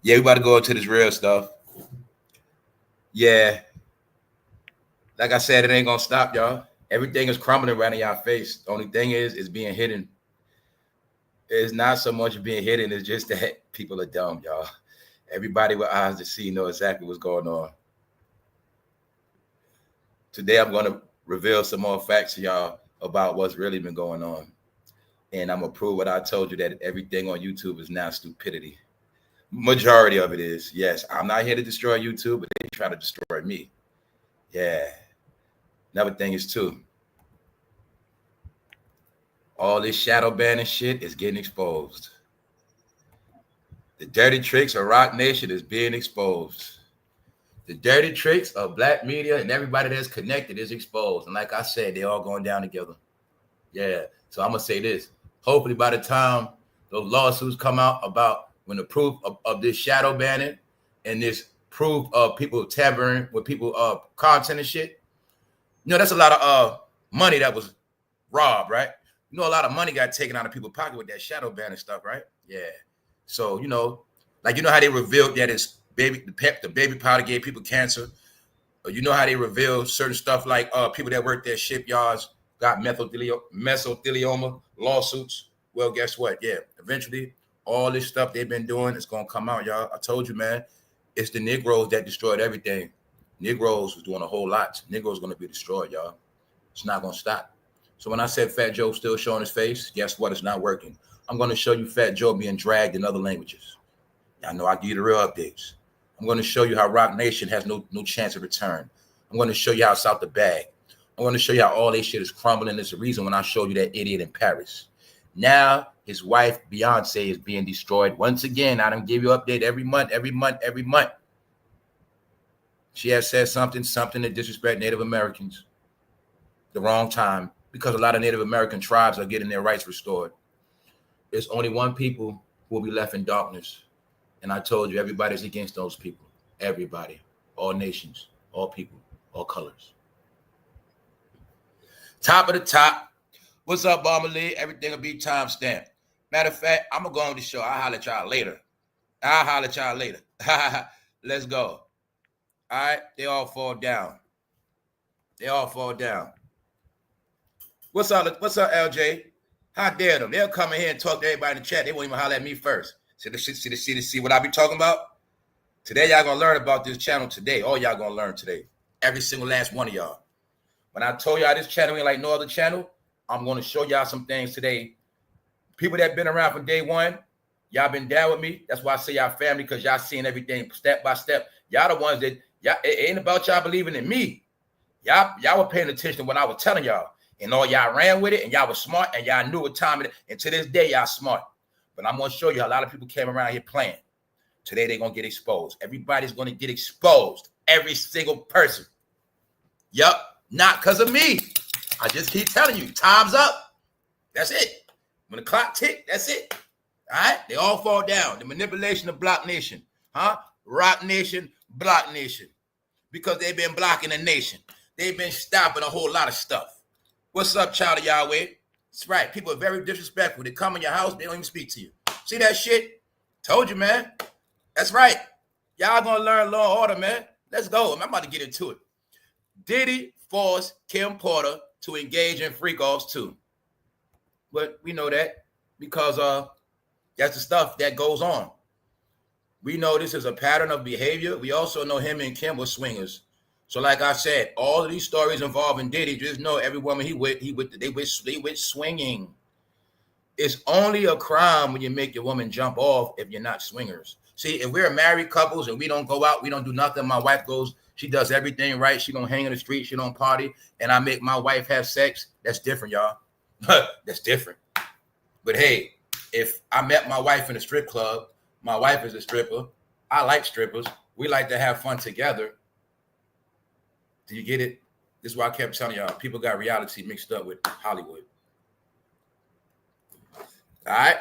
Yeah, we about to go into this real stuff. Yeah. Like I said, it ain't gonna stop, y'all. Everything is crumbling right in y'all face. The only thing is, it's being hidden. It's not so much being hidden, it's just that people are dumb, y'all. Everybody with eyes to see know exactly what's going on. Today, I'm going to reveal some more facts to y'all about what's really been going on. And I'm going to prove what I told you, that everything on YouTube is now stupidity. Majority of it is. Yes, I'm not here to destroy YouTube, but they try to destroy me. Yeah. Another thing is, too, all this shadow banning shit is getting exposed. The dirty tricks of Roc Nation is being exposed. The dirty tricks of black media and everybody that's connected is exposed. And like I said, they all going down together. Yeah. So I'm going to say this. Hopefully by the time those lawsuits come out about when the proof of this shadow banning and this proof of people tampering with people content and shit, you know, that's a lot of money that was robbed, right? You know, a lot of money got taken out of people's pocket with that shadow banning stuff, right? Yeah. So, you know, like, you know how they revealed that it's the baby powder gave people cancer. Or you know how they revealed certain stuff like people that worked at shipyards got mesothelioma lawsuits. Well, guess what? Yeah, eventually all this stuff they've been doing is going to come out, y'all. I told you, man, it's the Negroes that destroyed everything. Negroes was doing a whole lot. Negroes going to be destroyed, y'all. It's not going to stop. So when I said Fat Joe still showing his face, guess what? It's not working. I'm going to show you Fat Joe being dragged in other languages. Y'all know I give you the real updates. I'm going to show you how Roc Nation has no chance of return. I'm going to show you how it's out the bag. I'm going to show you how all this shit is crumbling. There's a reason when I showed you that idiot in Paris. Now his wife, BEYONCE, is being destroyed. Once again, I don't give you an update every month. She has said something to disrespect Native Americans. The wrong time, because a lot of Native American tribes are getting their rights restored. There's only one people who will be left in darkness. And I told you, everybody's against those people. Everybody, all nations, all people, all colors. Top of the top. What's up, Bomber Lee? Everything will be timestamped. Matter of fact, I'm going to go on the show. I'll holler at y'all later. Let's go. All right, they all fall down. What's up, LJ? How dare them? They'll come in here and talk to everybody in the chat. They won't even holler at me first. See what I be talking about? Today, y'all gonna learn about this channel today. All y'all gonna learn today. Every single last one of y'all. When I told y'all this channel ain't like no other channel, I'm gonna show y'all some things today. People that been around from day one, y'all been down with me. That's why I say y'all family, because y'all seeing everything step by step. Y'all the ones that, y'all, it ain't about y'all believing in me. Y'all were paying attention to what I was telling y'all. And all y'all ran with it, and y'all was smart, and y'all knew what time it is. And to this day, y'all smart. But I'm going to show you how a lot of people came around here playing. Today, they're going to get exposed. Everybody's going to get exposed. Every single person. Yup. Not because of me. I just keep telling you. Time's up. That's it. When the clock tick, that's it. All right? They all fall down. The manipulation of Block Nation. Huh? Roc Nation, Block Nation. Because they've been blocking the nation. They've been stopping a whole lot of stuff. What's up, child of Yahweh? That's right. People are very disrespectful. They come in your house, they don't even speak to you. See that shit? Told you, man. That's right. Y'all gonna learn law and order, man. Let's go. I'm about to get into it. Diddy forced Kimporter to engage in freakoffs too. But we know that because that's the stuff that goes on. We know this is a pattern of behavior. We also know him and Kim were swingers. So like I said, all of these stories involving Diddy, just know every woman they with swinging. It's only a crime when you make your woman jump off if you're not swingers. See, if we're married couples and we don't go out, we don't do nothing. My wife goes, she does everything right. She don't hang in the street. She don't party. And I make my wife have sex. That's different, y'all. That's different. But hey, if I met my wife in a strip club, my wife is a stripper. I like strippers. We like to have fun together. Do you get it? This is why I kept telling y'all, people got reality mixed up with Hollywood. All right.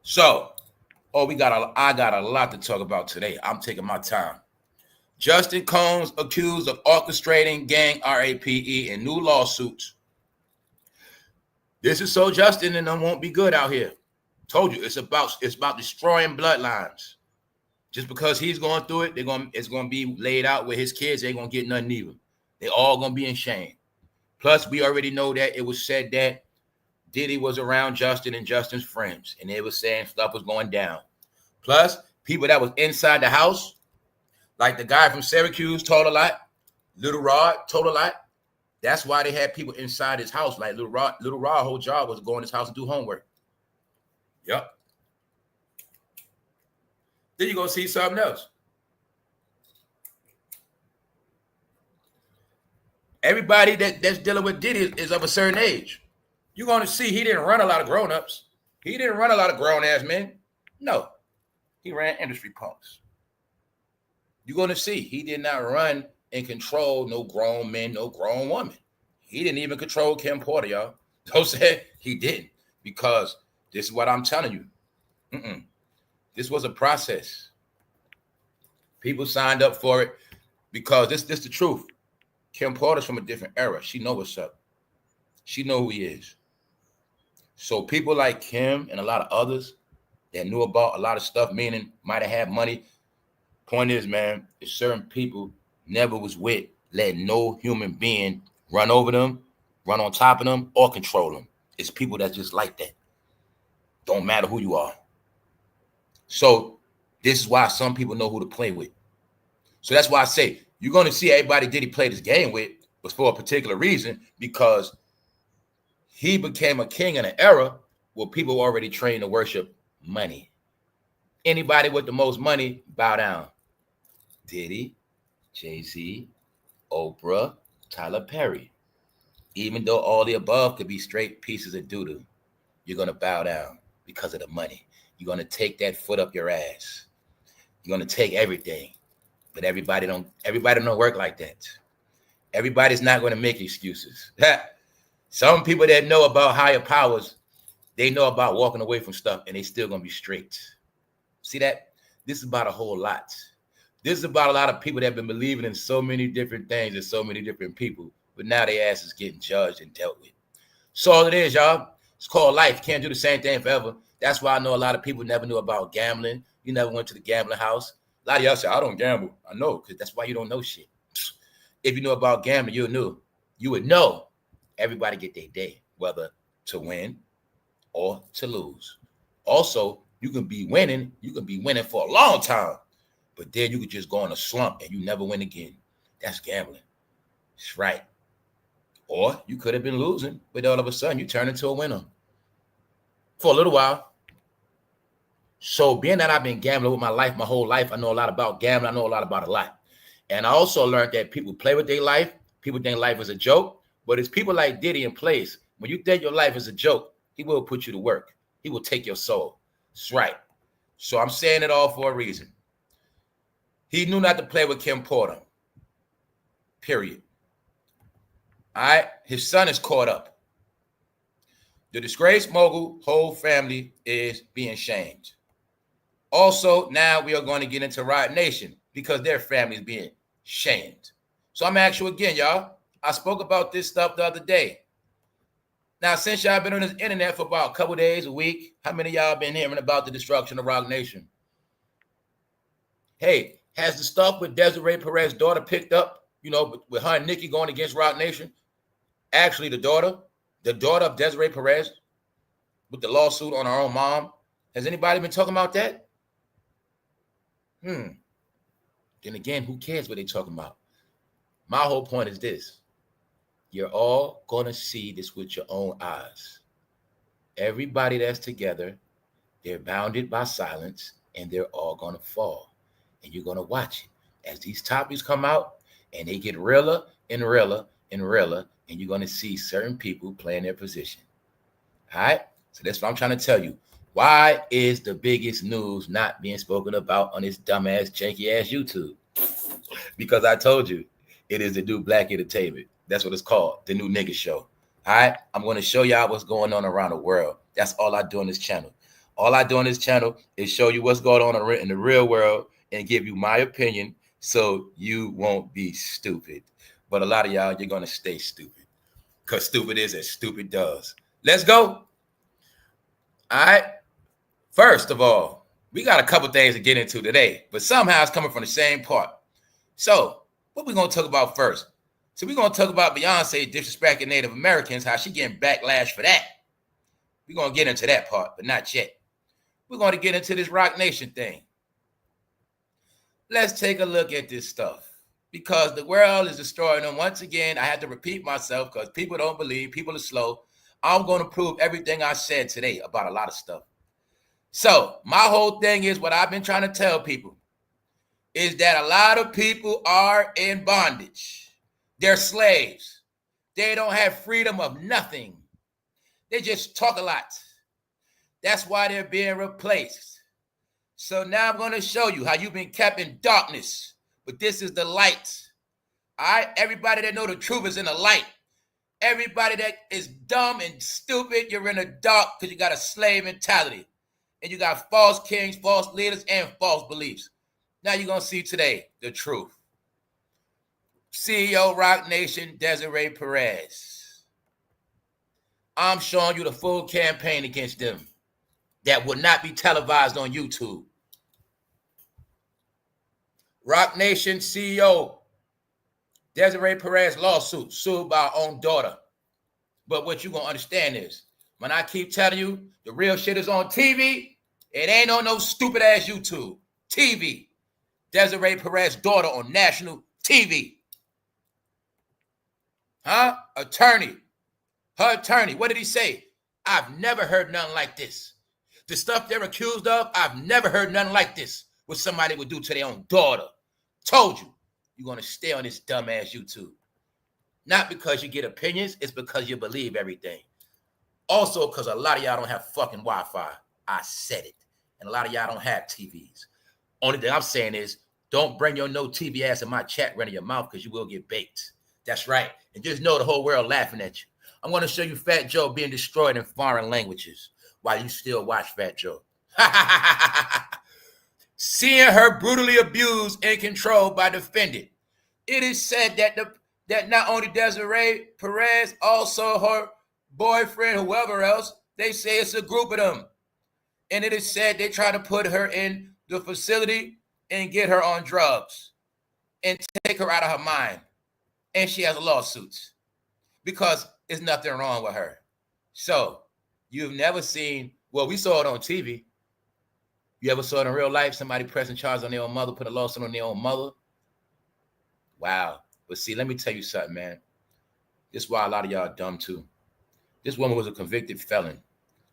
So, I got a lot to talk about today. I'm taking my time. Justin Combs accused of orchestrating gang RAPE in new lawsuits. This is so Justin and them won't be good out here. Told you, it's about destroying bloodlines. Just because he's going through it, it's gonna be laid out with his kids. They ain't gonna get nothing either. They all gonna be in shame. Plus, we already know that it was said that Diddy was around Justin and Justin's friends, and they were saying stuff was going down. Plus, people that was inside the house, like the guy from Syracuse told a lot, Little Rod told a lot. That's why they had people inside his house. Like Little Rod whole job was to go in his house and do homework. Yep. Then you're going to see something else. Everybody that's dealing with Diddy is of a certain age. You're going to see he didn't run a lot of grown-ups. He didn't run a lot of grown-ass men. No. He ran industry punks. You're going to see he did not run and control no grown men, no grown woman. He didn't even control Kimporter, y'all. Don't say he didn't, because this is what I'm telling you. This was a process. People signed up for it because this the truth. Kimporter's from a different era. She know what's up. She know who he is. So people like Kim and a lot of others that knew about a lot of stuff, meaning might have had money. Point is, man, is certain people never was with letting no human being run over them, run on top of them, or control them. It's people that's just like that. Don't matter who you are. So this is why some people know who to play with. So that's why I say you're going to see everybody Diddy play this game with was for a particular reason, because he became a king in an era where people were already trained to worship money. Anybody with the most money, bow down. Diddy, Jay-Z, Oprah, Tylerperry. Even though all the above could be straight pieces of doo-doo, you're going to bow down because of the money. You're going to take that foot up your ass. You're going to take everything. But everybody don't work like that. Everybody's not going to make excuses. Some people that know about higher powers, they know about walking away from stuff, and they still going to be straight. See that? This is about a whole lot. This is about a lot of people that have been believing in so many different things and so many different people, but now their ass is getting judged and dealt with. So all it is, y'all. It's called life. You can't do the same thing forever. That's why I know a lot of people never knew about gambling. You never went to the gambling house. A lot of y'all say, I don't gamble. I know, because that's why you don't know shit. If you know about gambling, you would know everybody get their day, whether to win or to lose. Also, you can be winning for a long time, but then you could just go in a slump and you never win again. That's gambling. That's right. Or you could have been losing, but all of a sudden you turn into a winner for a little while. So being that I've been gambling with my life, my whole life, I know a lot about gambling. I know a lot about a lot. And I also learned that people play with their life. People think life is a joke, but it's people like Diddy in place. When you think your life is a joke, he will put you to work. He will take your soul. That's right. So I'm saying it all for a reason. He knew not to play with Kimporter. Period. All right. His son is caught up. The disgraced mogul whole family is being shamed. Also, now we are going to get into ROCNATION because their family is being shamed. So I'm asking you again, y'all. I spoke about this stuff the other day. Now, since y'all been on this internet for about a couple days, a week, how many of y'all been hearing about the destruction of ROCNATION? Hey, has the stuff with Desiree Perez's daughter picked up, with her and Nicki going against ROCNATION? Actually, the daughter of Desiree Perez with the lawsuit on her own mom. Has anybody been talking about that? Then again, who cares what they're talking about? My whole point is this. You're all going to see this with your own eyes. Everybody that's together, they're bounded by silence, and they're all going to fall. And you're going to watch it as these topics come out, and they get realer and realer and realer, and you're going to see certain people playing their position. All right? So that's what I'm trying to tell you. Why is the biggest news not being spoken about on this dumbass, janky-ass YouTube? Because I told you, it is the new black entertainment. That's what it's called, the new nigga show. All right? I'm going to show y'all what's going on around the world. That's all I do on this channel. All I do on this channel is show you what's going on in the real world and give you my opinion so you won't be stupid. But a lot of y'all, you're going to stay stupid because stupid is as stupid does. Let's go. All right. First of all, we got a couple things to get into today, but somehow it's coming from the same part. So, what we going to talk about first? So, we're going to talk about Beyonce disrespecting Native Americans, how she getting backlash for that. We're going to get into that part, but not yet. We're going to get into this Roc Nation thing. Let's take a look at this stuff because the world is destroying them. Once again, I had to repeat myself because people don't believe, people are slow. I'm going to prove everything I said today about a lot of stuff. So my whole thing is what I've been trying to tell people is that a lot of people are in bondage. They're slaves. They don't have freedom of nothing. They just talk a lot. That's why they're being replaced. So now I'm going to show you how you've been kept in darkness, but this is the light. All right, everybody that know the truth is in the light. Everybody that is dumb and stupid, you're in the dark because you got a slave mentality. And you got false kings, false leaders, and false beliefs. Now you're going to see today the truth. CEO Roc Nation, Desiree Perez. I'm showing you the full campaign against them that will not be televised on YouTube. Roc Nation CEO Desiree Perez lawsuit, sued by her own daughter. But what you're going to understand is, when I keep telling you the real shit is on TV, it ain't on no stupid ass YouTube. TV. Desiree Perez's daughter on national TV. Huh? Attorney. Her attorney. What did he say? I've never heard nothing like this. The stuff they're accused of, I've never heard nothing like this. What somebody would do to their own daughter. Told you. You're going to stay on this dumbass YouTube. Not because you get opinions. It's because you believe everything. Also because a lot of y'all don't have fucking Wi-Fi. I said it. And a lot of y'all don't have TVs. Only thing I'm saying is, don't bring your no TV ass in my chat running your mouth because you will get baked. That's right. And just know the whole world laughing at you. I'm going to show you fatjoe being destroyed in foreign languages while you still watch fatjoe. Seeing her brutally abused and controlled by defendant. It is said that not only Desiree Perez, also her boyfriend, whoever else, they say it's a group of them. And it is said they try to put her in the facility and get her on drugs and take her out of her mind. And she has lawsuits because there's nothing wrong with her. So you've never seen, well, we saw it on TV. You ever saw it in real life? Somebody pressing charges on their own mother, put a lawsuit on their own mother? Wow. But see, let me tell you something, man. This is why a lot of y'all are dumb too. This woman was a convicted felon.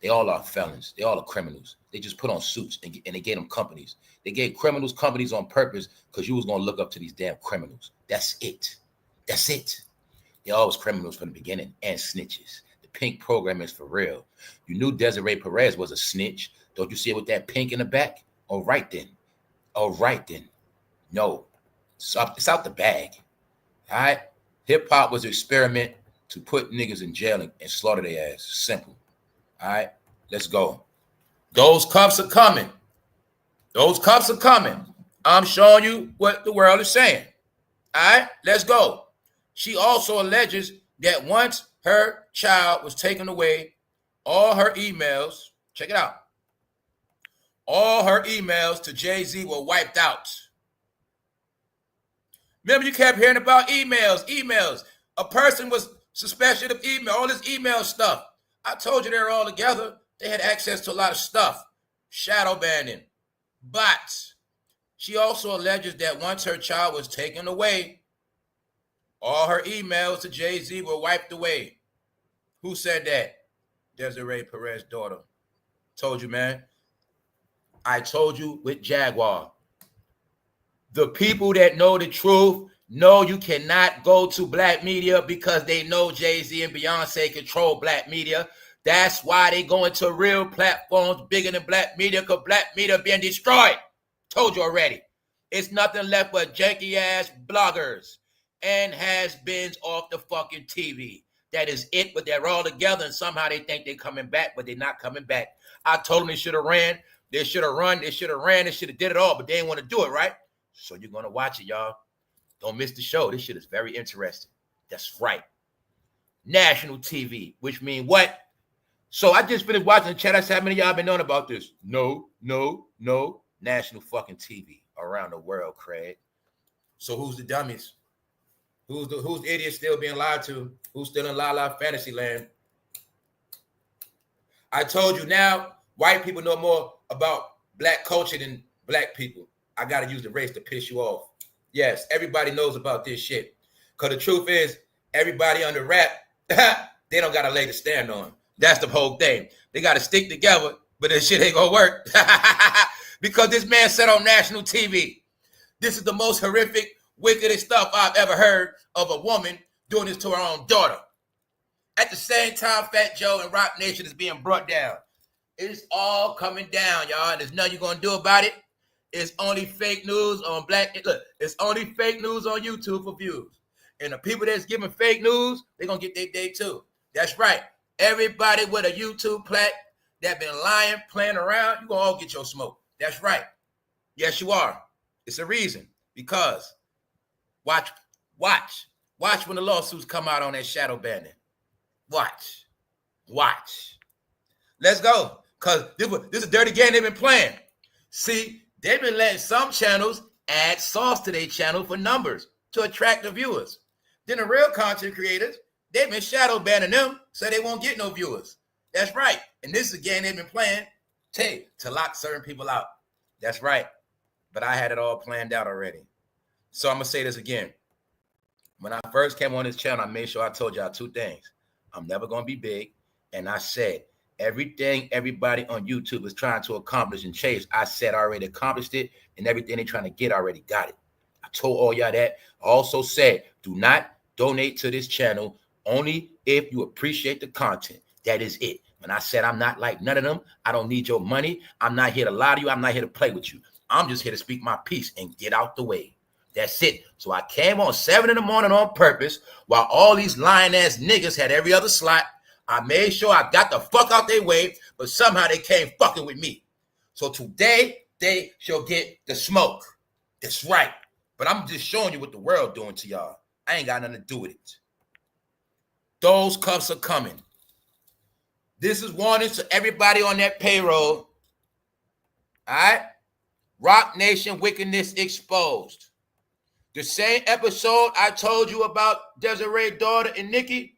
They all are felons. They all are criminals. They just put on suits and they gave them companies. They gave criminals companies on purpose because you was going to look up to these damn criminals. That's it. That's it. They always criminals from the beginning and snitches. The pink program is for real. You knew Desiree Perez was a snitch. Don't you see it with that pink in the back? All right then. All right then. No. It's out the bag. All right? Hip-hop was an experiment to put niggas in jail and slaughter their ass. Simple. All right, let's go. Those cuffs are coming. Those cuffs are coming. I'm showing you what the world is saying. All right, let's go. She also alleges that once her child was taken away, all her emails, check it out, all her emails to Jay-Z were wiped out. Remember, you kept hearing about emails. A person was suspected of email, all this email stuff. I told you they were all together. They had access to a lot of stuff. Shadow banning. But she also alleges that once her child was taken away, all her emails to Jay-Z were wiped away. Who said that? Desiree Perez's daughter. Told you, man. I told you with Jaguar. The people that know the truth know you cannot go to black media because they know Jay-Z and Beyonce control black media. That's why they go into real platforms bigger than black media because black media being destroyed. Told you already. It's nothing left but janky-ass bloggers and has-beens off the fucking TV. That is it, but they're all together and somehow they think they're coming back, but they're not coming back. I told them they should have ran. They should have run. They should have ran. They should have did it all, but they didn't want to do it, right? So you're going to watch it, y'all. Don't miss the show. This shit is very interesting. That's right. National TV, which means what? So I just finished watching the chat. I said, how many of y'all been knowing about this? No. National fucking TV around the world, Craig. So who's the dummies? Who's the idiot still being lied to? Who's still in la fantasy land? I told you now, white people know more about black culture than black people. I got to use the race to piss you off. Yes, everybody knows about this shit. Because the truth is, everybody under rap, they don't got a leg to stand on. That's the whole thing. They got to stick together, but this shit ain't going to work. Because this man said on national TV, this is the most horrific, wickedest stuff I've ever heard of a woman doing this to her own daughter. At the same time, fatjoe and Roc Nation is being brought down. It's all coming down, y'all. And there's nothing you're going to do about it. It's only fake news on it's only fake news on YouTube for views. And the people that's giving fake news, they're going to get their day too. That's right. Everybody with a YouTube plat that been lying, playing around, you're going to all get your smoke. That's right. Yes, you are. It's a reason. Because watch when the lawsuits come out on that shadow banning. Watch. Let's go. Because this is a dirty game they've been playing. See, they've been letting some channels add sauce to their channel for numbers to attract the viewers. Then the real content creators, they've been shadow banning them so they won't get no viewers. That's right. And this is a game they've been playing to lock certain people out. That's right. But I had it all planned out already. So I'm going to say this again. When I first came on this channel, I made sure I told y'all two things. I'm never going to be big. And I said, everything everybody on YouTube is trying to accomplish and chase, I said I already accomplished it. And everything they're trying to get, I already got it. I told all y'all that. I also said, do not donate to this channel only if you appreciate the content. That is it. When I said I'm not like none of them, I don't need your money. I'm not here to lie to you. I'm not here to play with you. I'm just here to speak my piece and get out the way. That's it. So I came on 7 in the morning on purpose while all these lying ass niggas had every other slot. I made sure I got the fuck out their way, but somehow they came fucking with me. So today they shall get the smoke. That's right. But I'm just showing you what the world doing to y'all. I ain't got nothing to do with it. Those cuffs are coming. This is warning to everybody on that payroll. All right? Roc Nation wickedness exposed. The same episode I told you about Desiree's daughter and Nicki.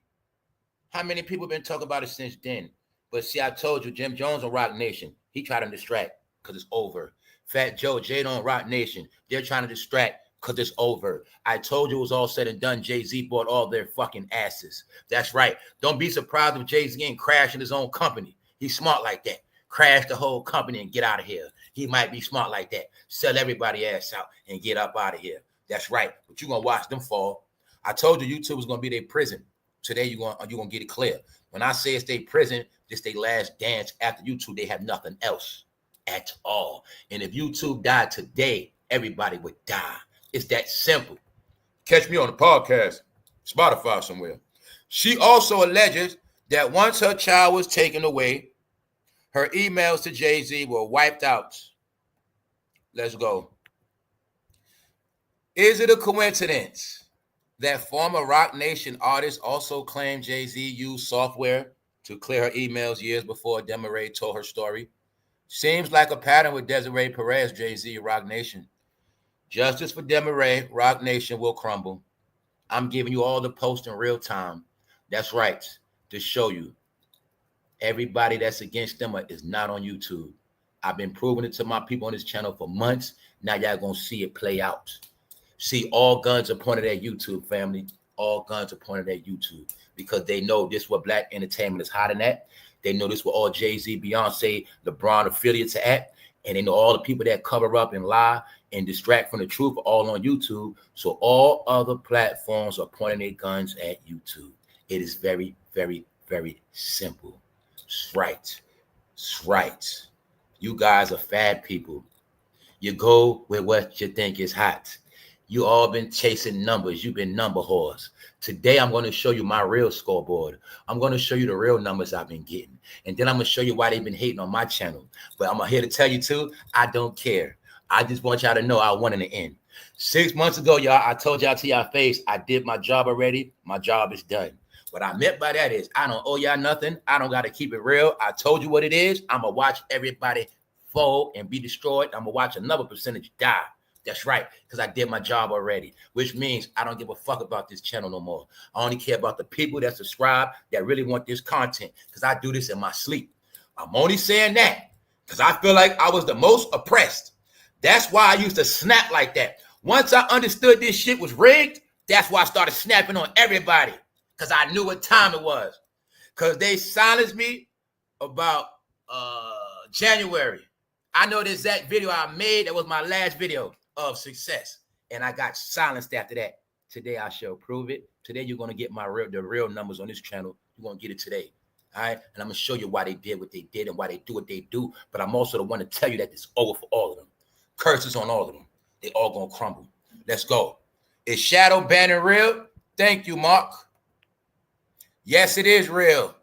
How many people been talking about it since then? But see, I told you, Jim Jones on Roc Nation, he tried to distract because it's over. fatjoe, Jade on Roc Nation, they're trying to distract because it's over. I told you it was all said and done. Jay-Z bought all their fucking asses. That's right. Don't be surprised if Jay-Z ain't crashing his own company. He's smart like that. Crash the whole company and get out of here. He might be smart like that. Sell everybody ass out and get up out of here. That's right. But you're going to watch them fall. I told you YouTube was going to be their prison. Today you're going to get it clear. When I say it's their prison, this their last dance. After YouTube, they have nothing else at all. And if YouTube died today, everybody would die. It's that simple. Catch me on the podcast, Spotify somewhere. She also alleges that once her child was taken away, her emails to Jay-Z were wiped out. Let's go. Is it a coincidence that former Roc Nation artists also claim Jay-Z used software to clear her emails years before DEMOREE told her story? Seems like a pattern with DESIREEPEREZ, Jay-Z, Roc Nation. Justice for DEMOREE, Roc Nation will crumble. I'm giving you all the posts in real time. That's right, to show you. Everybody that's against them is not on YouTube. I've been proving it to my people on this channel for months. Now y'all gonna see it play out. See, all guns are pointed at YouTube, family. All guns are pointed at YouTube because they know this is what black entertainment is hiding at. They know this is what all Jay-Z, Beyonce, LeBron affiliates are at. And they know all the people that cover up and lie and distract from the truth are all on YouTube. So all other platforms are pointing their guns at YouTube. It is very, very, very simple. It's right. It's right. You guys are fad people. You go with what you think is hot. You all been chasing numbers. You've been number whores. Today, I'm going to show you my real scoreboard. I'm going to show you the real numbers I've been getting. And then I'm going to show you why they've been hating on my channel. But I'm here to tell you, too, I don't care. I just want y'all to know I won in the end. 6 months ago, y'all, I told y'all to your face, I did my job already. My job is done. What I meant by that is I don't owe y'all nothing. I don't got to keep it real. I told you what it is. I'm going to watch everybody fall and be destroyed. I'm going to watch another percentage die. That's right, because I did my job already, which means I don't give a fuck about this channel no more. I only care about the people that subscribe that really want this content, because I do this in my sleep. I'm only saying that because I feel like I was the most oppressed. That's why I used to snap like that. Once I understood this shit was rigged, that's why I started snapping on everybody, because I knew what time it was. Because they silenced me about January. I know the exact video I made. That was my last video of success, and I got silenced after that. Today I shall prove it. Today you're going to get the real numbers on this channel. You're going to get it today. All right, and I'm going to show you why they did what they did and why they do what they do. But I'm also the one to tell you that it's over for all of them. Curses on all of them. They all going to crumble. Let's go. Is shadow banning real? Thank you, Mark. Yes, it is real,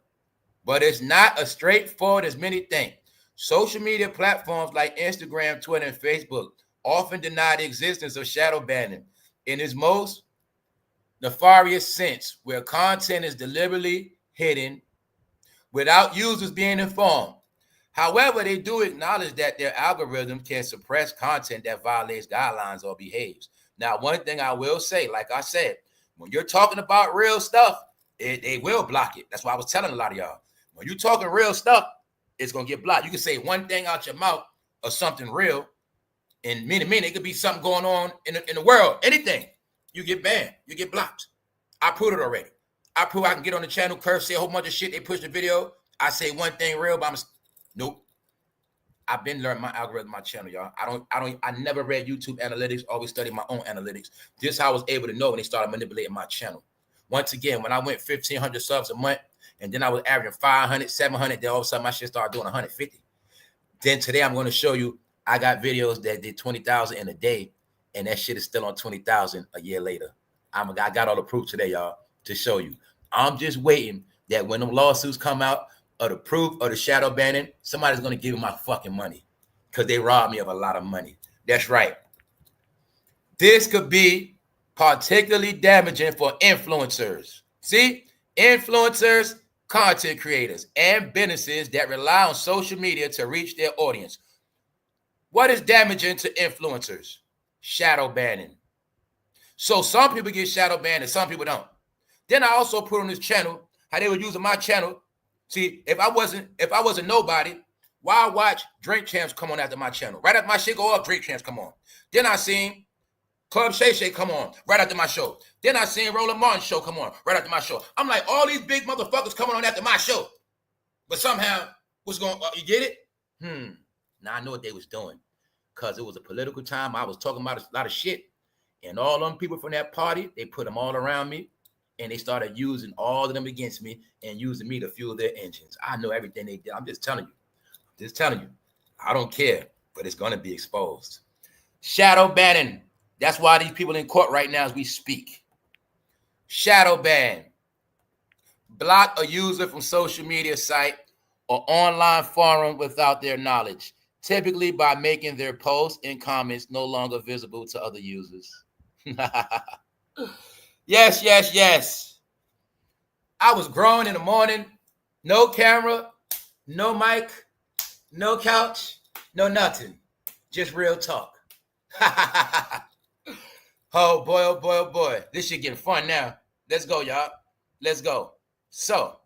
but it's not as straightforward as many think. Social media platforms like Instagram, Twitter, and Facebook often deny the existence of shadow banning in its most nefarious sense, where content is deliberately hidden without users being informed. However, they do acknowledge that their algorithm can suppress content that violates guidelines or behaves. Now, one thing I will say, like I said, when you're talking about real stuff, they will block it. That's why I was telling a lot of y'all. When you're talking real stuff, it's going to get blocked. You can say one thing out your mouth or something real, and minute, it could be something going on in the world. Anything. You get banned. You get blocked. I proved it already. I prove I can get on the channel, curse, say a whole bunch of shit. They push the video. I say one thing real, but nope. I've been learning my algorithm, my channel, y'all. I never read YouTube analytics, always studied my own analytics. This is how I was able to know when they started manipulating my channel. Once again, when I went 1,500 subs a month, and then I was averaging 500, 700, then all of a sudden my shit started doing 150. Then today I'm going to show you, I got videos that did 20,000 in a day, and that shit is still on 20,000 a year later. I got all the proof today, y'all, to show you. I'm just waiting that when them lawsuits come out of the proof of the shadow banning, somebody's going to give me my fucking money because they robbed me of a lot of money. That's right. This could be particularly damaging for influencers. See, influencers, content creators, and businesses that rely on social media to reach their audience. What is damaging to influencers? Shadow banning. So some people get shadow banned and some people don't. Then I also put on this channel how they were using my channel. See, if I wasn't nobody, why watch Drink Champs come on after my channel? Right after my shit go up, Drink Champs come on. Then I seen Club Shay Shay come on right after my show. Then I seen Roland Martin's show come on right after my show. I'm like, all these big motherfuckers coming on after my show. But somehow, what's going on? You get it? Now I know what they was doing. Because it was a political time. I was talking about a lot of shit. And all them people from that party, they put them all around me. And they started using all of them against me and using me to fuel their engines. I know everything they did. I'm just telling you. I don't care. But it's going to be exposed. Shadow banning. That's why these people in court right now as we speak. Shadow ban. Block a user from social media site or online forum without their knowledge, typically by making their posts and comments no longer visible to other users. Yes. I was growing in the morning, no camera, no mic, no couch, no nothing. Just real talk. Oh boy. This shit getting fun now. Let's go, y'all. Let's go. So,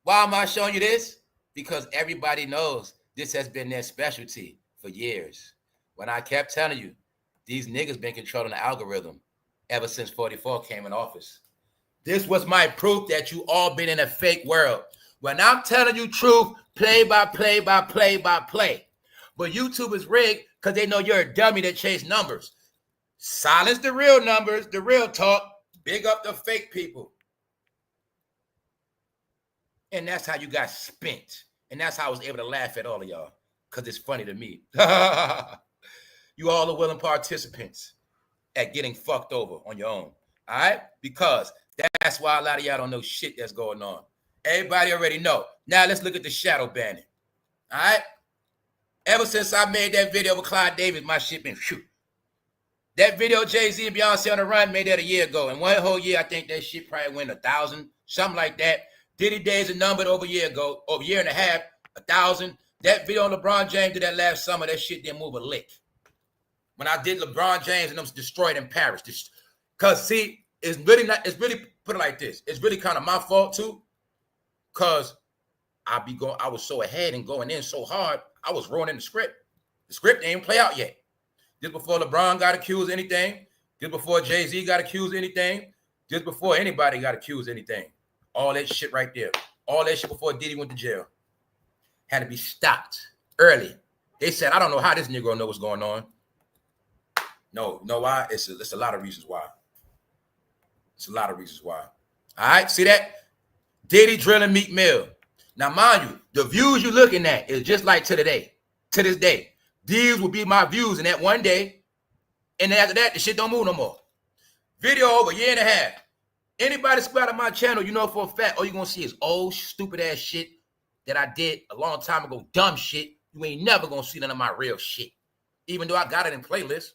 why am I showing you this? Because everybody knows this has been their specialty for years. When I kept telling you, these niggas been controlling the algorithm ever since 44 came in office. This was my proof that you all been in a fake world. When I'm telling you truth, play by play. But YouTube is rigged because they know you're a dummy that chase numbers. Silence the real numbers, the real talk. Big up the fake people. And that's how you got spent. And that's how I was able to laugh at all of y'all. Because it's funny to me. You all are willing participants at getting fucked over on your own. All right? Because that's why a lot of y'all don't know shit that's going on. Everybody already know. Now let's look at the shadow banning. All right? Ever since I made that video with Clyde Davis, my shit been shoot. That video Jay-Z and Beyonce on the Run made that a year ago. And one whole year, I think that shit probably went 1,000, something like that. Diddy Days a number over a year ago, over a year and a half, 1,000. That video on LeBron James did that last summer, that shit didn't move a lick. When I did LeBron James and them destroyed in Paris. Because see, it's really put it like this. It's really kind of my fault too. Because I was so ahead and going in so hard, I was ruining the script. The script didn't even play out yet. Just before LeBron got accused of anything, just before Jay-Z got accused of anything, just before anybody got accused of anything. All that shit right there. All that shit before Diddy went to jail. Had to be stopped early. They said, I don't know how this nigga know what's going on. No, you know why? It's a lot of reasons why. It's a lot of reasons why. All right, see that? Diddy drilling Meek Mill. Now, mind you, the views you're looking at is just like to this day. These will be my views in that one day. And after that, the shit don't move no more. Video over a year and a half. Anybody subscribe to my channel, you know for a fact, all you're going to see is old, stupid-ass shit that I did a long time ago, dumb shit. You ain't never going to see none of my real shit. Even though I got it in playlists.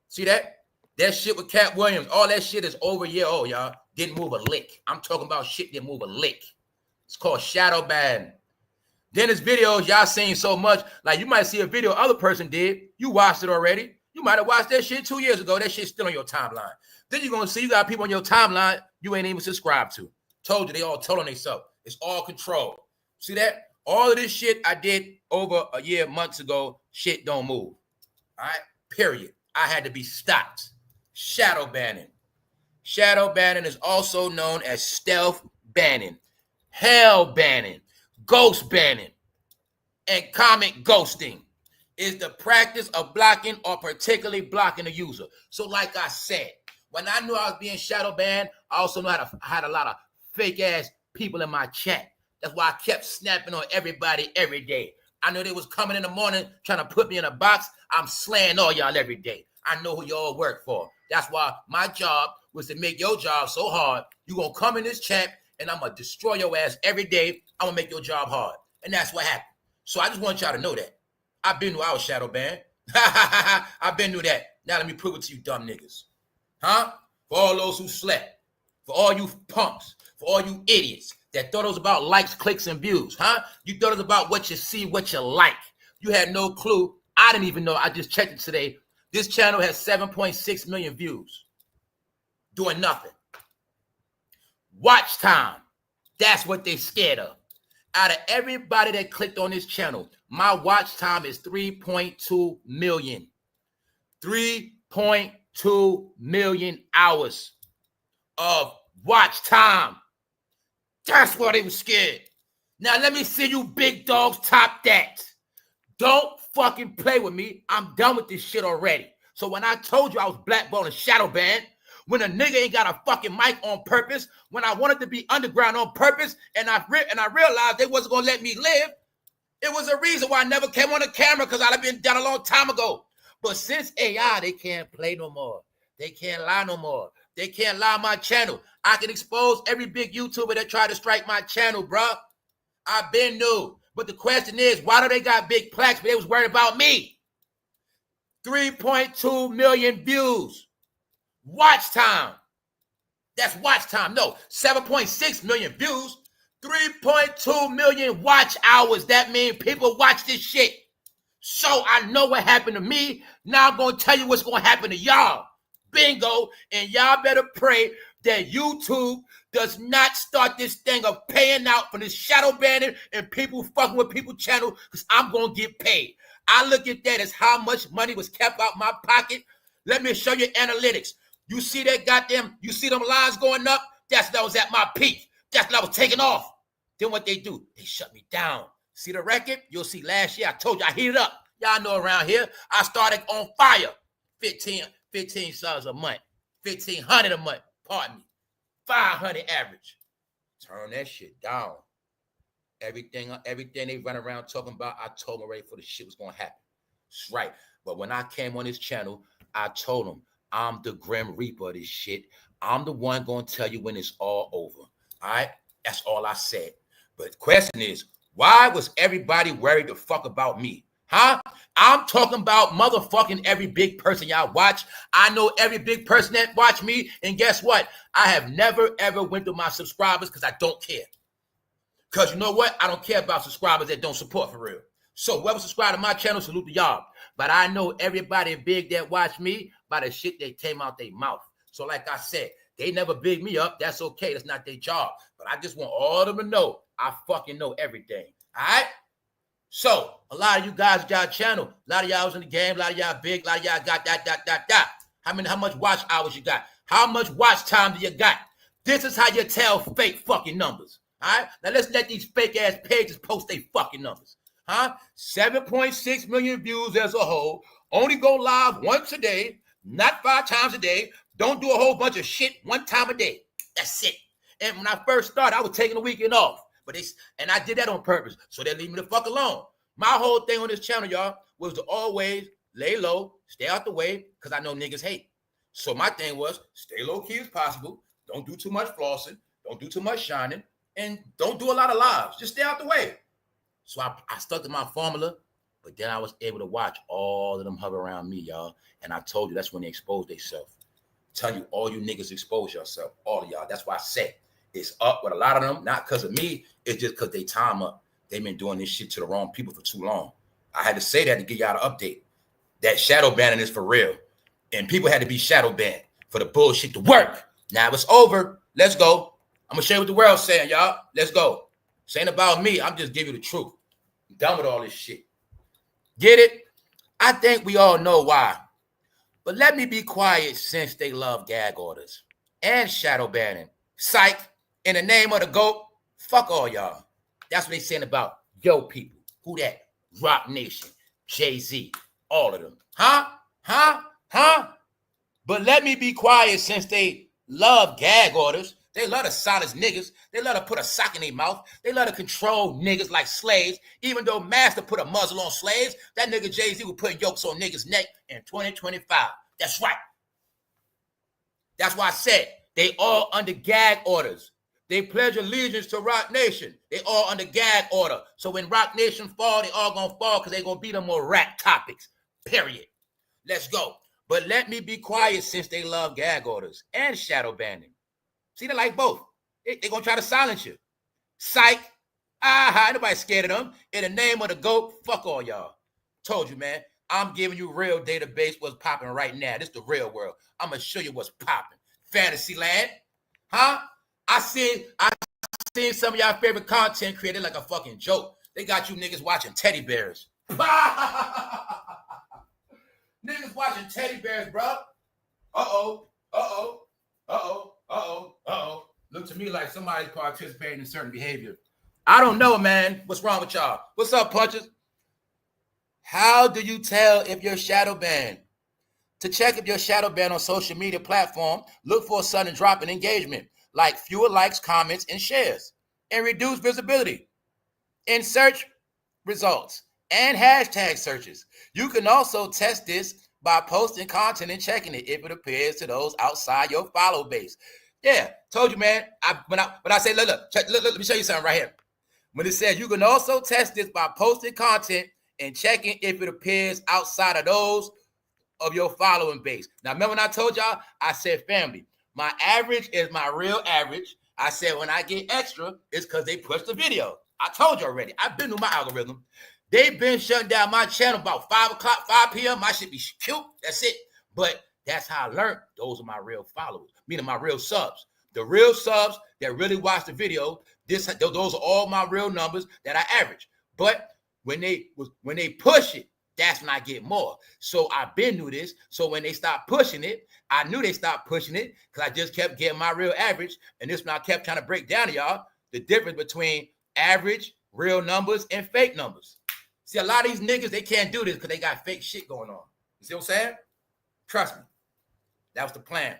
See that? That shit with Cat Williams, all that shit is over a year old, y'all. Didn't move a lick. I'm talking about shit didn't move a lick. It's called shadow ban. Then his videos, y'all seen so much. Like, you might see a video other person did. You watched it already. You might have watched that shit 2 years ago. That shit's still on your timeline. Then you're going to see you got people on your timeline you ain't even subscribed to. Told you they all told on themselves. It's all control. See that? All of this shit I did over a year, months ago, shit don't move. All right? Period. I had to be stopped. Shadow banning. Shadow banning is also known as stealth banning, hell banning, ghost banning, and comment ghosting is the practice of blocking or particularly blocking a user. So like I said, when I knew I was being shadow banned, I also knew I had a lot of fake ass people in my chat. That's why I kept snapping on everybody every day. I knew they was coming in the morning trying to put me in a box. I'm slaying all y'all every day. I know who y'all work for. That's why my job was to make your job so hard. You gonna come in this chat and I'm gonna destroy your ass every day. I'm gonna make your job hard. And that's what happened. So I just want y'all to know that. I've been to our shadow band. I've been to that. Now let me prove it to you dumb niggas. Huh? For all those who slept. For all you punks. For all you idiots that thought it was about likes, clicks, and views. Huh? You thought it was about what you see, what you like. You had no clue. I didn't even know. I just checked it today. This channel has 7.6 million views. Doing nothing. Watch time. That's what they scared of. Out of everybody that clicked on this channel, my watch time is 3.2 million. 3.2 million hours of watch time. That's why they were scared. Now let me see you big dogs top that. Don't fucking play with me. I'm done with this shit already. So when I told you I was blackballed and shadow banned, when a nigga ain't got a fucking mic on purpose, when I wanted to be underground on purpose, and I realized they wasn't gonna let me live, it was a reason why I never came on the camera, because I'd have been done a long time ago. But since AI, they can't play no more. They can't lie no more. They can't lie on my channel. I can expose every big YouTuber that tried to strike my channel, bruh. I've been new. But the question is, why do they got big plaques, but they was worried about me? 3.2 million views. Watch time. That's watch time. No, 7.6 million views. 3.2 million watch hours. That means people watch this shit. So I know what happened to me. Now I'm going to tell you what's going to happen to y'all. Bingo. And y'all better pray that YouTube does not start this thing of paying out for this shadow banning and people fucking with people's channel, because I'm going to get paid. I look at that as how much money was kept out my pocket. Let me show you analytics. You see that goddamn, you see them lines going up? That was at my peak. That's when I was taking off. Then what they do? They shut me down. See the record? You'll see last year, I told you I heated up. Y'all know around here, I started on fire. 15 subs a month. 1,500 a month. Pardon me. 500 average. Turn that shit down. Everything they run around talking about, I told them already before the shit was going to happen. That's right. But when I came on this channel, I told them, I'm the Grim Reaper of this shit. I'm the one going to tell you when it's all over. All right? That's all I said. But the question is, why was everybody worried the fuck about me? Huh? I'm talking about motherfucking every big person y'all watch. I know every big person that watch me, and guess what? I have never, ever went through my subscribers because I don't care. Because you know what? I don't care about subscribers that don't support for real. So whoever subscribe to my channel, salute to y'all. But I know everybody big that watch me by the shit that came out their mouth. So like I said, they never big me up. That's okay. That's not their job. But I just want all of them to know I fucking know everything. All right? So a lot of you guys got a channel. A lot of y'all was in the game. A lot of y'all big. A lot of y'all got that. How much watch hours you got? How much watch time do you got? This is how you tell fake fucking numbers. All right? Now let's let these fake ass pages post their fucking numbers. Huh? 7.6 million views as a whole. Only go live once a day, not 5 times a day. Don't do a whole bunch of shit 1 time a day. That's it. And when I first started, I was taking a weekend off. And I did that on purpose, so they leave me the fuck alone. My whole thing on this channel, y'all, was to always lay low, stay out the way, because I know niggas hate. So my thing was, stay low key as possible. Don't do too much flossing. Don't do too much shining. And don't do a lot of lives. Just stay out the way. So I stuck to my formula, but then I was able to watch all of them hover around me, y'all. And I told you that's when they exposed themselves. Tell you, all you niggas expose yourself, all of y'all. That's why I said it's up with a lot of them, not because of me. It's just because they time up. They've been doing this shit to the wrong people for too long. I had to say that to give y'all an update. That shadow banning is for real. And people had to be shadow banned for the bullshit to work. Now it's over. Let's go. I'm going to show you what the world's saying, y'all. Let's go. This ain't about me. I'm just giving you the truth. I'm done with all this shit. Get it? I think we all know why. But let me be quiet since they love gag orders and shadow banning. Psych. In the name of the GOAT, fuck all y'all. That's what they saying about yo people. Who that? Roc Nation, Jay-Z, all of them. Huh? But let me be quiet since they love gag orders. They love to silence niggas. They love to put a sock in their mouth. They love to control niggas like slaves. Even though Master put a muzzle on slaves, that nigga Jay-Z would put yokes on niggas' neck in 2025. That's right. That's why I said they all under gag orders. They pledge allegiance to Roc Nation. They all under gag order. So when Roc Nation fall, they all gonna fall because they gonna be the more rap topics. Period. Let's go. But let me be quiet since they love gag orders and shadow banning. See, they like both. They gonna try to silence you. Psych. Ain't nobody scared of them. In the name of the GOAT, fuck all y'all. Told you, man. I'm giving you real database what's popping right now. This is the real world. I'm gonna show you what's popping. Fantasyland. Huh? I seen some of y'all favorite content created like a fucking joke. They got you niggas watching teddy bears. Niggas watching teddy bears, bro. Look to me like somebody's participating in certain behavior. I don't know, man. What's wrong with y'all? What's up, punches? How do you tell if you're shadow banned? To check if you're shadow banned on social media platform, look for a sudden drop in engagement, like fewer likes, comments, and shares, and reduce visibility in search results and hashtag searches. You can also test this by posting content and checking it if it appears to those outside your follow base. Yeah, told you, man. When I say, look, let me show you something right here. When it says you can also test this by posting content and checking if it appears outside of those of your following base. Now, remember when I told y'all, I said family. My average is my real average. I said when I get extra, it's because they push the video. I told you already. I've been through my algorithm. They've been shutting down my channel about 5 p.m. My shit be cute. That's it. But that's how I learned. Those are my real followers, meaning my real subs. The real subs that really watch the video, those are all my real numbers that I average. But when they push it, that's when I get more. So I've been through this. So when they stop pushing it, I knew they stopped pushing it because I just kept getting my real average. And this one I kept trying to break down to y'all the difference between average, real numbers, and fake numbers. See, a lot of these niggas, they can't do this because they got fake shit going on. You see what I'm saying? Trust me. That was the plan.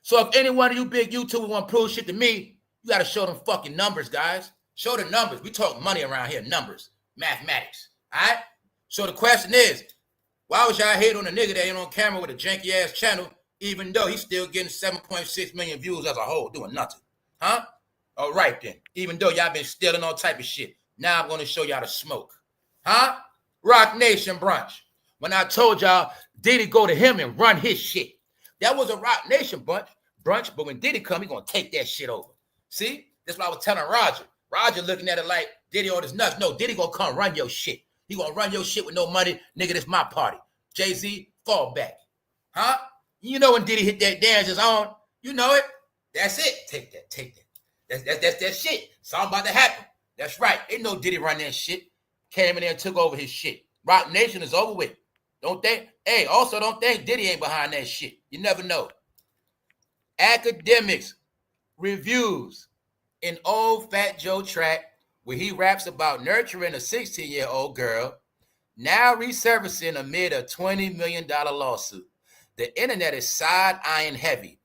So if any one of you big YouTubers want to prove shit to me, you got to show them fucking numbers, guys. Show the numbers. We talk money around here, numbers, mathematics, all right? So the question is, why was y'all hate on a nigga that ain't on camera with a janky-ass channel, even though he's still getting 7.6 million views as a whole, doing nothing, huh? All right, then. Even though y'all been stealing all type of shit. Now I'm going to show y'all the smoke. Huh? Rock Nation brunch. When I told y'all Diddy go to him and run his shit. That was a Rock Nation brunch, but when Diddy come, he gonna take that shit over. See? That's what I was telling Roger. Roger looking at it like Diddy on his nuts. No, Diddy gonna come run your shit. He gonna run your shit with no money. Nigga, this my party. Jay-Z, fall back. Huh? You know when Diddy hit that dance is on. You know it. That's it. Take that. That's that shit. Something about to happen. That's right. Ain't no Diddy run that shit. Came in there and took over his shit. Rock Nation is over with. Don't think. Hey, also don't think Diddy ain't behind that shit. You never know. Academics reviews an old fatjoe track where he raps about nurturing a 16-year-old girl, now resurfacing amid a $20 million lawsuit. The internet is side-eyeing heavy.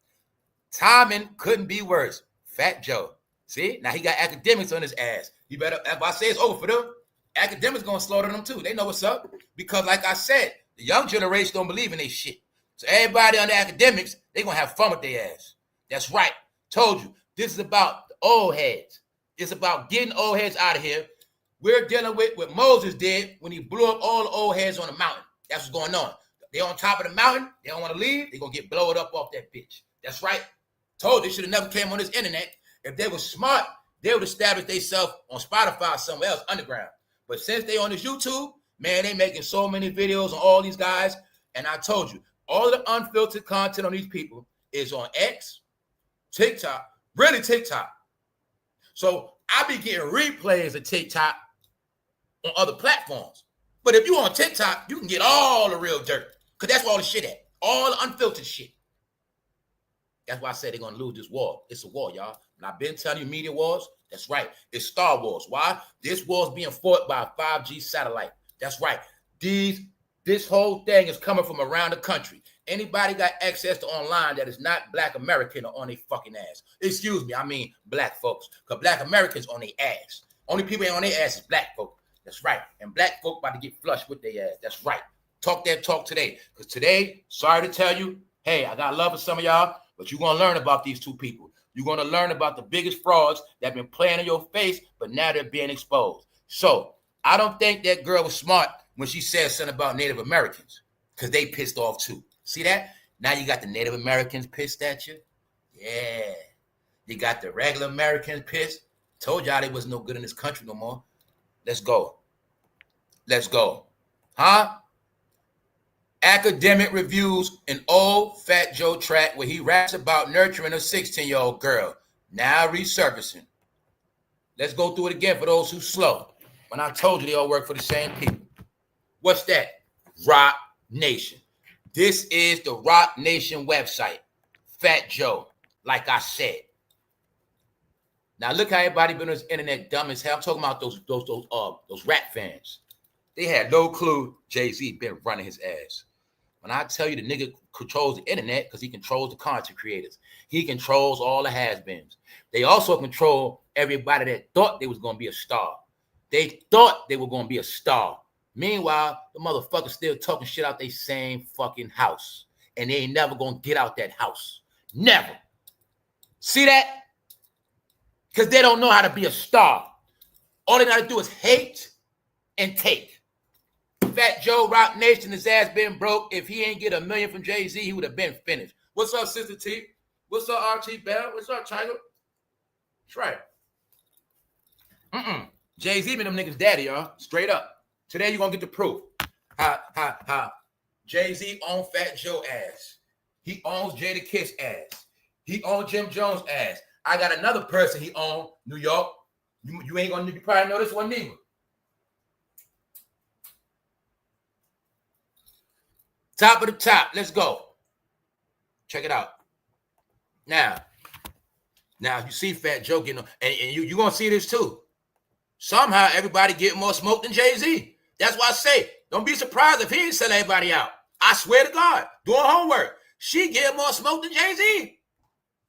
Timing couldn't be worse. Fatjoe. See? Now he got academics on his ass. You better, if I say it's over for them, academics gonna slaughter them too. They know what's up. Because like I said, the young generation don't believe in their shit. So everybody on the academics, they gonna have fun with their ass. That's right. Told you. This is about the old heads. It's about getting old heads out of here. We're dealing with what Moses did when he blew up all the old heads on the mountain. That's what's going on. They on top of the mountain. They don't want to leave. They're gonna get blown up off that bitch. That's right. Told you, they should have never came on this internet. If they were smart, they would establish themselves on Spotify or somewhere else underground. But since they on this YouTube, man, they making so many videos on all these guys. And I told you, all the unfiltered content on these people is on X, TikTok, really TikTok. So I be getting replays of TikTok on other platforms. But if you on TikTok, you can get all the real dirt. Because that's where all the shit at. All the unfiltered shit. That's why I said they're going to lose this war. It's a war, y'all. And I've been telling you media wars. That's right. It's Star Wars. Why? This war is being fought by a 5G satellite. That's right. This whole thing is coming from around the country. Anybody got access to online that is not Black American or on their fucking ass. Excuse me, I mean Black folks. Because Black Americans on their ass. Only people ain't on their ass is Black folk. That's right. And Black folk about to get flushed with their ass. That's right. Talk that talk today. Because today, sorry to tell you, hey, I got love for some of y'all, but you're going to learn about these two people. You're going to learn about the biggest frauds that have been playing in your face, but now they're being exposed. So I don't think that girl was smart when she said something about Native Americans because they pissed off too. See that? Now you got the Native Americans pissed at you. Yeah. You got the regular Americans pissed. Told y'all they was no good in this country no more. Let's go. Let's go. Huh? Academic reviews an old fatjoe track where he raps about nurturing a 16-year-old girl, now resurfacing. Let's go through it again for those who slow. When I told you they all work for the same people. What's that? Rock Nation. This is the Rock Nation website. Fatjoe, like I said. Now look how everybody been on this internet dumb as hell. I'm talking about those rap fans. They had no clue Jay-Z been running his ass. When I tell you the nigga controls the internet because he controls the content creators. He controls all the has-beens. They also control everybody that thought they was going to be a star. They thought they were going to be a star. Meanwhile, the motherfuckers still talking shit out their same fucking house. And they ain't never going to get out that house. Never. See that? Because they don't know how to be a star. All they got to do is hate and take. Fatjoe, Rock Nation, his ass been broke. If he ain't get $1 million from Jay-Z, he would have been finished. What's up, Sister T? What's up, RT Bell? What's up, Tiger? That's right. Jay-Z been them niggas' daddy, y'all. Straight up. Today you're going to get the proof. How Jay-Z owns Fatjoe ass. He owns Jada Kiss ass. He owns Jim Jones ass. I got another person he owns, New York. You ain't going to probably know this one neither. Top of the top. Let's go. Check it out. Now you see Fatjoe getting on, and you're going to see this too. Somehow everybody getting more smoke than Jay-Z. That's why I say, don't be surprised if he ain't selling everybody out. I swear to God, doing homework. She getting more smoke than Jay-Z.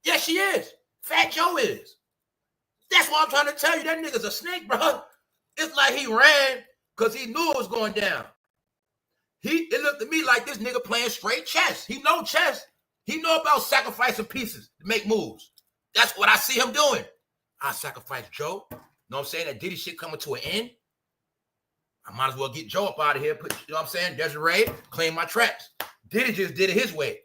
Yes, she is. Fatjoe is. That's what I'm trying to tell you. That nigga's a snake, bro. It's like he ran because he knew it was going down. It looked to me like this nigga playing straight chess. He know chess. He know about sacrificing pieces to make moves. That's what I see him doing. I sacrifice Joe. Know what I'm saying? That Diddy shit coming to an end. I might as well get Joe up out of here. Put, you know what I'm saying? Desiree, claim my tracks. Diddy just did it his way.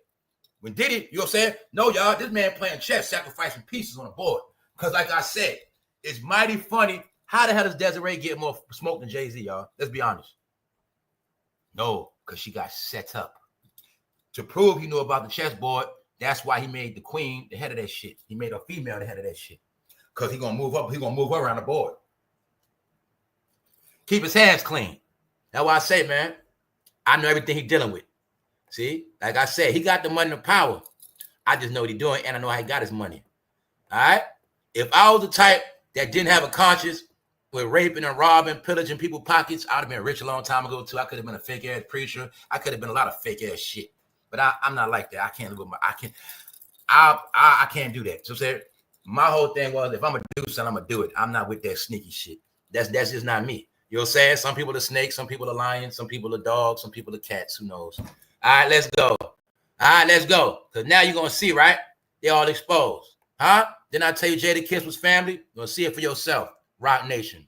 When Diddy, you know what I'm saying? No, y'all, this man playing chess, sacrificing pieces on the board. Because like I said, it's mighty funny. How the hell does Desiree get more smoke than Jay-Z, y'all? Let's be honest. No, because she got set up. To prove he knew about the chessboard, that's why he made the queen the head of that shit. He made a female the head of that shit. Because he gonna move up, he gonna move her around the board. Keep his hands clean. That's why I say, man, I know everything he's dealing with. See, like I said, he got the money and the power. I just know what he's doing, and I know how he got his money. All right? If I was the type that didn't have a conscience with raping and robbing, pillaging people's pockets, I'd have been rich a long time ago, too. I could have been a fake-ass preacher. I could have been a lot of fake-ass shit. But I'm not like that. I can't live with I can't do that. So I'm saying, my whole thing was, if I'm going to do something, I'm going to do it. I'm not with that sneaky shit. That's just not me. You know what I'm saying? Some people are snakes, some people are lions, some people are dogs, some people are cats. Who knows? All right, let's go. All right, let's go. Because now you're going to see, right? They're all exposed. Huh? Didn't I tell you Jadakiss was family? You're going to see it for yourself. Rock Nation.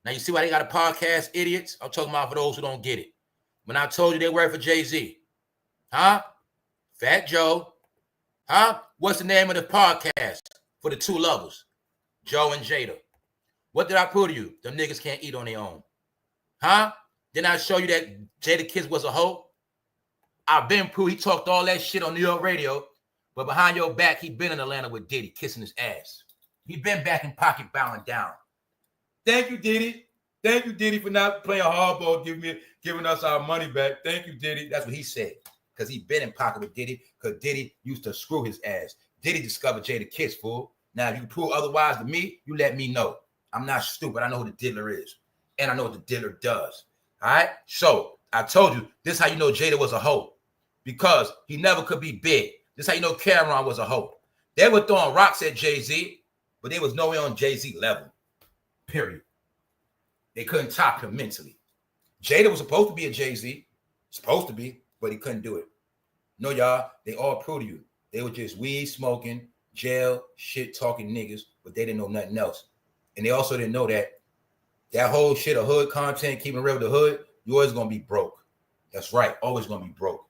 Now, you see why they got a podcast, idiots? I'm talking about for those who don't get it. When I told you they work for Jay-Z. Huh? fatjoe. Huh? What's the name of the podcast for the two lovers? Joe and Jada. What did I prove to you? Them niggas can't eat on their own. Huh? Didn't I show you that Jadakiss was a hoe? I've been proved he talked all that shit on New York radio, but behind your back, he been in Atlanta with Diddy, kissing his ass. He been back in pocket bowing down. Thank you, Diddy. Thank you, Diddy, for not playing hardball, giving us our money back. Thank you, Diddy. That's what he said. Because he been in pocket with Diddy, because Diddy used to screw his ass. Diddy discovered Jadakiss, fool. Now, if you prove otherwise to me, you let me know. I'm not stupid. I know who the diddler is. And I know what the diddler does. All right? So, I told you, this is how you know Jada was a hoe. Because he never could be big. This is how you know Cameron was a hoe. They were throwing rocks at Jay-Z, but they was nowhere on Jay-Z level. Period. They couldn't top him mentally. Jada was supposed to be a Jay-Z. Supposed to be, but he couldn't do it. No, y'all, they all proved to you. They were just weed smoking, jail, shit talking niggas, but they didn't know nothing else. And they also didn't know that whole shit of hood content, keeping real with the hood, you're always going to be broke. That's right. Always going to be broke.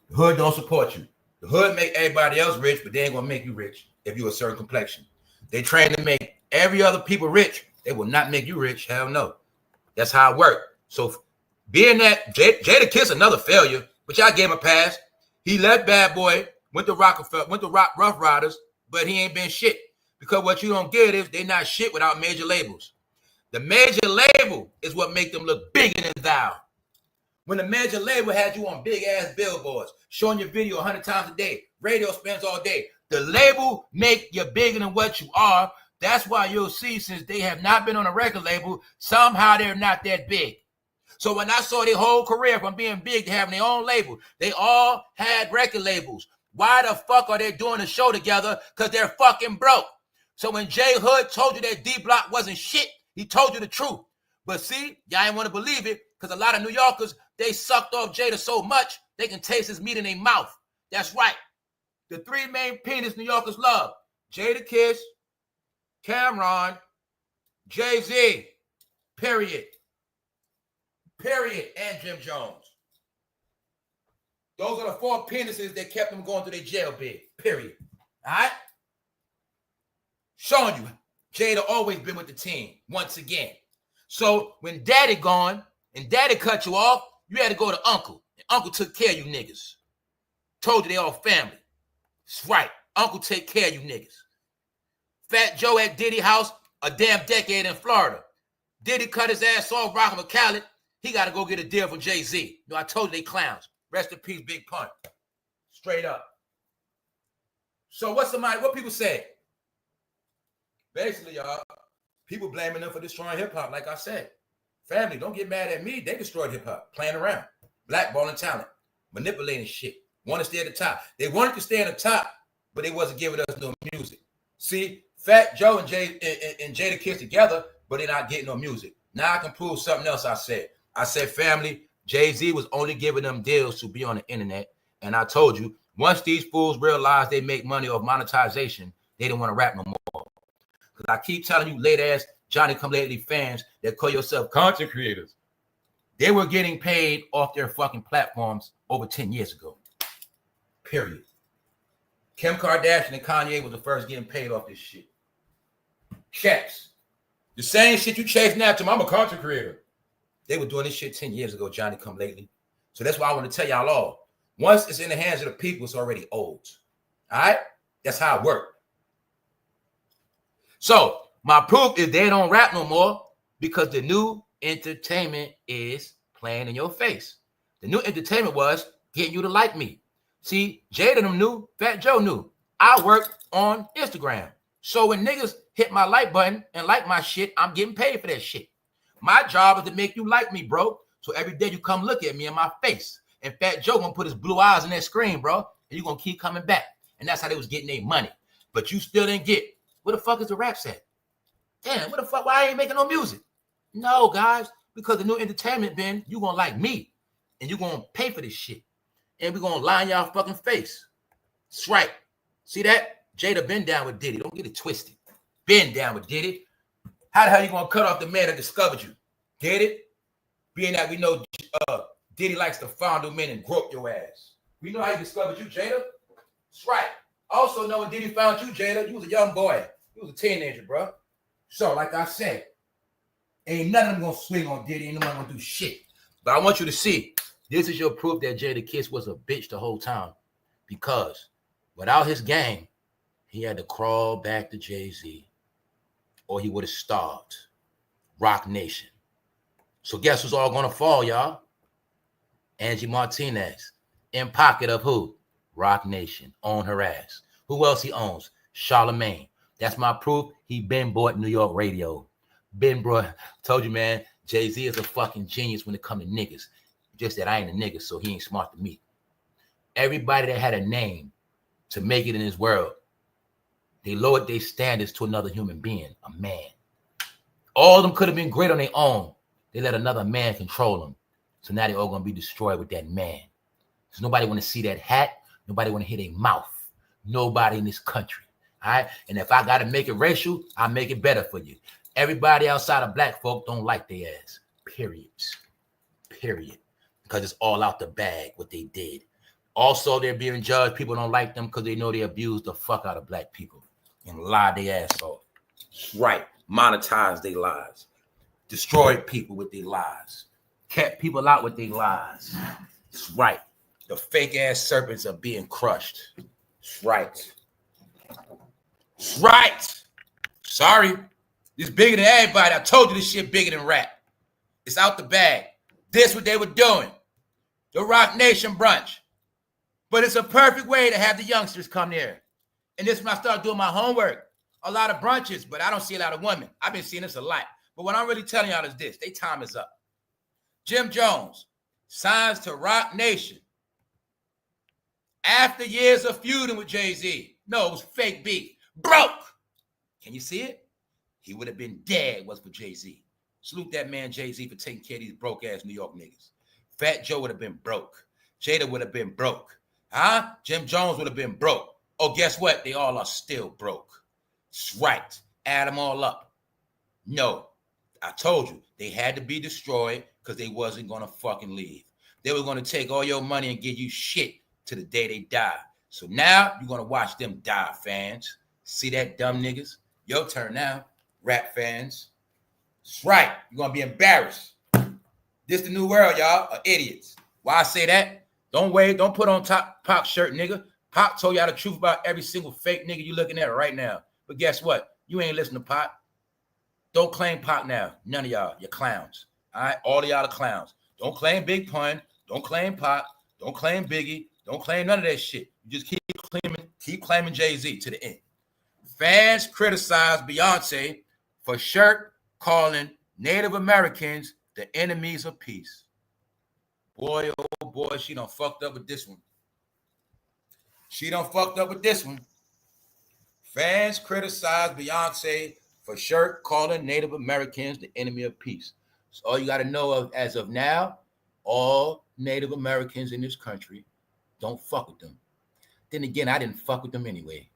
The hood don't support you. The hood make everybody else rich, but they ain't going to make you rich if you're a certain complexion. They trying to make every other people rich. They will not make you rich. Hell no. That's how it works. So being that Jadakiss another failure, which I gave him a pass. He left Bad Boy, went to Rough Riders, but he ain't been shit. Because what you don't get is they not shit without major labels. The major label is what make them look bigger than thou. When the major label had you on big ass billboards, showing your video 100 times a day, radio spins all day, the label make you bigger than what you are. That's why you'll see, since they have not been on a record label, somehow they're not that big. So when I saw their whole career from being big to having their own label, they all had record labels. Why the fuck are they doing a show together? Because they're fucking broke. So when J Hood told you that D Block wasn't shit, he told you the truth. But see, y'all ain't want to believe it, because a lot of New Yorkers, they sucked off Jada so much, they can taste his meat in their mouth. That's right. The three main penis New Yorkers love: Jadakiss, Cameron, Jay-Z, period, and Jim Jones. Those are the four penises that kept them going through their jail bed, period. All right? Showing you, Jada always been with the team, once again. So when Daddy gone and Daddy cut you off, you had to go to Uncle. And Uncle took care of you niggas. Told you they all family. That's right. Uncle take care of you niggas. fatjoe at Diddy house a damn decade in Florida. Diddy cut his ass off, rocking with Khaled. He got to go get a deal from Jay-Z. You know, I told you they clowns. Rest in peace, Big Pun. Straight up. So what people say? Basically, y'all, people blaming them for destroying hip-hop, like I said. Family, don't get mad at me. They destroyed hip-hop, playing around, blackballing talent, manipulating shit, want to stay at the top. They wanted to stay at the top, but they wasn't giving us no music. See, fatjoe and Jadakiss together, but they're not getting no music. Now I can prove something else I said. I said, family, Jay-Z was only giving them deals to be on the internet. And I told you, once these fools realize they make money off monetization, they didn't want to rap no more. Because I keep telling you, late ass Johnny Come Lately fans that call yourself content creators, they were getting paid off their fucking platforms over 10 years ago. Period. Kim Kardashian and Kanye was the first getting paid off this shit. Checks. The same shit you chase now to, I'm a content creator. They were doing this shit 10 years ago, Johnny Come Lately. So that's why I want to tell y'all all. Once it's in the hands of the people, it's already old. All right? That's how it works. So my proof is they don't rap no more because the new entertainment is playing in your face. The new entertainment was getting you to like me. See, Jada them knew, fatjoe knew. I work on Instagram. So when niggas hit my like button and like my shit, I'm getting paid for that shit. My job is to make you like me, bro. So every day you come look at me in my face. And fatjoe gonna put his blue eyes in that screen, bro. And you're gonna keep coming back. And that's how they was getting their money. But you still didn't get. Where the fuck is the raps at? Damn, what the fuck? Why I ain't making no music? No, guys, because the new entertainment been, you gonna like me. And you gonna pay for this shit. And we gonna line y'all fucking face. That's right. See that? Jada been down with Diddy. Don't get it twisted. Been down with Diddy. How the hell you gonna cut off the man that discovered you? Get it? Being that we know Diddy likes to fondle men and grope your ass. We know how he discovered you, Jada. That's right. Also know when Diddy found you, Jada, you was a young boy. You was a teenager, bro. So, like I said, ain't none of them gonna swing on Diddy. Ain't nobody gonna do shit. But I want you to see, this is your proof that Jada Kiss was a bitch the whole time. Because without his gang, he had to crawl back to Jay-Z or he would have starved. Roc Nation. So guess who's all gonna fall, y'all? Angie Martinez. In pocket of who? Roc Nation. Own her ass. Who else he owns? Charlemagne. That's my proof. He been bought New York radio. Been brought. Told you, man, Jay-Z is a fucking genius when it comes to niggas. Just that I ain't a nigga, so he ain't smart to me. Everybody that had a name to make it in this world, they lowered their standards to another human being, a man. All of them could have been great on their own. They let another man control them. So now they all gonna be destroyed with that man. Because nobody want to see that hat. Nobody want to hear their mouth. Nobody in this country. All right? And if I got to make it racial, I'll make it better for you. Everybody outside of black folk don't like their ass. Period. Period. Because it's all out the bag what they did. Also, they're being judged. People don't like them because they know they abused the fuck out of black people and lied their ass off. That's right. Monetize their lies. Destroyed people with their lies. Kept people out with their lies. That's right. The fake ass serpents are being crushed. That's right. That's right. Sorry. It's bigger than everybody. I told you this shit bigger than rap. It's out the bag. This what they were doing. The Roc Nation brunch. But it's a perfect way to have the youngsters come there. And this is when I start doing my homework. A lot of brunches, but I don't see a lot of women. I've been seeing this a lot. But what I'm really telling y'all is this. Their time is up. Jim Jones signs to Roc Nation after years of feuding with Jay-Z. No, it was fake beef. Broke. Can you see it? He would have been dead was for Jay-Z. Salute that man Jay-Z for taking care of these broke-ass New York niggas. fatjoe would have been broke. Jada would have been broke. Huh? Jim Jones would have been broke. Oh, guess what? They all are still broke. That's right. Add them all up. No. I told you. They had to be destroyed because they wasn't going to fucking leave. They were going to take all your money and give you shit to the day they die. So now you're going to watch them die, fans. See that, dumb niggas? Your turn now, rap fans. That's right. You're going to be embarrassed. This the new world, y'all, are idiots. Why I say that? Don't wait. Don't put on top Pac shirt, nigga. Pac told y'all the truth about every single fake nigga you looking at right now. But guess what? You ain't listening to Pac. Don't claim Pac now. None of y'all. You're clowns. All right? All of y'all are clowns. Don't claim Big Pun. Don't claim Pac. Don't claim Biggie. Don't claim none of that shit. You just keep claiming Jay-Z to the end. Fans criticize Beyonce for shirt calling Native Americans the enemies of peace. Boy, oh boy, she done fucked up with this one. She done fucked up with this one. Fans criticize Beyonce for shirt calling Native Americans the enemy of peace. So all you got to know of as of now, all Native Americans in this country don't fuck with them. Then again, I didn't fuck with them anyway.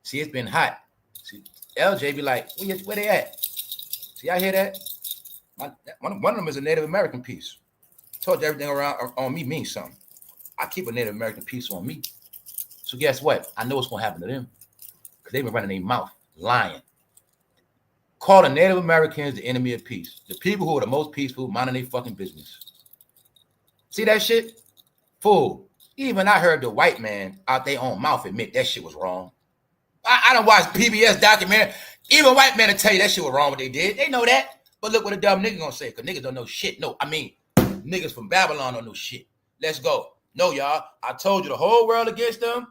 See, it's been hot. See, LJ be like, where they at? See, I hear that? One of them is a Native American piece. Told you everything around on me means something. I keep a Native American piece on me. So guess what? I know what's going to happen to them. Because they've been running their mouth, lying. Calling Native Americans the enemy of peace. The people who are the most peaceful, minding their fucking business. See that shit? Fool. Even I heard the white man out their own mouth admit that shit was wrong. I don't watch PBS documentary. Even white men will tell you that shit was wrong what they did. They know that. But look what a dumb nigga gonna say, because niggas don't know shit. No, I mean, niggas from Babylon don't know shit. Let's go. No, y'all. I told you the whole world against them.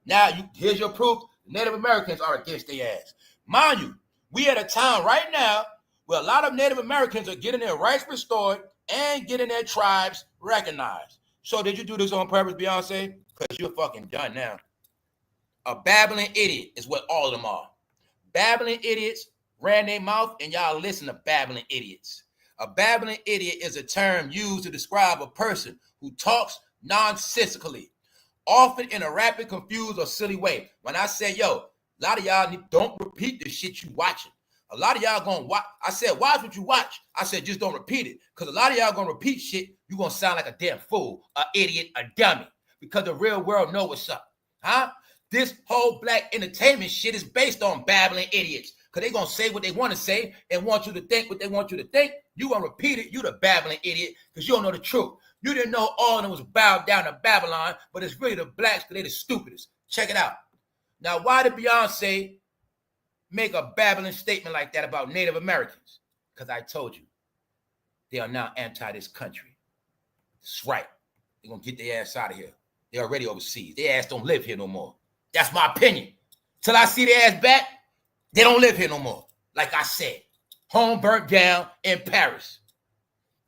Now, here's your proof. Native Americans are against their ass. Mind you, we at a time right now where a lot of Native Americans are getting their rights restored and getting their tribes recognized. So did you do this on purpose, Beyonce? Because you're fucking done now. A babbling idiot is what all of them are. Babbling idiots ran their mouth, and y'all listen to babbling idiots. A babbling idiot is a term used to describe a person who talks nonsensically, often in a rapid, confused, or silly way. When I say, yo, a lot of y'all don't repeat the shit you watching. A lot of y'all gonna watch. I said, watch what you watch. I said, just don't repeat it. Because a lot of y'all gonna repeat shit, you gonna sound like a damn fool, an idiot, a dummy. Because the real world know what's up. Huh? This whole black entertainment shit is based on babbling idiots. Because they gonna say what they want to say and want you to think what they want you to think. You gonna repeat it, you the babbling idiot, because you don't know the truth. You didn't know all of them was bowed down to Babylon, but it's really the blacks because they the stupidest. Check it out. Now, why did Beyonce make a babbling statement like that about Native Americans? Because I told you, they are now anti this country. That's right. They're going to get their ass out of here. They're already overseas. Their ass don't live here no more. That's my opinion. Till I see their ass back, they don't live here no more. Like I said, home burnt down in Paris.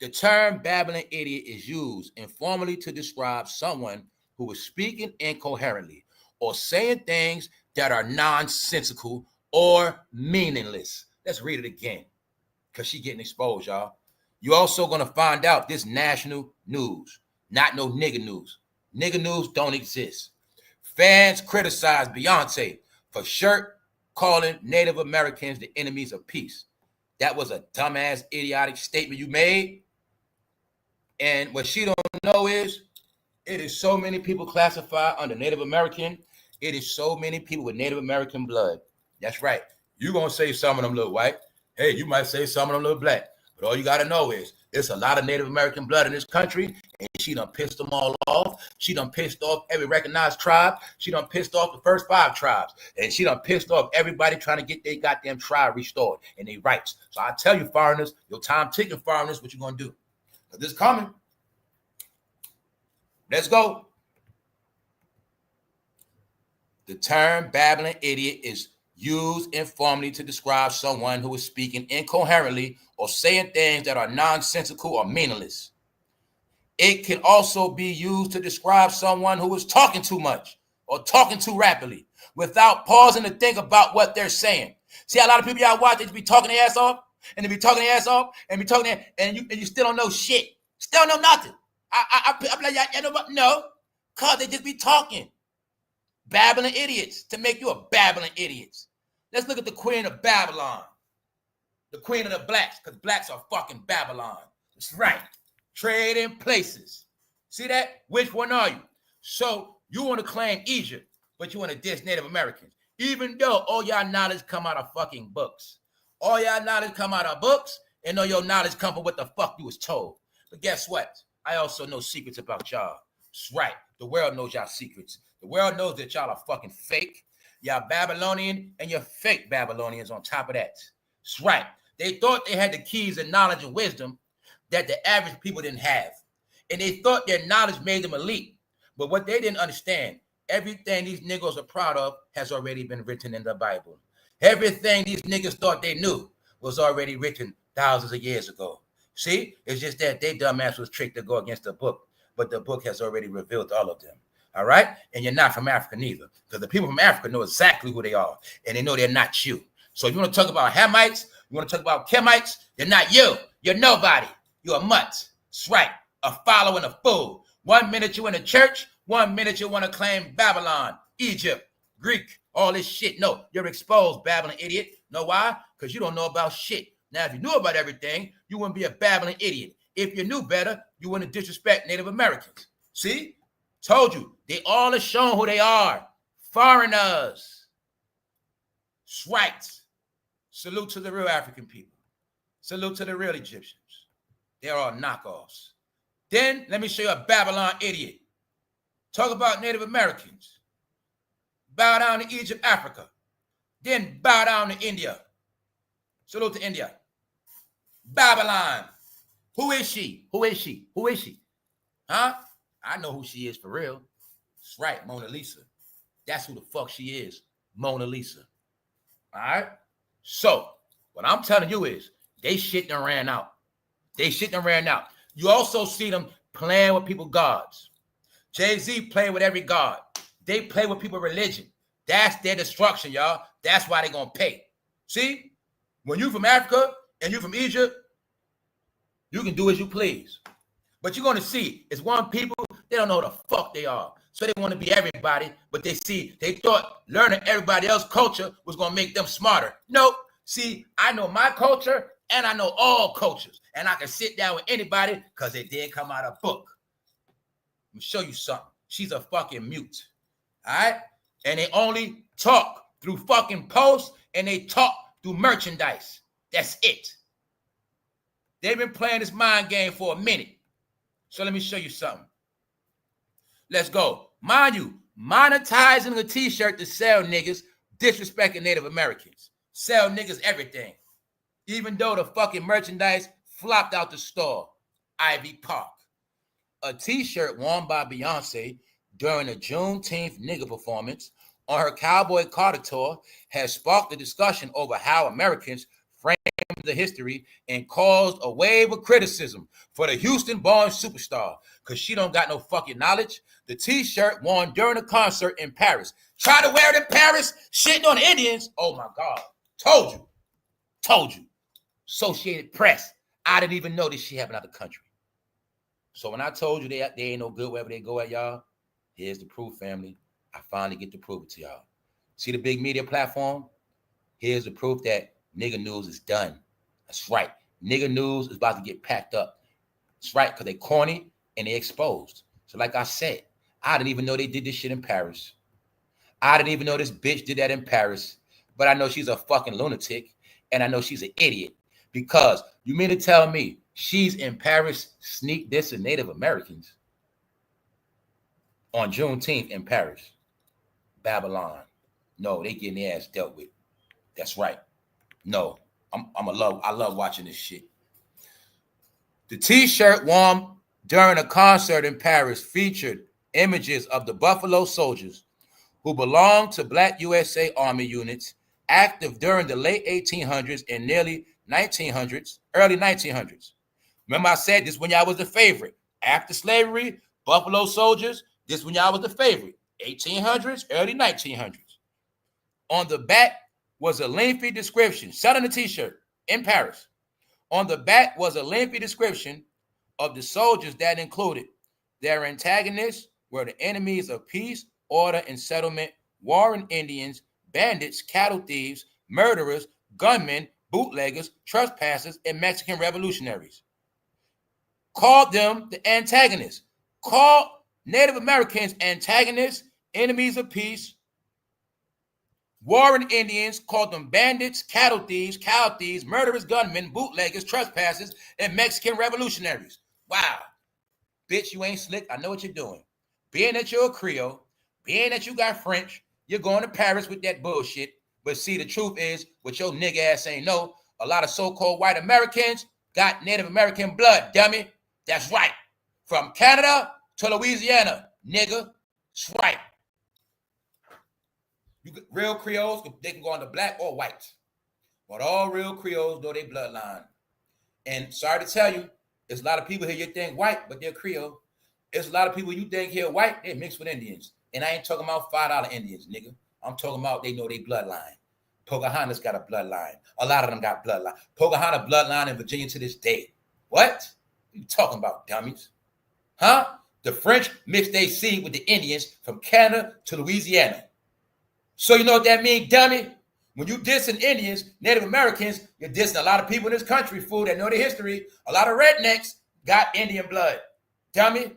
The term babbling idiot is used informally to describe someone who is speaking incoherently or saying things that are nonsensical or meaningless. Let's read it again, because she's getting exposed, y'all. You're also going to find out this national news, not no nigga news. Nigga news don't exist. Fans criticize Beyonce for shirt calling Native Americans the enemies of peace. That was a dumbass, idiotic statement you made. And what she don't know is, it is so many people classified under Native American. It is so many people with Native American blood. That's right. You're going to say some of them look white. Hey, you might say some of them look black. But all you got to know is, there's a lot of Native American blood in this country, and she done pissed them all off. She done pissed off every recognized tribe. She done pissed off the first 5 tribes. And she done pissed off everybody trying to get their goddamn tribe restored and their rights. So I tell you, foreigners, your time ticking, foreigners, what you going to do? Because this coming. Let's go. The term babbling idiot is used informally to describe someone who is speaking incoherently or saying things that are nonsensical or meaningless. It can also be used to describe someone who is talking too much or talking too rapidly without pausing to think about what they're saying. See, a lot of people y'all watch, they just be talking their ass off, and they be talking their ass off, and be talking their, and you still don't know shit. Still know nothing. I'm like, y'all know what? No, because they just be talking. Babbling idiots to make you a babbling idiots. Let's look at the queen of Babylon. The queen of the blacks, because blacks are fucking Babylon. That's right. Trading places. See that? Which one are you? So you want to claim Egypt, but you want to diss Native Americans. Even though all y'all knowledge come out of fucking books. All y'all knowledge come out of books, and all your knowledge come from what the fuck you was told. But guess what? I also know secrets about y'all. That's right. The world knows y'all secrets. The world knows that y'all are fucking fake. Y'all Babylonian, and you're fake Babylonians on top of that. That's right. They thought they had the keys and knowledge and wisdom that the average people didn't have. And they thought their knowledge made them elite. But what they didn't understand, everything these niggas are proud of has already been written in the Bible. Everything these niggas thought they knew was already written thousands of years ago. See, it's just that they dumbass was tricked to go against the book, but the book has already revealed all of them. All right? And you're not from Africa neither, because the people from Africa know exactly who they are, and they know they're not you. So if you want to talk about Hamites, you want to talk about Kemites, they're not you. You're nobody. You're a mutt. That's right. A follower and a fool. 1 minute you're in the church, 1 minute you want to claim Babylon, Egypt, Greek, all this shit. No, you're exposed, babbling idiot. Know why? Because you don't know about shit. Now, if you knew about everything, you wouldn't be a babbling idiot. If you knew better, you wouldn't disrespect Native Americans. See? Told you. They all are shown who they are. Foreigners. That's right. Salute to the real African people. Salute to the real Egyptians. They're all knockoffs. Then, let me show you a Babylon idiot. Talk about Native Americans. Bow down to Egypt, Africa. Then bow down to India. Salute to India. Babylon. Who is she? Who is she? Who is she? Huh? I know who she is for real. That's right, Mona Lisa. That's who the fuck she is, Mona Lisa. All right? So, what I'm telling you is, they shit done ran out. They shit done ran out. You also see them playing with people's gods. Jay-Z playing with every god. They play with people's religion. That's their destruction, y'all. That's why they're going to pay. See? When you from Africa and you from Egypt, you can do as you please. But you're going to see, it's one people, they don't know who the fuck they are. So they want to be everybody, but they thought learning everybody else's culture was going to make them smarter. Nope. See, I know my culture and I know all cultures. And I can sit down with anybody because they did come out of a book. Let me show you something. She's a fucking mute. All right? And they only talk through fucking posts and they talk through merchandise. That's it. They've been playing this mind game for a minute. So let me show you something. Let's go. Mind you, monetizing a t-shirt to sell niggas, disrespecting Native Americans. Sell niggas everything. Even though the fucking merchandise flopped out the store. Ivy Park. A t-shirt worn by Beyonce during a Juneteenth nigga performance on her Cowboy Carter tour has sparked a discussion over how Americans framed the history and caused a wave of criticism for the Houston-born superstar because she don't got no fucking knowledge. The t-shirt worn during a concert in Paris. Try to wear it in Paris, shitting on the Indians. Oh my God. Told you. Told you. Associated Press. I didn't even know this shit happened out of the country. So when I told you they ain't no good wherever they go at, y'all, here's the proof, family. I finally get to prove it to y'all. See the big media platform? Here's the proof that nigga news is done. That's right. Nigga news is about to get packed up. That's right, because they corny and they exposed. So like I said, I didn't even know they did this shit in Paris. I didn't even know this bitch did that in Paris. But I know she's a fucking lunatic and I know she's an idiot because you mean to tell me she's in Paris sneak dissing Native Americans on Juneteenth in Paris? Babylon. No, they getting their ass dealt with. That's right. No, I love watching this shit. The t-shirt worn during a concert in Paris featured images of the Buffalo Soldiers who belonged to Black USA Army units active during the late 1800s and early 1900s. Remember I said this when y'all was the favorite. After slavery, Buffalo Soldiers, this when y'all was the favorite. 1800s, early 1900s. On the back was a lengthy description, selling a t-shirt in Paris. On the back was a lengthy description of the soldiers that included their antagonists were the enemies of peace, order, and settlement, warring Indians, bandits, cattle thieves, murderers, gunmen, bootleggers, trespassers, and Mexican revolutionaries. Called them the antagonists. Called Native Americans antagonists, enemies of peace. Warring Indians called them bandits, cattle thieves, cow thieves, murderers, gunmen, bootleggers, trespassers, and Mexican revolutionaries. Wow. Bitch, you ain't slick. I know what you're doing. Being that you're a Creole, being that you got French, you're going to Paris with that bullshit. But see, the truth is, what your nigga ass ain't know, a lot of so-called white Americans got Native American blood, dummy. That's right. From Canada to Louisiana, nigga. That's right. Real Creoles, they can go on the black or white. But all real Creoles know their bloodline. And sorry to tell you, there's a lot of people here you think white, but they're Creole. There's a lot of people you think here white, they're mixed with Indians. And I ain't talking about $5 Indians, nigga. I'm talking about they know their bloodline. Pocahontas got a bloodline. A lot of them got bloodline. Pocahontas bloodline in Virginia to this day. What you talking about, dummies? Huh? The French mixed their seed with the Indians from Canada to Louisiana. So you know what that means, dummy? When you dissing Indians, Native Americans, you're dissing a lot of people in this country, fool, that know the history. A lot of rednecks got Indian blood. Dummy.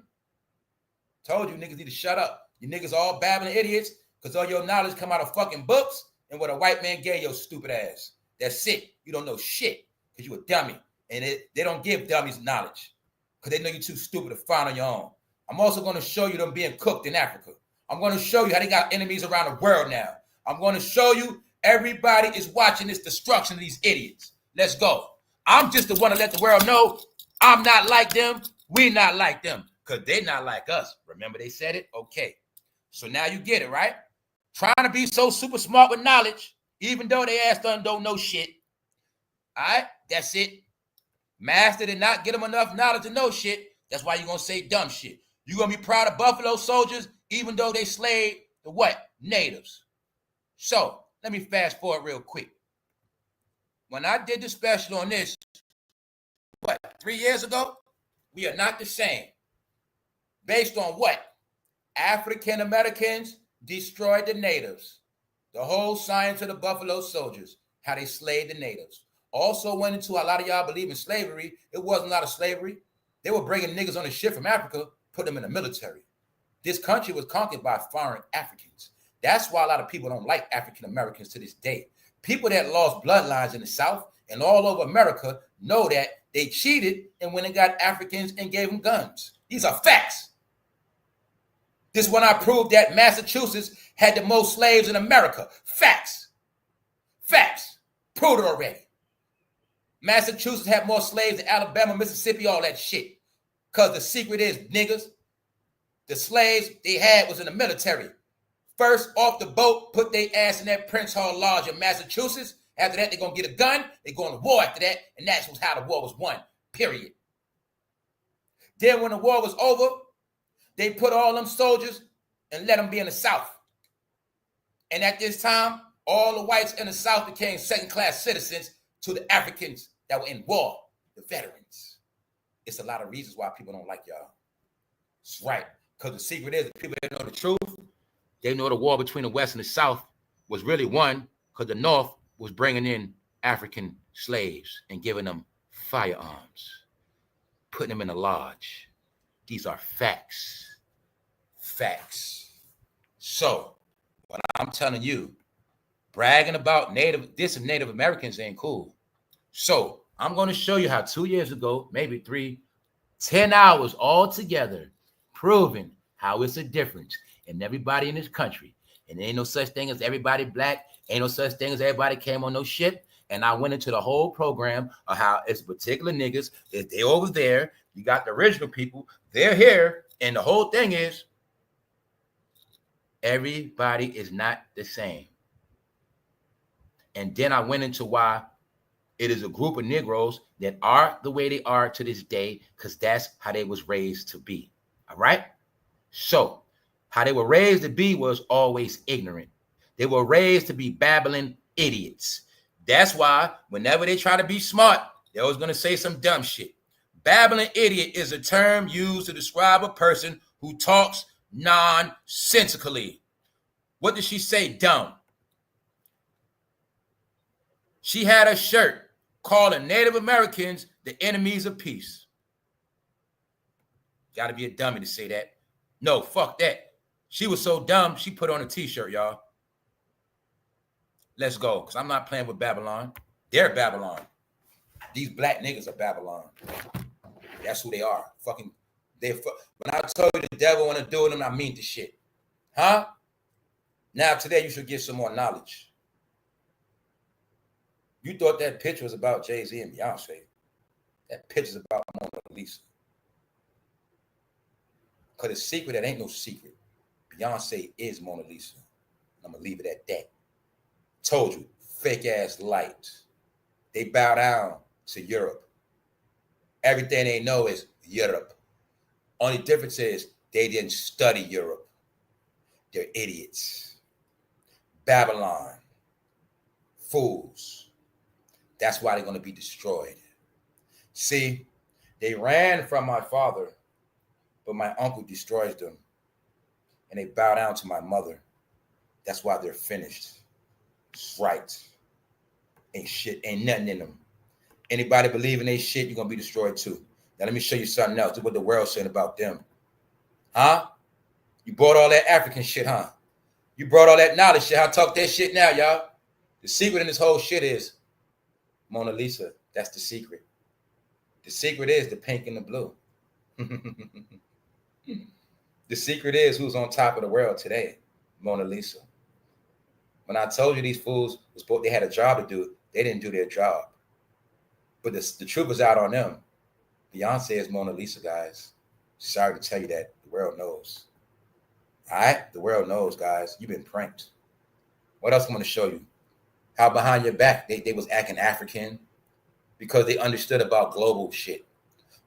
Told you niggas need to shut up. You niggas all babbling idiots because all your knowledge come out of fucking books and what a white man gave your stupid ass. That's it. You don't know shit because you a dummy. And they don't give dummies knowledge because they know you're too stupid to find on your own. I'm also going to show you them being cooked in Africa. I'm going to show you how they got enemies around the world now. I'm going to show you everybody is watching this destruction of these idiots. Let's go. I'm just the one to let the world know I'm not like them. We not like them because they not like us. Remember they said it? Okay. So now you get it, right? Trying to be so super smart with knowledge, even though they ass done don't know shit. All right? That's it. Master did not get them enough knowledge to know shit. That's why you're going to say dumb shit. You're going to be proud of Buffalo soldiers, even though they slayed the what? Natives. So, let me fast forward real quick. When I did the special on this, 3 years ago? We are not the same. Based on what? African Americans destroyed the natives. The whole science of the Buffalo soldiers, how they slayed the natives. Also went into a lot of y'all believe in slavery. It wasn't a lot of slavery. They were bringing niggas on a ship from Africa, put them in the military. This country was conquered by foreign Africans. That's why a lot of people don't like African Americans to this day. People that lost bloodlines in the South and all over America know that they cheated and went and got Africans and gave them guns. These are facts. This one I proved that Massachusetts had the most slaves in America. Facts. Facts. Proved it already. Massachusetts had more slaves than Alabama, Mississippi, all that shit. Because the secret is, niggas, the slaves they had was in the military. First off the boat, put their ass in that Prince Hall Lodge in Massachusetts. After that, they're going to get a gun. They're going to war after that. And that's how the war was won, period. Then when the war was over, they put all them soldiers and let them be in the South. And at this time, all the whites in the South became second-class citizens to the Africans that were in war, the veterans. It's a lot of reasons why people don't like y'all. That's right. Because the secret is, the people that know the truth, they know the war between the West and the South was really won because the North was bringing in African slaves and giving them firearms, putting them in a lodge. These are facts. Facts. So, when I'm telling you, bragging about Native Americans ain't cool. So, I'm going to show you how 2 years ago, maybe 3, 10 hours all together, proving how it's a difference in everybody in this country. And there ain't no such thing as everybody black. Ain't no such thing as everybody came on no shit. And I went into the whole program of how it's particular niggas. If they over there, you got the original people, they're here. And the whole thing is, everybody is not the same. And then I went into why it is a group of Negroes that are the way they are to this day, because that's how they was raised to be. All right? So, how they were raised to be was always ignorant. They were raised to be babbling idiots. That's why whenever they try to be smart, they're always going to say some dumb shit. Babbling idiot is a term used to describe a person who talks nonsensically. What did she say? Dumb. She had a shirt calling Native Americans the enemies of peace. Got to be a dummy to say that. No, fuck that. She was so dumb, she put on a t-shirt, y'all. Let's go, because I'm not playing with Babylon. They're Babylon. These black niggas are Babylon. That's who they are. Fucking, when I told you the devil want to do with them, I mean the shit. Huh? Now, today, you should get some more knowledge. You thought that picture was about Jay-Z and Beyonce. That picture's about Mona Lisa. Because the secret, that ain't no secret. Beyonce is Mona Lisa. I'm going to leave it at that. Told you, fake ass light. They bow down to Europe. Everything they know is Europe. Only difference is they didn't study Europe. They're idiots. Babylon. Fools. That's why they're going to be destroyed. See, they ran from my father, but my uncle destroys them. And they bow down to my mother. That's why they're finished. Right. Ain't shit, ain't nothing in them. Anybody believe in they shit, you're gonna be destroyed too. Now let me show you something else. This is what the world's saying about them. Huh? You brought all that African shit, huh? You brought all that knowledge shit. Huh? Talk that shit now, y'all. The secret in this whole shit is Mona Lisa. That's the secret. The secret is the pink and the blue. The secret is who's on top of the world today. Mona Lisa. When I told you these fools, they had a job to do, they didn't do their job. But the truth is out on them. Beyonce is Mona Lisa, guys. Sorry to tell you that. The world knows. All right? The world knows, guys. You've been pranked. What else I'm going to show you? How behind your back, they was acting African because they understood about global shit.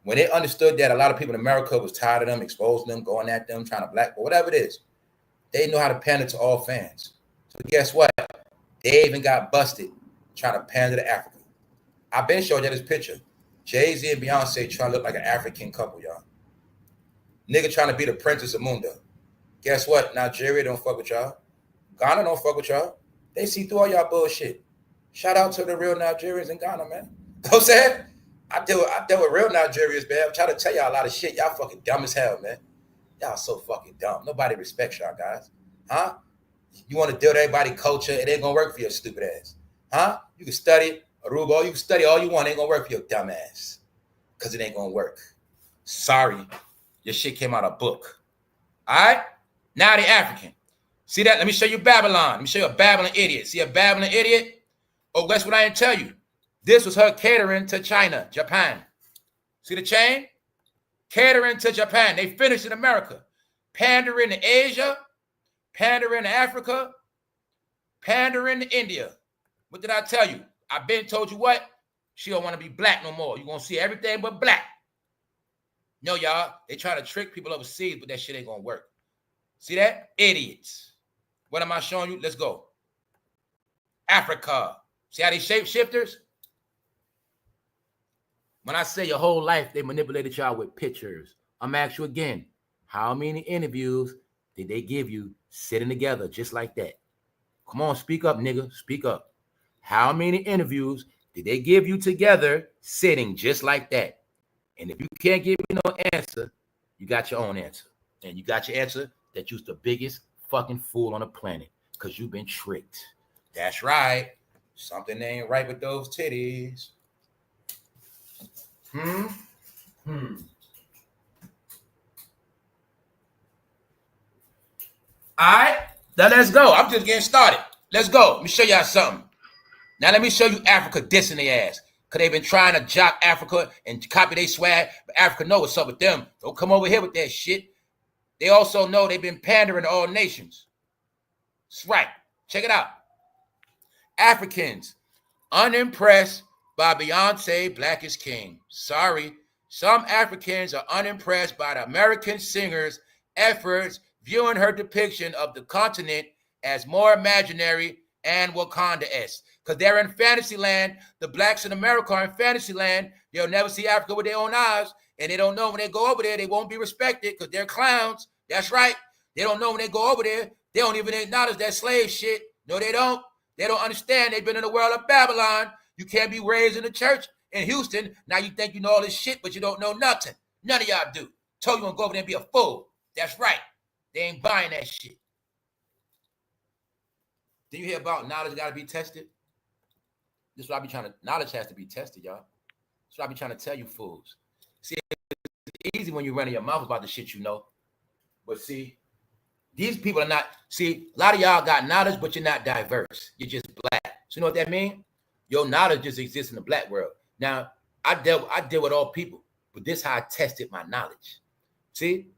When they understood that a lot of people in America was tired of them, exposing them, going at them, trying to blackball, whatever it is, they know how to pander to all fans. So guess what? They even got busted trying to pander to Africa. I've been showing you this picture. Jay-Z and Beyonce trying to look like an African couple, y'all. Nigga trying to be the Princess of Munda. Guess what? Nigeria don't fuck with y'all. Ghana don't fuck with y'all. They see through all y'all bullshit. Shout out to the real Nigerians in Ghana, man. You know what I'm saying? I deal with real Nigerians, man. I'm trying to tell y'all a lot of shit. Y'all fucking dumb as hell, man. Y'all so fucking dumb. Nobody respects y'all, guys. Huh? You want to deal with everybody's culture, it ain't gonna work for your stupid ass. Huh? You can study Aruba, you can study all you want, it ain't gonna work for your dumb ass. Because it ain't gonna work. Sorry, your shit came out of a book. All right? Now the African. See that? Let me show you Babylon. Let me show you a Babylon idiot. See a Babylon idiot? Oh, guess what I didn't tell you? This was her catering to China, Japan. See the chain? Catering to Japan. They finished in America. Pandering to Asia. Pandering to Africa. Pandering to India. What did I tell you? I've been told you what? She don't want to be black no more. You're going to see everything but black. No, y'all. They try to trick people overseas, but that shit ain't going to work. See that? Idiots. What am I showing you? Let's go. Africa. See how they shapeshifters? When I say your whole life, they manipulated y'all with pictures. I'm asking you again, how many interviews did they give you sitting together just like that? Come on, speak up, nigga. Speak up. How many interviews did they give you together sitting just like that? And if you can't give me no answer, you got your own answer. And you got your answer that you're the biggest fucking fool on the planet because you've been tricked. That's right. Something ain't right with those titties. All right, now let's go. I'm just getting started. Let's go. Let me show y'all something. Now let me show you Africa dissing their ass. Because they've been trying to jock Africa and copy their swag. But Africa know what's up with them. Don't come over here with that shit. They also know they've been pandering to all nations. That's right. Check it out. Africans unimpressed by Beyonce, Black is King. Sorry. Some Africans are unimpressed by the American singer's efforts viewing her depiction of the continent as more imaginary and Wakanda-esque. Because they're in fantasy land. The blacks in America are in fantasy land. They'll never see Africa with their own eyes. And they don't know when they go over there, they won't be respected because they're clowns. That's right. They don't know when they go over there. They don't even acknowledge that slave shit. No, they don't. They don't understand. They've been in the world of Babylon. You can't be raised in the church in Houston. Now you think you know all this shit, but you don't know nothing. None of y'all do. Told you gonna go over there and be a fool. That's right. They ain't buying that shit. Did you hear about knowledge got to be tested? This is what I be trying to, knowledge has to be tested, y'all. That's what I be trying to tell you fools. See, it's easy when you're running your mouth about the shit you know. But see, these people are not, see, a lot of y'all got knowledge, but you're not diverse. You're just black. So you know what that means? Your knowledge just exists in the black world. Now, I deal with all people, but this is how I tested my knowledge. See,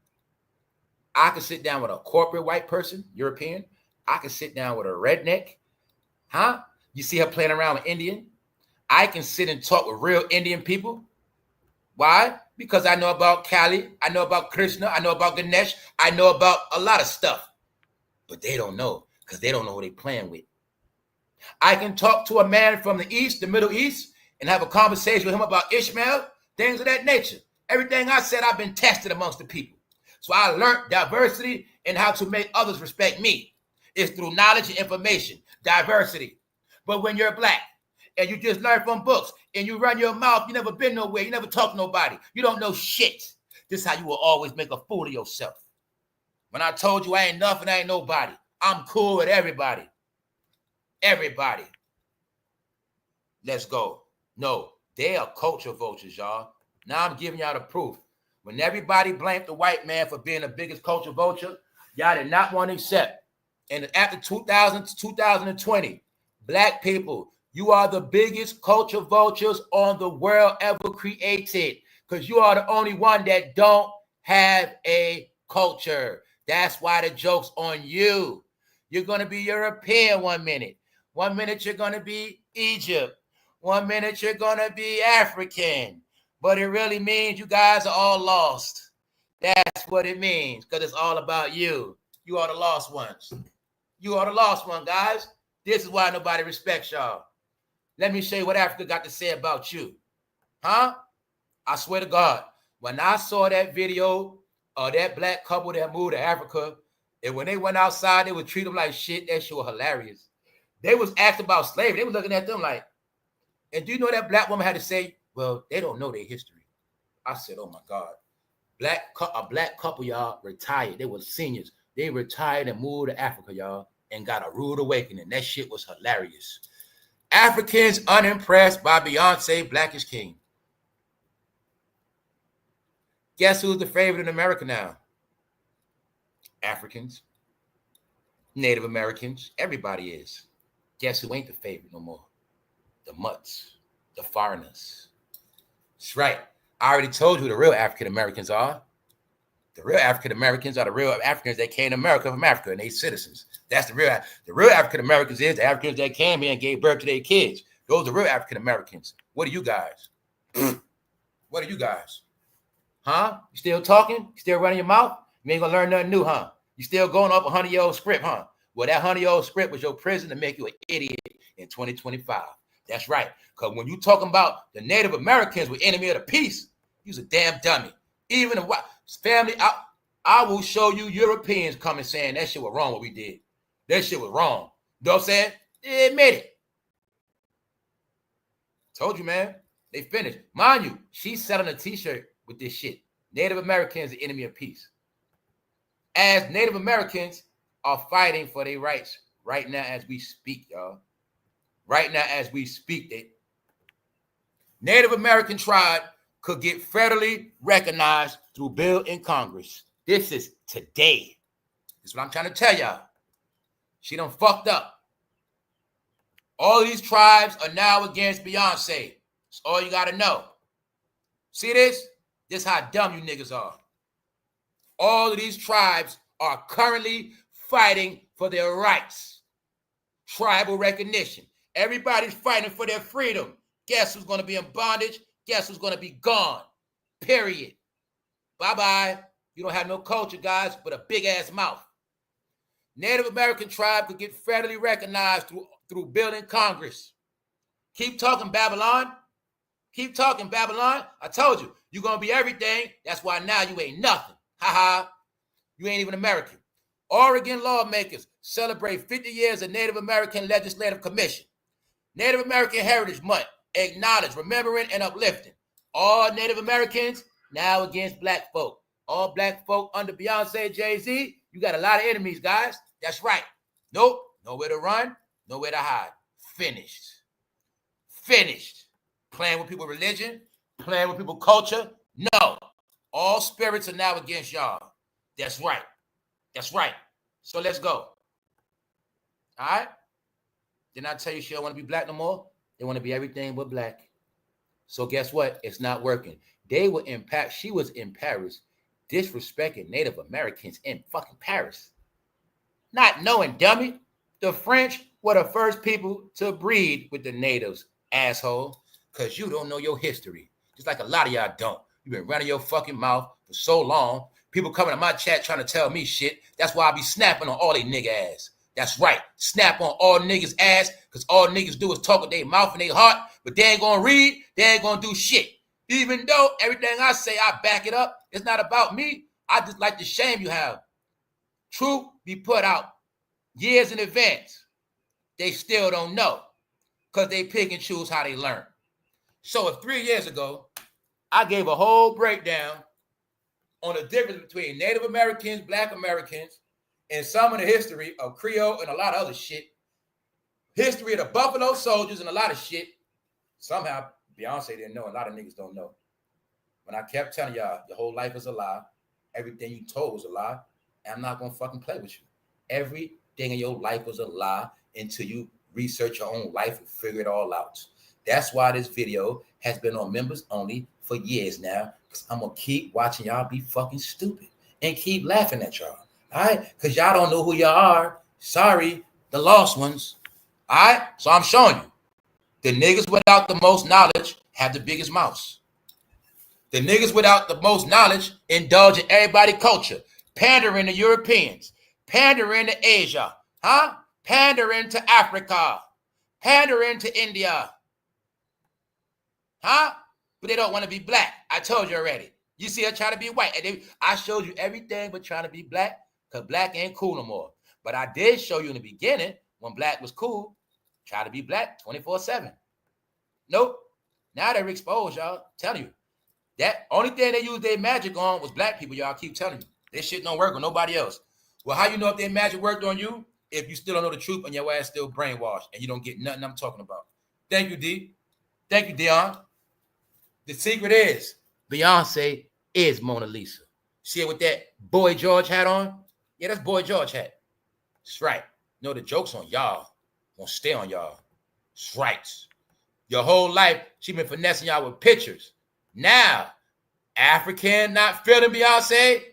I can sit down with a corporate white person, European. I can sit down with a redneck. Huh? You see her playing around with Indian. I can sit and talk with real Indian people. Why? Because I know about Kali. I know about Krishna. I know about Ganesh. I know about a lot of stuff. But they don't know because they don't know who they're playing with. I can talk to a man from the East, the Middle East, and have a conversation with him about Ishmael, things of that nature. Everything I said, I've been tested amongst the people. So I learned diversity and how to make others respect me. It's through knowledge and information, diversity. But when you're black and you just learn from books and you run your mouth, you never been nowhere, you never talk to nobody, you don't know shit. This is how you will always make a fool of yourself. When I told you I ain't nothing, I ain't nobody. I'm cool with everybody. Everybody. Let's go. No, they are culture vultures, y'all. Now I'm giving y'all the proof. When everybody blamed the white man for being the biggest culture vulture, y'all did not want to accept. And after 2000 to 2020, black people, you are the biggest culture vultures on the world ever created, because you are the only one that don't have a culture. That's why the joke's on you. You're going to be European 1 minute. 1 minute you're going to be Egypt. 1 minute you're going to be African. But it really means you guys are all lost. That's what it means, because it's all about you. You are the lost ones. You are the lost one, guys. This is why nobody respects y'all. Let me show you what Africa got to say about you. Huh? I swear to God, when I saw that video of that black couple that moved to Africa, and when they went outside, they would treat them like shit. That shit was hilarious. They was asking about slavery. They were looking at them like, and do you know that black woman had to say, well, they don't know their history. I said, oh my God. A black couple, y'all, retired. They were seniors. They retired and moved to Africa, y'all, and got a rude awakening. That shit was hilarious. Africans unimpressed by Beyonce, Black is King. Guess who's the favorite in America now? Africans, Native Americans, everybody is. Guess who ain't the favorite no more? The mutts, the foreigners. That's right. I already told you who the real African Americans are. The real African Americans are the real Africans that came to America from Africa and they citizens. That's the real African Americans is the Africans that came here and gave birth to their kids. Those are real African Americans. What are you guys? What are you guys? Huh? You still talking? You still running your mouth? You ain't gonna learn nothing new, huh? You still going off a 100-year-old script, huh? Well, that 100-year-old script was your prison to make you an idiot in 2025. That's right. Because when you talking about the Native Americans were enemy of the peace, you's a damn dummy. Even the white family, I will show you Europeans coming saying that shit was wrong what we did. That shit was wrong. You know what I'm saying? They admit it. Told you, man. They finished. Mind you, she's selling a t-shirt with this shit. Native Americans, the enemy of peace. As Native Americans are fighting for their rights right now as we speak, y'all. Right now as we speak, they Native American tribe could get federally recognized through bill in Congress. This is today. This is what I'm trying to tell y'all. She done fucked up. All these tribes are now against Beyonce. That's all you got to know. See this? This is how dumb you niggas are. All of these tribes are currently fighting for their rights. Tribal recognition. Everybody's fighting for their freedom. Guess who's going to be in bondage? Guess who's going to be gone? Period. Bye-bye. You don't have no culture, guys, but a big-ass mouth. Native American tribe could get federally recognized through bill in Congress. Keep talking, Babylon. Keep talking, Babylon. I told you, you're going to be everything. That's why now you ain't nothing. Ha-ha. You ain't even American. Oregon lawmakers celebrate 50 years of Native American Legislative Commission. Native American Heritage Month. Acknowledge, remembering, and uplifting. All Native Americans now against black folk. All black folk under Beyonce, Jay-Z. You got a lot of enemies, guys. That's right. Nope. Nowhere to run. Nowhere to hide. Finished. Finished. Playing with people's religion. Playing with people's culture. No. All spirits are now against y'all. That's right. That's right. So let's go. All right? Didn't I tell you she don't want to be black no more? They want to be everything but black. So guess what? It's not working. She was in Paris disrespecting Native Americans in fucking Paris. Not knowing, dummy. The French were the first people to breed with the natives, asshole. Because you don't know your history. Just like a lot of y'all don't. You've been running your fucking mouth for so long. People coming to my chat trying to tell me shit. That's why I be snapping on all they nigga ass. That's right. Snap on all niggas ass, because all niggas do is talk with their mouth and their heart, but they ain't gonna read, they ain't gonna do shit. Even though everything I say, I back it up. It's not about me. I just like the shame you have. Truth be put out. years in advance. They still don't know because they pick and choose how they learn. So if 3 years ago, I gave a whole breakdown on the difference between Native Americans, Black Americans, and some of the history of Creole and a lot of other shit, history of the Buffalo Soldiers and a lot of shit, somehow Beyonce didn't know. A lot of niggas don't know. When I kept telling y'all, your whole life is a lie, everything you told was a lie, and I'm not going to fucking play with you. Everything in your life was a lie until you research your own life and figure it all out. That's why this video has been on members only for years now, because I'm going to keep watching y'all be fucking stupid and keep laughing at y'all, all right? Because y'all don't know who y'all are. Sorry, the lost ones, all right? So I'm showing you. The niggas without the most knowledge have the biggest mouths. The niggas without the most knowledge indulge in everybody's culture, pandering to Europeans, pandering to Asia, huh? Pandering to Africa, pandering to India, huh? But they don't want to be black. I told you already. You see her trying to be white. And I showed you everything but trying to be black, because black ain't cool no more. But I did show you in the beginning, when black was cool, try to be black 24/7. Nope. Now they're exposed, y'all. Telling you. That only thing they used their magic on was black people, y'all. Keep telling you. This shit don't work on nobody else. Well, how you know if their magic worked on you? If you still don't know the truth and your ass still brainwashed and you don't get nothing I'm talking about. Thank you, D. Thank you, Dion. The secret is Beyonce is Mona Lisa. See it with that Boy George hat on? Yeah, that's Boy George hat. That's right. No, the joke's on y'all. Won't stay on y'all. That's right. Your whole life, she been finessing y'all with pictures. Now, African not feeling Beyonce.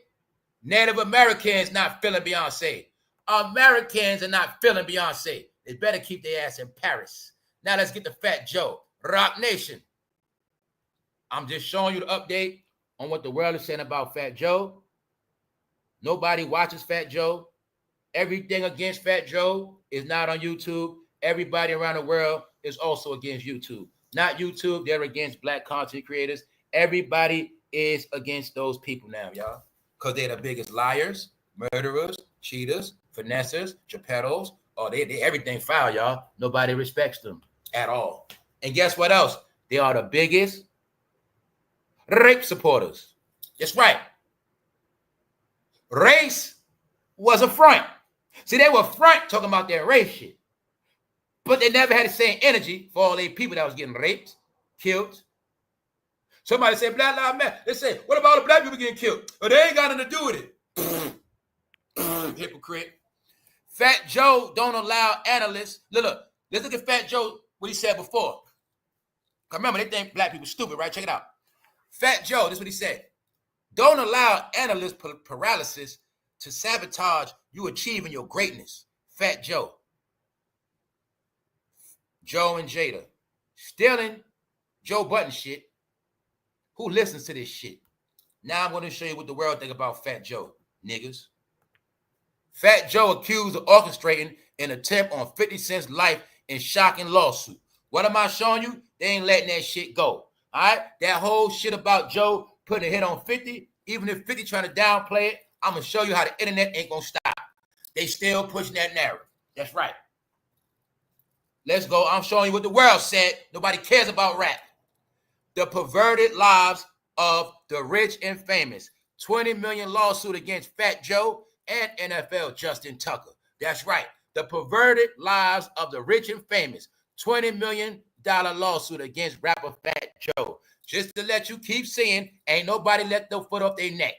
Native Americans not feeling Beyonce. Americans are not feeling Beyonce. They better keep their ass in Paris. Now let's get to Fat Joe. Rock Nation. I'm just showing you the update on what the world is saying about Fat Joe. Nobody watches Fat Joe. Everything against Fat Joe is not on YouTube. Everybody around the world is also against YouTube. Not YouTube, they're against black content creators. Everybody is against those people now, y'all. Because they're the biggest liars, murderers, cheaters, finessers, chaperos. Oh, they everything foul, y'all. Nobody respects them at all. And guess what else? They are the biggest rape supporters. That's right. Race was a front. See, they were front talking about their race shit. But they never had the same energy for all the people that was getting raped, killed. Somebody said, Black Lives Matter. They say, what about all the black people getting killed? Well, they ain't got nothing to do with it. Hypocrite. Fat Joe don't allow analysts. Look, let's look at Fat Joe, what he said before. Remember, they think black people stupid, right? Check it out. Fat Joe, this is what he said. Don't allow analyst paralysis to sabotage you achieving your greatness. Fat Joe. Joe and Jada. Stealing Joe Button shit. Who listens to this shit? Now I'm going to show you what the world think about Fat Joe, niggas. Fat Joe accused of orchestrating an attempt on 50 Cent's life in shocking lawsuit. What am I showing you? They ain't letting that shit go. All right? That whole shit about Joe putting a hit on 50, even if 50 trying to downplay it, I'm going to show you how the internet ain't going to stop. They still pushing that narrative. That's right. Let's go. I'm showing you what the world said. Nobody cares about rap. The perverted lives of the rich and famous. 20 million lawsuit against Fat Joe and NFL Justin Tucker. That's right. The perverted lives of the rich and famous. $20 million lawsuit against rapper Fat Joe. Just to let you keep seeing, ain't nobody let their foot off their neck.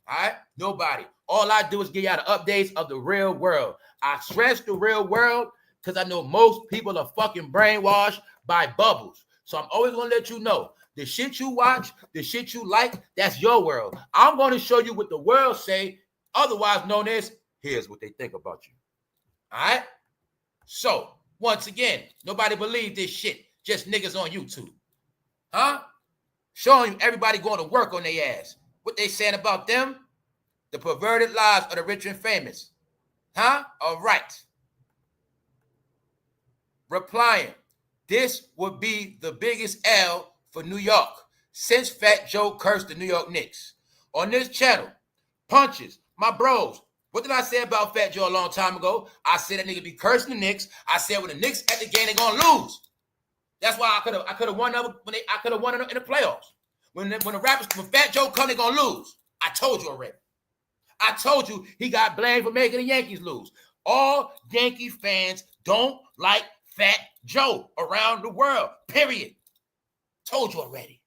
All right? Nobody. All I do is give y'all the updates of the real world. I stress the real world because I know most people are fucking brainwashed by bubbles. So I'm always going to let you know. The shit you watch, the shit you like, that's your world. I'm going to show you what the world say, otherwise known as, here's what they think about you. All right? So, once again, nobody believe this shit. Just niggas on YouTube. Huh? Showing you everybody going to work on their ass. What they saying about them? The perverted lives of the rich and famous. Huh? All right. Replying, this would be the biggest L for New York since Fat Joe cursed the New York Knicks. On this channel, punches, my bros, What did I say about Fat Joe a long time ago? I said that nigga be cursing the Knicks. I said when the Knicks at the game, they gonna lose. That's why I could have won them I could have won in the playoffs. When Fat Joe come, they gonna lose. I told you already. I told you he got blamed for making the Yankees lose. All Yankee fans don't like Fat Joe around the world. Period. Told you already.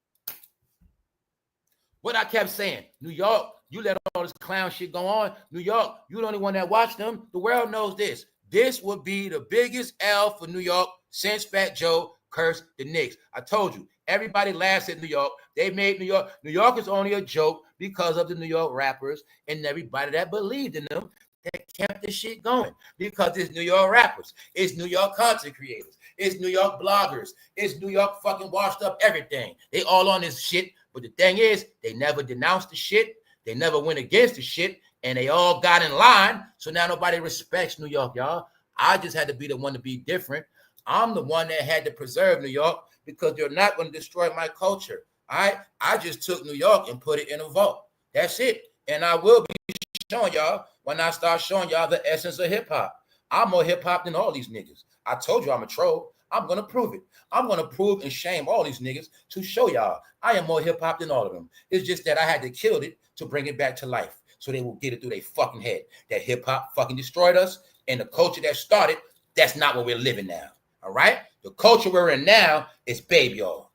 What I kept saying, New York, you let all this clown shit go on. New York, you the only one that watched them. The world knows this. This would be the biggest L for New York since Fat Joe cursed the Knicks. I told you, everybody laughs at New York. They made New York. New York is only a joke because of the New York rappers and everybody that believed in them that kept this shit going. Because it's New York rappers. It's New York content creators. It's New York bloggers. It's New York fucking washed up everything. They all on this shit. But the thing is, they never denounced the shit. They never went against the shit. And they all got in line. So now nobody respects New York, y'all. I just had to be the one to be different. I'm the one that had to preserve New York because they're not going to destroy my culture. All right? I just took New York and put it in a vault. That's it. And I will be showing y'all when I start showing y'all the essence of hip hop. I'm more hip hop than all these niggas. I told you I'm a troll. I'm going to prove it. I'm going to prove and shame all these niggas to show y'all I am more hip hop than all of them. It's just that I had to kill it to bring it back to life so they will get it through their fucking head. That hip hop fucking destroyed us and the culture that started, that's not what we're living now. All right? The culture we're in now is baby y'all.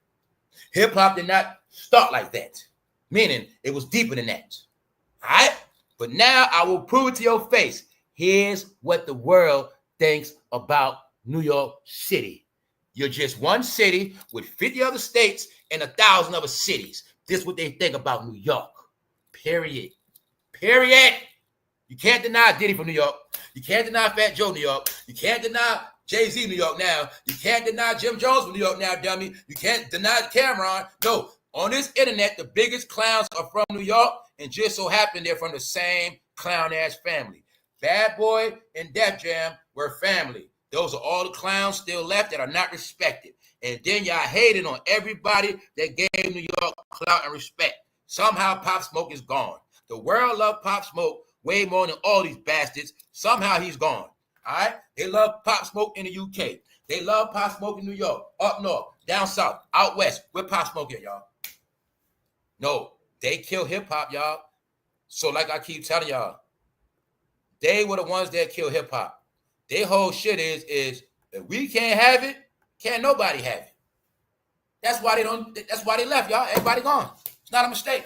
Hip hop did not start like that, meaning it was deeper than that. All right? But now I will prove it to your face. Here's what the world thinks about New York City. You're just one city with 50 other states and 1,000 other cities. This is what they think about New York. Period. Period. You can't deny Diddy from New York. You can't deny Fat Joe New York. You can't deny Jay-Z New York now. You can't deny Jim Jones from New York now, dummy. You can't deny Cameron. No, on this internet, the biggest clowns are from New York, and just so happen they're from the same clown-ass family. Bad Boy and Def Jam were family. Those are all the clowns still left that are not respected. And then y'all hated on everybody that gave New York clout and respect. Somehow Pop Smoke is gone. The world loved Pop Smoke way more than all these bastards. Somehow he's gone. All right? They love Pop Smoke in the UK. They love Pop Smoke in New York, up north, down south, out west. Where Pop Smoke at, y'all? No, they kill hip-hop, y'all. So like I keep telling y'all, they were the ones that kill hip-hop. Their whole shit is if we can't have it, can't nobody have it. That's why they left, y'all. Everybody gone. It's not a mistake.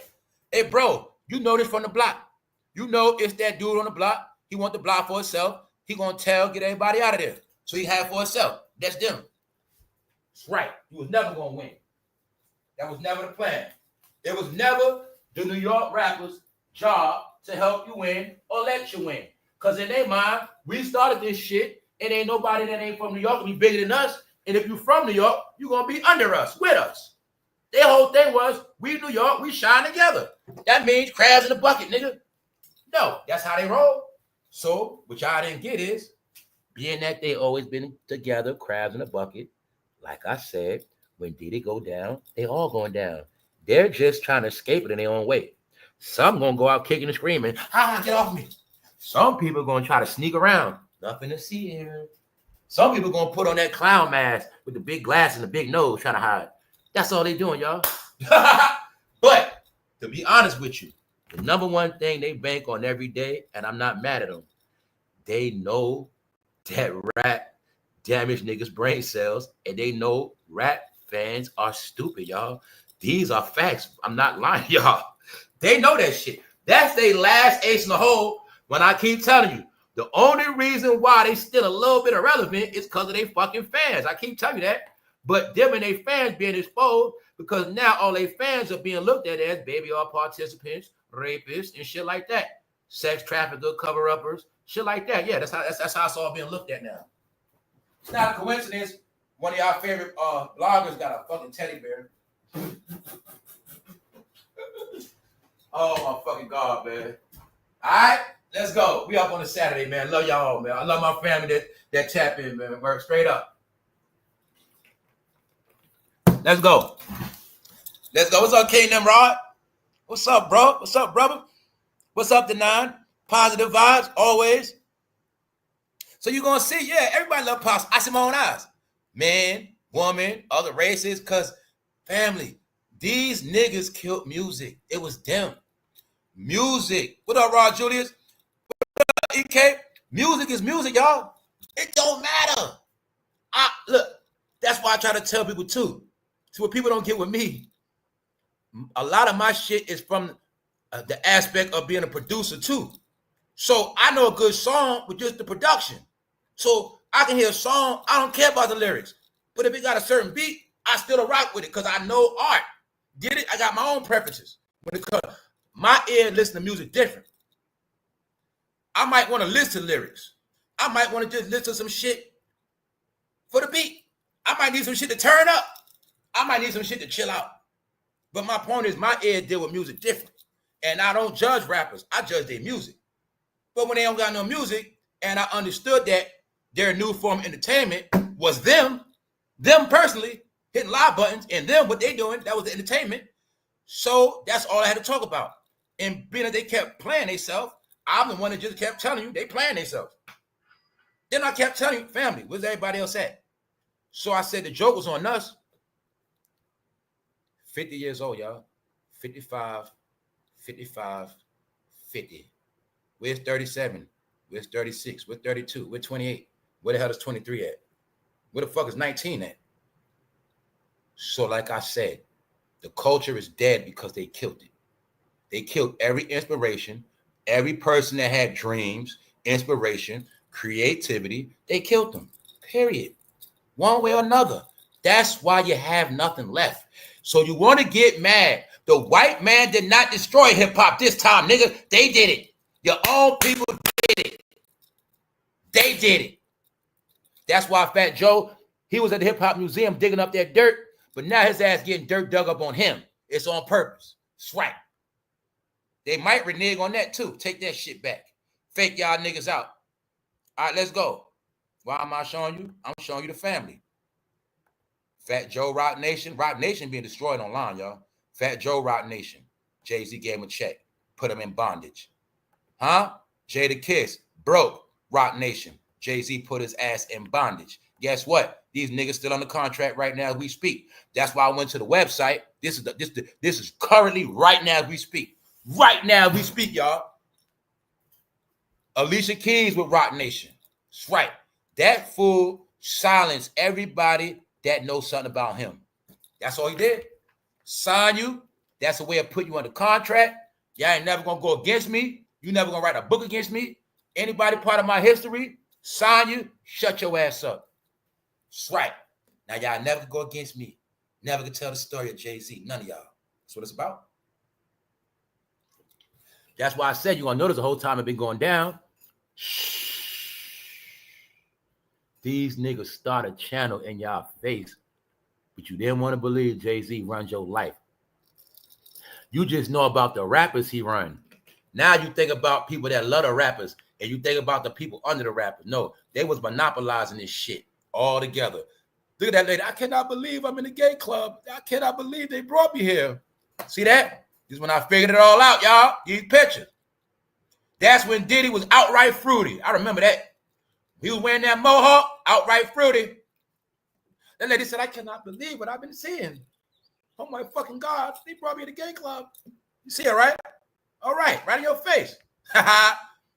Hey, bro, you know this from the block. You know it's that dude on the block. He want the block for himself. He gonna get everybody out of there. So he have for himself. That's them. That's right. He was never gonna win. That was never the plan. It was never the New York rappers' job to help you win or let you win. Because in their mind, we started this shit, and ain't nobody that ain't from New York gonna be bigger than us. And if you from New York, you gonna be under us, with us. Their whole thing was, we New York, we shine together. That means crabs in a bucket, nigga. No, that's how they roll. So, what y'all didn't get is, being that they always been together, crabs in a bucket, like I said, when Diddy go down, they all going down. They're just trying to escape it in their own way. Some gonna go out kicking and screaming, get off me. Some people gonna try to sneak around. Nothing to see here. Some people gonna put on that clown mask with the big glass and the big nose trying to hide. That's all they doing, y'all. But to be honest with you, the number one thing they bank on every day, and I'm not mad at them, they know that rap damage niggas' brain cells, and they know rap fans are stupid, y'all. These are facts. I'm not lying, y'all. They know that shit. That's their last ace in the hole. When I keep telling you, the only reason why they still a little bit irrelevant is because of their fucking fans. I keep telling you that. But them and their fans being exposed because now all their fans are being looked at as baby all participants, rapists, and shit like that. Sex trafficker, cover-uppers, shit like that. Yeah, that's how it's all being looked at now. It's not a coincidence. One of y'all favorite bloggers got a fucking teddy bear. Oh my fucking God, man. All right. Let's go. We up on a Saturday, man. Love y'all, man. I love my family that tap in, man. Work straight up. Let's go. Let's go. What's up, King Nimrod? What's up, bro? What's up, brother? What's up, Denon? Positive vibes, always. So you're going to see, yeah, everybody love pops. I see my own eyes. Man, woman, other races, because family, these niggas killed music. It was them. Music. What up, Rod Julius? What up, EK? Music is music, y'all. It don't matter. Look, that's why I try to tell people too. So what people don't get with me, a lot of my shit is from the aspect of being a producer too. So I know a good song with just the production. So I can hear a song, I don't care about the lyrics. But if it got a certain beat, I still rock with it because I know art. Get it? I got my own preferences. When it comes, my ear listen to music different. I might want to listen to lyrics. I might want to just listen to some shit for the beat. I might need some shit to turn up. I might need some shit to chill out. But my point is my ear deal with music different. And I don't judge rappers. I judge their music. But when they don't got no music, and I understood that their new form of entertainment was them personally, hitting live buttons, and them, what they doing, that was the entertainment. So that's all I had to talk about. And being that they kept playing themselves, I'm the one that just kept telling you they playing themselves. Then I kept telling you, family, where's everybody else at? So I said the joke was on us. 50 years old, y'all. 55, 50. Where's 37? Where's 36? Where's 32? Where's 28? Where the hell is 23 at? Where the fuck is 19 at? So like I said, the culture is dead because they killed it. They killed every inspiration, every person that had dreams, inspiration, creativity. They killed them, period. One way or another. That's why you have nothing left. So you want to get mad. The white man did not destroy hip-hop this time, nigga. They did it. Your own people did it. They did it. That's why fatjoe, he was at the hip-hop museum digging up that dirt, but now his ass getting dirt dug up on him. It's on purpose. It's right. They might renege on that too. Take that shit back. Fake y'all niggas out. All right, let's go. Why am I showing you? I'm showing you the family. fatjoe, Roc Nation. Roc Nation being destroyed online, y'all. fatjoe, Roc Nation. Jay-Z gave him a check. Put him in bondage. Huh? Jadakiss broke Roc Nation. Jay-Z put his ass in bondage. Guess what? These niggas still on the contract right now as we speak. That's why I went to the website. This is currently right now as we speak. Right now as we speak, y'all. Alicia Keys with Roc Nation. That's right. That fool silenced everybody that knows something about him. That's all he did. Sign you. That's a way of putting you under contract. Y'all ain't never gonna go against me. You never gonna write a book against me. Anybody part of my history, sign you, shut your ass up. That's right. Now y'all never go against me. Never can tell the story of Jay-Z. None of y'all. That's what it's about. That's why I said you're gonna notice the whole time I've been going down. These niggas start a channel in y'all face, but you didn't want to believe Jay-Z runs your life. You just know about the rappers he run. Now you think about people that love the rappers, and you think about the people under the rappers. No, they was monopolizing this shit all together. Look at that lady. I cannot believe I'm in the gay club. I cannot believe they brought me here. See that? This is when I figured it all out, y'all. These pictures. That's when Diddy was outright fruity. I remember that. He was wearing that mohawk, outright fruity. That lady said, I cannot believe what I've been seeing. Oh my fucking God, they brought me to the gay club. You see it, right? All right, right in your face.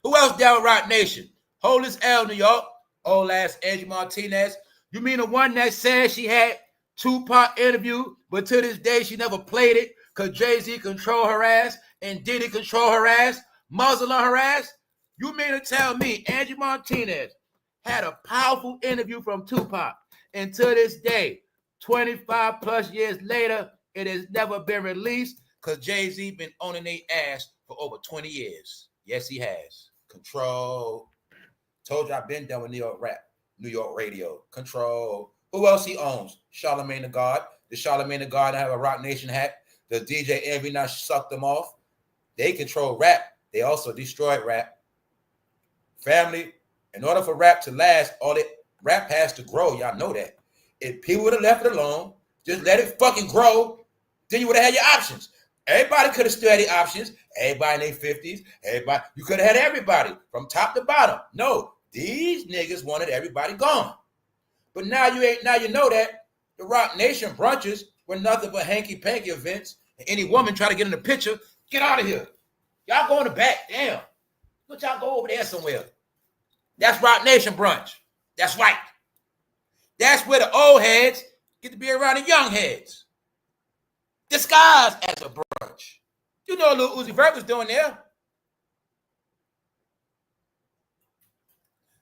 Who else down with Roc Nation? Hold this L, New York. Old ass Angie Martinez. You mean the one that said she had Tupac interview, but to this day she never played it because Jay-Z control her ass and Diddy control her ass, muzzle on her ass? You mean to tell me Angie Martinez had a powerful interview from Tupac, and to this day, 25 plus years later, it has never been released because Jay-Z been owning their ass for over 20 years. Yes, he has. Control. Told you I've been done with New York rap, New York radio. Control. Who else he owns? Charlamagne the God. The Charlamagne the God have a Roc Nation hat. The DJ Envy now sucked them off. They control rap. They also destroyed rap. Family, in order for rap to last, rap has to grow. Y'all know that. If people would have left it alone, just let it fucking grow, then you would have had your options. Everybody could have still had the options. Everybody in their 50s. Everybody, you could have had everybody from top to bottom. No, these niggas wanted everybody gone. But now you know that the Roc Nation brunches were nothing but hanky-panky events. And any woman try to get in the picture, get out of here. Y'all go in the back. Damn. Let y'all go over there somewhere. That's Roc Nation brunch. That's right. That's where the old heads get to be around the young heads. Disguised as a brunch. You know what Lil Uzi Vert was doing there.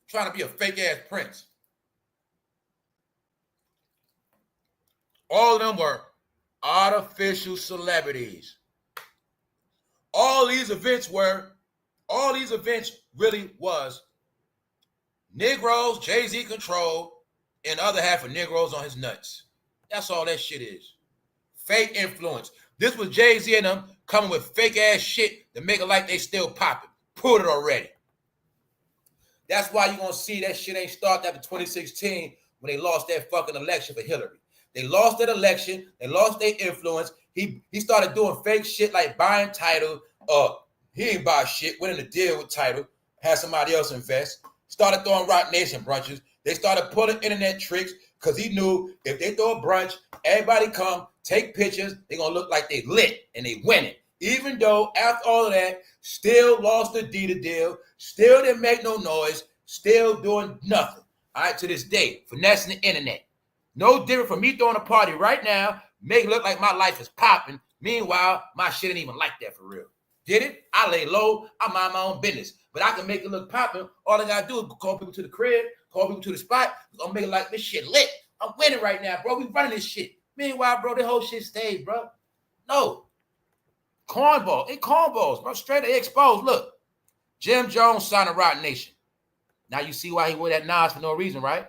Trying to be a fake-ass prince. All of them were artificial celebrities. All these events really was Negroes, Jay-Z control, and the other half of Negroes on his nuts. That's all that shit is. Fake influence. This was Jay-Z and them coming with fake ass shit to make it like they still popping. Pulled it already. That's why you're going to see that shit ain't started after 2016 when they lost that fucking election for Hillary. They lost that election. They lost their influence. He started doing fake shit like buying title. He ain't buy shit. Went in a deal with title. Had somebody else invest. Started throwing Roc Nation brunches. They started pulling internet tricks because he knew if they throw a brunch, everybody come, take pictures, they're going to look like they lit and they winning. Even though after all of that, still lost the deal, still didn't make no noise, still doing nothing. All right, to this day, finessing the internet. No different from me throwing a party right now, make it look like my life is popping. Meanwhile, my shit ain't even like that for real. Get it? I lay low, I mind my own business. But I can make it look popping. All I gotta do is call people to the crib, call people to the spot. I'm gonna make it like this shit lit. I'm winning right now, bro. We running this shit. Meanwhile, bro, the whole shit stayed, bro. No. Cornball. It cornballs, bro. Straight to exposed. Look. Jim Jones signed a Roc Nation. Now you see why he wore that Nas for no reason, right?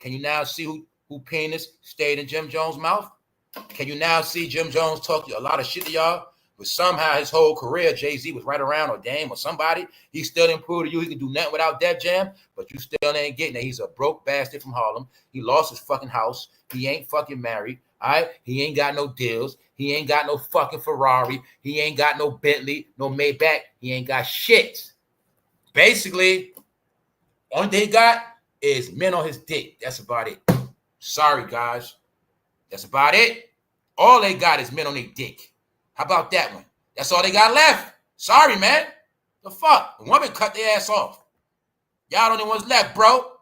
Can you now see who penis stayed in Jim Jones' mouth? Can you now see Jim Jones talk a lot of shit to y'all? But somehow his whole career, Jay-Z was right around, or Dame or somebody. He still didn't prove to you he can do nothing without Def Jam, but you still ain't getting it. He's a broke bastard from Harlem. He lost his fucking house. He ain't fucking married. All right? He ain't got no deals. He ain't got no fucking Ferrari. He ain't got no Bentley, no Maybach. He ain't got shit. Basically, only thing he got is men on his dick. That's about it. Sorry, guys. That's about it. All they got is men on their dick. How about that one? That's all they got left. Sorry, man. The fuck? The woman cut their ass off. Y'all the only ones left, bro.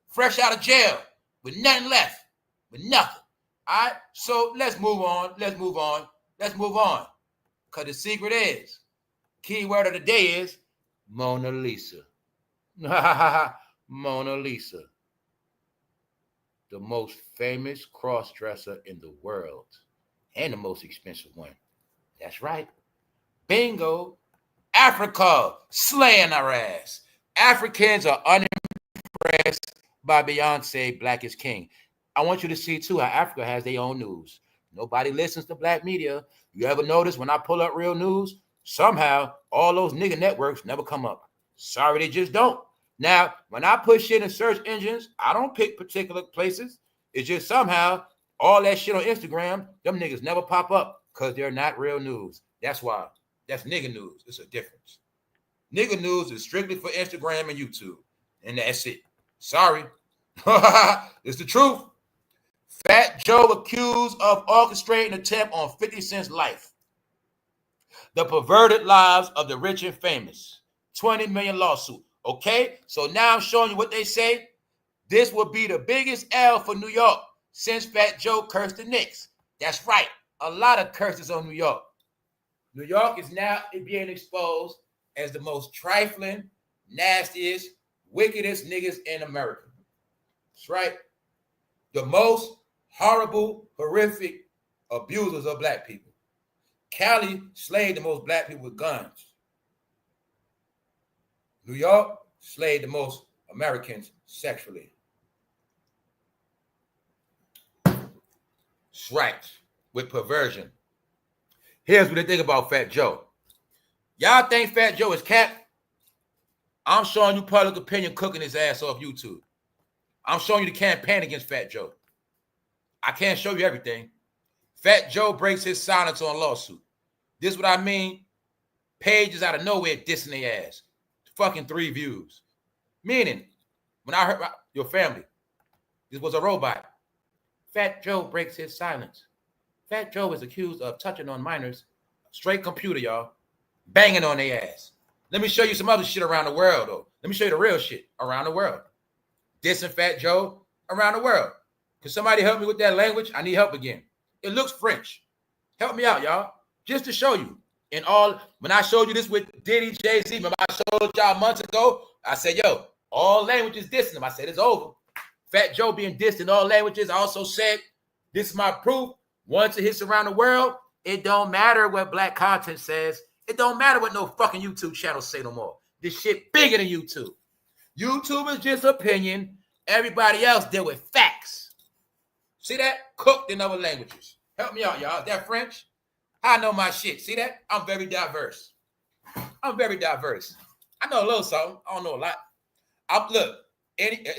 Fresh out of jail. With nothing left. With nothing. All right? So let's move on. Let's move on. Let's move on. Because the secret is, key word of the day is Mona Lisa. Mona Lisa. The most famous cross-dresser in the world. And the most expensive one. That's right. Bingo. Africa slaying our ass. Africans are unimpressed by Beyonce, Black is King. I want you to see, too, how Africa has their own news. Nobody listens to black media. You ever notice when I pull up real news, somehow all those nigga networks never come up. Sorry, they just don't. Now, when I put shit in search engines, I don't pick particular places. It's just somehow all that shit on Instagram, them niggas never pop up. Because they're not real news. That's why. That's nigga news. It's a difference. Nigga news is strictly for Instagram and YouTube. And that's it. Sorry. It's the truth. Fat Joe accused of orchestrating attempt on 50 Cent's life. The perverted lives of the rich and famous. 20 million lawsuit. Okay? So now I'm showing you what they say. This will be the biggest L for New York since Fat Joe cursed the Knicks. That's right. A lot of curses on New York. New York is now being exposed as the most trifling, nastiest, wickedest niggas in America. That's right. The most horrible, horrific abusers of black people. Cali slayed the most black people with guns. New York slayed the most Americans sexually. That's right. With perversion. Here's what they think about Fat Joe. Y'all think Fat Joe is cat? I'm showing you public opinion cooking his ass off YouTube. I'm showing you the campaign against Fat Joe. I can't show you everything. Fat Joe breaks his silence on lawsuit. This is what I mean. Pages out of nowhere dissing their ass. Fucking 3 views. Meaning, when I heard about your family, this was a robot. Fat Joe breaks his silence. Fat Joe is accused of touching on minors. Straight computer, y'all. Banging on their ass. Let me show you some other shit around the world, though. Let me show you the real shit around the world. Dissing Fat Joe around the world. Can somebody help me with that language? I need help again. It looks French. Help me out, y'all. Just to show you. And all, when I showed you this with Diddy, jayz, remember I showed y'all months ago, I said, yo, all languages dissing them. I said, it's over. Fat Joe being dissed in all languages. I also said, this is my proof. Once it hits around the world, it don't matter what black content says. It don't matter what no fucking YouTube channels say no more. This shit bigger than YouTube. YouTube is just opinion. Everybody else deal with facts. See that? Cooked in other languages. Help me out, y'all. Is that French? I know my shit. See that? I'm very diverse. I'm very diverse. I know a little something. I don't know a lot. Look,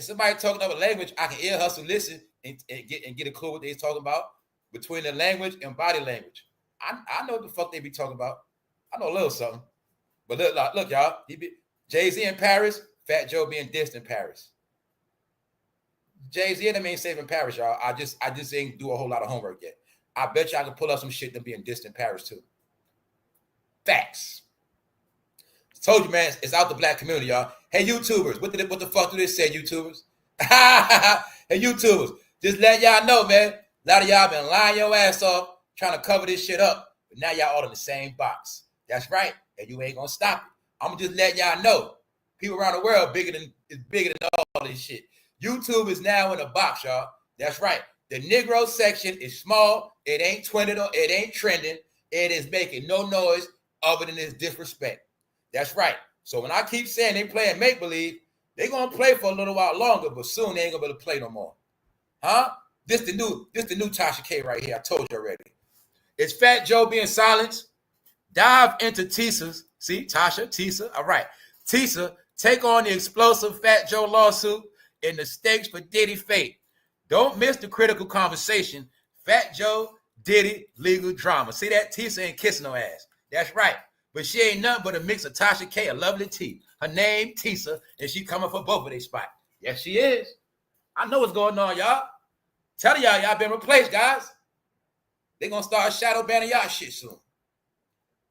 somebody talking another language, I can ear hustle, listen, and get a clue what they're talking about between the language and body language. I know what the fuck they be talking about. I know a little something. But look, y'all. Jay-Z in Paris, Fat Joe being dissed in Paris. Jay-Z and them ain't saving Paris, y'all. I just ain't do a whole lot of homework yet. I bet you I can pull up some shit that being dissed in Paris too. Facts. Told you, man, it's out the black community, y'all. Hey, YouTubers, what the fuck do they say, YouTubers? Hey, YouTubers, just let y'all know, man. A lot of y'all been lying your ass off, trying to cover this shit up, but now y'all all in the same box. That's right, and you ain't gonna stop it. I'm gonna just let y'all know. People around the world is bigger than all this shit. YouTube is now in a box, y'all. That's right. The Negro section is small. It ain't trending. It ain't trending. It is making no noise other than this disrespect. That's right. So when I keep saying they playing make-believe, they gonna play for a little while longer, but soon they ain't gonna be able to play no more. Huh? This the new Tasha K right here. I told you already. It's Fat Joe being silenced. Dive into Tisa's. See, Tasha, Tisa. All right. Tisa, take on the explosive Fat Joe lawsuit and the stakes for Diddy fate. Don't miss the critical conversation. Fat Joe, Diddy, legal drama. See that? Tisa ain't kissing no ass. That's right. But she ain't nothing but a mix of Tasha K, a lovely T. Her name, Tisa, and she coming for both of their spot. Yes, she is. I know what's going on, y'all. Telling y'all been replaced, guys. They gonna start shadow banning y'all shit soon.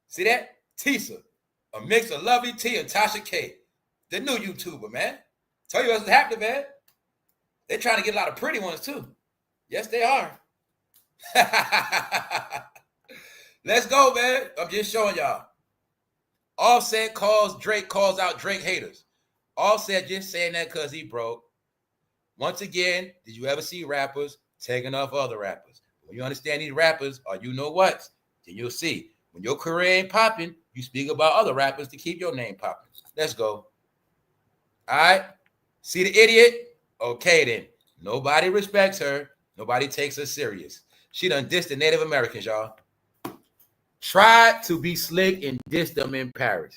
See that? Tisa, a mix of lovely T and Tasha K. The new YouTuber, man. Tell you what's happening, man. They're trying to get a lot of pretty ones, too. Yes, they are. Let's go, man. I'm just showing y'all. Offset calls out Drake haters. Offset just saying that because he broke. Once again, did you ever see rappers taking off other rappers? When you understand these rappers, or you know what, then you'll see. When your career ain't popping, you speak about other rappers to keep your name popping. Let's go. All right? See the idiot? Okay, then. Nobody respects her. Nobody takes her serious. She done dissed the Native Americans, y'all. Tried to be slick and diss them in Paris.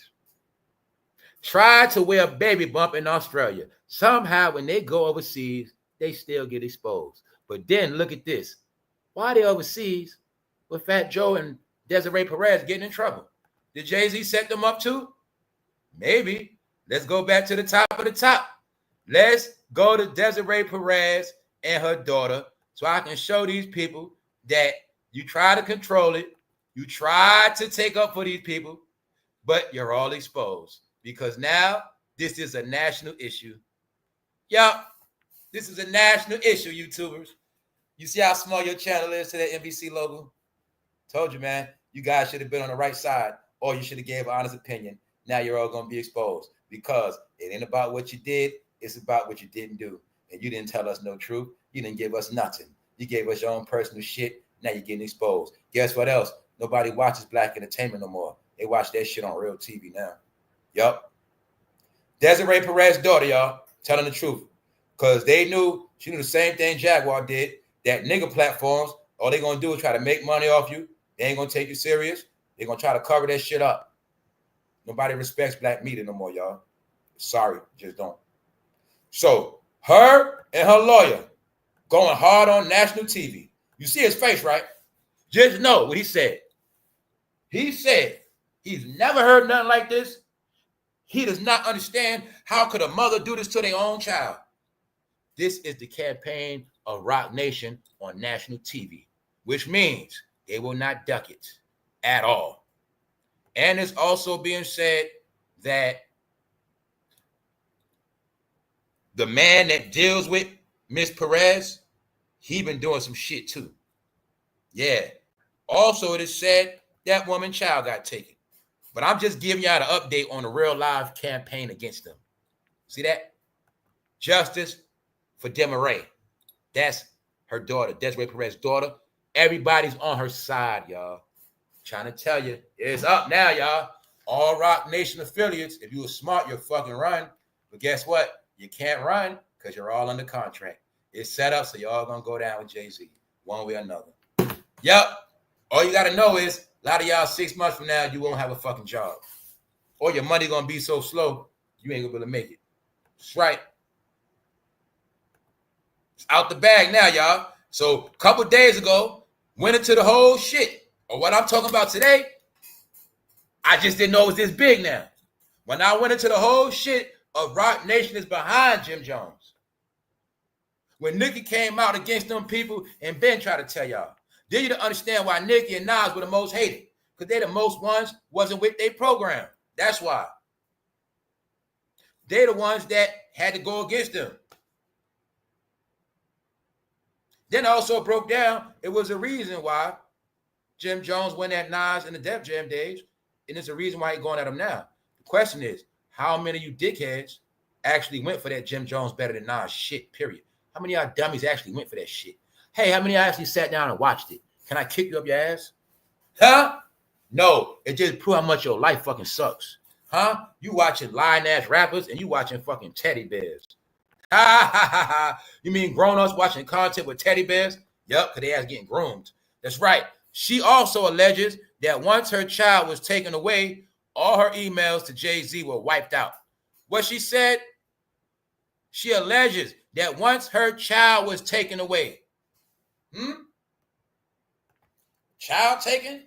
Tried to wear a baby bump in Australia. Somehow, when they go overseas, they still get exposed. But then, look at this. Why are they overseas with Fat Joe and Desiree Perez getting in trouble? Did Jay-Z set them up too? Maybe. Let's go back to the top of the top. Let's go to Desiree Perez and her daughter so I can show these people that you try to control it. You try to take up for these people, but you're all exposed because now this is a national issue. Yup, this is a national issue, YouTubers. You see how small your channel is to that NBC logo? Told you, man. You guys should have been on the right side, or you should have gave an honest opinion. Now you're all going to be exposed because it ain't about what you did. It's about what you didn't do. And you didn't tell us no truth. You didn't give us nothing. You gave us your own personal shit. Now you're getting exposed. Guess what else? Nobody watches black entertainment no more. They watch that shit on real TV now. Yup. Desiree Perez's daughter, y'all, telling the truth. Because she knew the same thing Jaguar did. That nigga platforms, all they going to do is try to make money off you. They ain't going to take you serious. They're going to try to cover that shit up. Nobody respects black media no more, y'all. Sorry, just don't. So, her and her lawyer going hard on national TV. You see his face, right? Just know what he said. He said he's never heard nothing like this. He does not understand how could a mother do this to their own child. This is the campaign of Roc Nation on national TV, which means they will not duck it at all. And it's also being said that the man that deals with Miss Perez, he been doing some shit too. Yeah. Also, it is said that woman child got taken. But I'm just giving y'all an update on the real live campaign against them. See that? Justice for DEMOREE. That's her daughter, Desiree Perez's daughter. Everybody's on her side, y'all. Trying to tell you, it's up now, y'all. All Roc Nation affiliates, if you were smart, you'll fucking run. But guess what? You can't run because you're all under contract. It's set up so y'all gonna go down with jayz, one way or another. Yep. All you gotta know is a lot of y'all 6 months from now, you won't have a fucking job. Or your money gonna be so slow, you ain't gonna be able to make it. That's right. It's out the bag now, y'all. So a couple days ago, went into the whole shit. Or what I'm talking about today, I just didn't know it was this big now. When I went into the whole shit of Roc Nation is behind Jim Jones. When Nicki came out against them people and Ben tried to tell y'all, then you to understand why Nicki and Nas were the most hated. Because they the most ones wasn't with their program. That's why. They the ones that had to go against them. Then I also broke down, it was a reason why Jim Jones went at Nas in the Def Jam days, and it's a reason why he's going at him now. The question is, how many of you dickheads actually went for that Jim Jones better than Nas shit, period? How many of y'all dummies actually went for that shit? Hey, how many of y'all actually sat down and watched it? Can I kick you up your ass? Huh? No, it just proves how much your life fucking sucks. Huh? You watching lying-ass rappers and you watching fucking teddy bears. Ha ha ha ha. You mean grown-ups watching content with teddy bears? Yup, because they ass getting groomed. That's right. She also alleges that once her child was taken away, all her emails to jayz were wiped out. What she said, she alleges that once her child was taken away, child taken,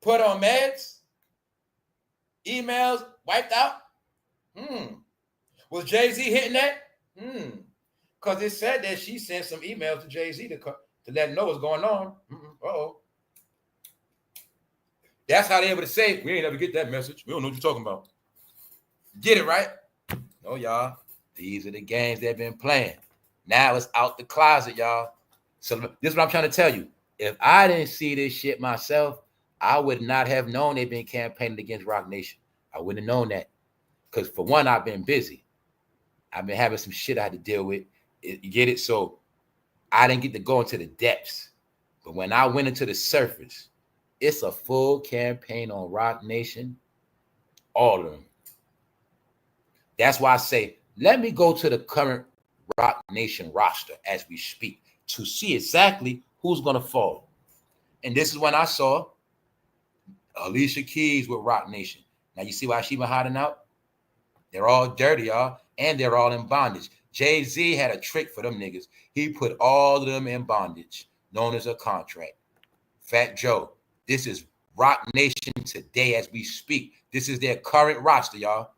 put on meds, emails wiped out. Was jayz hitting that? Because it said that she sent some emails to jayz to let him know what's going on. Uh-oh. That's how they able to say, we ain't ever get that message. We don't know what you're talking about. Get it, right? No, y'all. These are the games they've been playing. Now it's out the closet, y'all. So this is what I'm trying to tell you. If I didn't see this shit myself, I would not have known they've been campaigning against Roc Nation. I wouldn't have known that. Because for one, I've been busy. I've been having some shit I had to deal with. You get it? So I didn't get to go into the depths. But when I went into the surface, it's a full campaign on Roc Nation. All of them. That's why I say, let me go to the current Roc Nation roster as we speak to see exactly who's going to fall. And this is when I saw Alicia Keys with Roc Nation. Now you see why she been hiding out? They're all dirty, y'all, and they're all in bondage. jayz had a trick for them niggas. He put all of them in bondage, known as a contract. fatjoe, this is Roc Nation today as we speak. This is their current roster, y'all.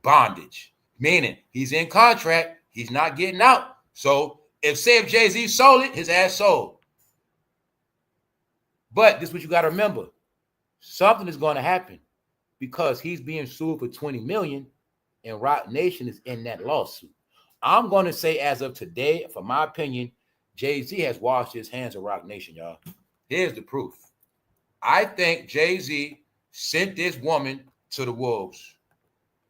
Bondage, meaning he's in contract, he's not getting out. So if jayz sold it, his ass sold. But this is what you got to remember. Something is going to happen because he's being sued for $20 million and Roc Nation is in that lawsuit. I'm going to say as of today, for my opinion, jayz has washed his hands of Roc Nation, y'all. Here's the proof. I think jayz sent this woman to the wolves.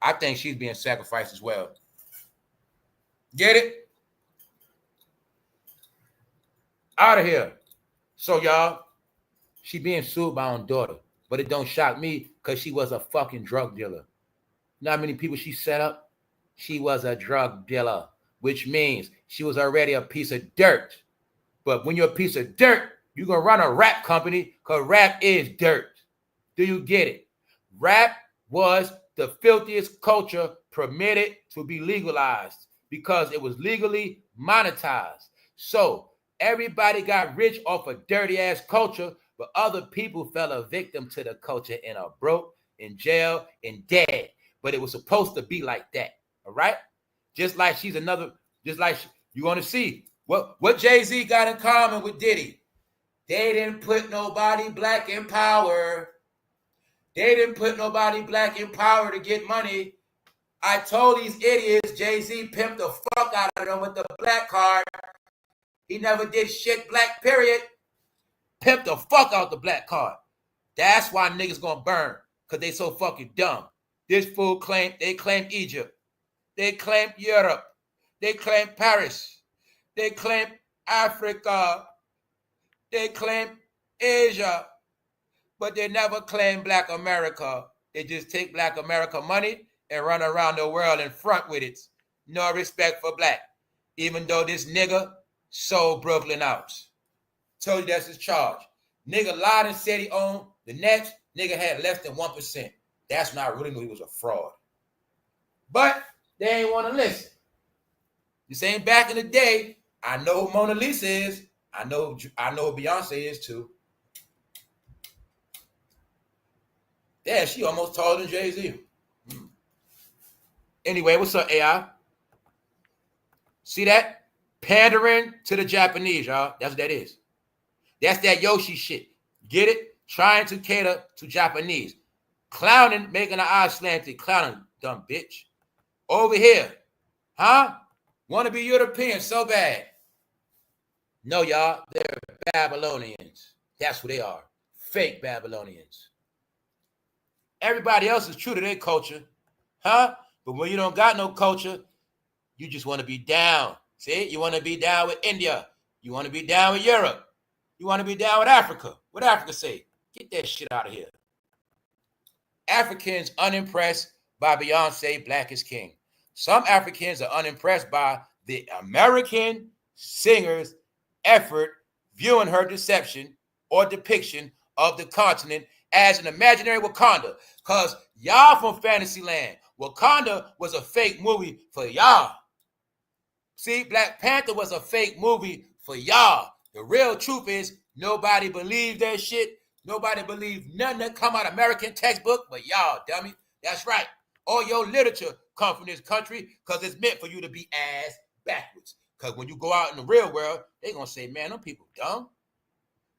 I think she's being sacrificed as well. Get it? Out of here. So, y'all, she being sued by her own daughter. But it don't shock me because she was a fucking drug dealer. You know how many people she set up? She was a drug dealer, which means she was already a piece of dirt. But when you're a piece of dirt, you're going to run a rap company because rap is dirt. Do you get it? Rap was the filthiest culture permitted to be legalized because it was legally monetized. So everybody got rich off a dirty ass culture, but other people fell a victim to the culture and are broke, in jail, and dead. But it was supposed to be like that, all right? Just like she's another, just like you want to see what Jay-Z got in common with Diddy. They didn't put nobody black in power. They didn't put nobody black in power to get money. I told these idiots Jay-Z pimped the fuck out of them with the black card. He never did shit black, period. Pimped the fuck out the black card. That's why niggas gonna burn, because they so fucking dumb. This fool claim Egypt. They claim Europe. They claim Paris. They claim Africa. They claim Asia. But they never claim black America. They just take black America money and run around the world in front with it. No respect for black. Even though this nigga sold Brooklyn out. Told you that's his charge. Nigga lied and said he owned the Nets. Nigga had less than 1%. That's when I really knew he was a fraud. But they ain't want to listen. This ain't back in the day. I know who Mona Lisa is. I know who Beyonce is too. Damn, she almost taller than Jay-Z. Anyway, what's up, AI? See that? Pandering to the Japanese, y'all. That's what that is. That's that Yoshi shit. Get it? Trying to cater to Japanese. Clowning, making an eye slanted. Clowning, dumb bitch. Over here. Huh? Want to be European so bad. No, y'all. They're Babylonians. That's who they are. Fake Babylonians. Everybody else is true to their culture. Huh? But when you don't got no culture, you just want to be down. See? You want to be down with India. You want to be down with Europe. You want to be down with Africa. What Africa say? Get that shit out of here. Africans unimpressed by Beyonce, Black is King. Some Africans are unimpressed by the American singer's effort viewing her deception or depiction of the continent as an imaginary Wakanda. Because y'all from Fantasyland, Wakanda was a fake movie for y'all. See, Black Panther was a fake movie for y'all. The real truth is nobody believed that shit. Nobody believed nothing that come out of American textbook, but y'all, dummy. That's right. All your literature come from this country because it's meant for you to be ass backwards. Because when you go out in the real world, they're going to say, man, them people dumb.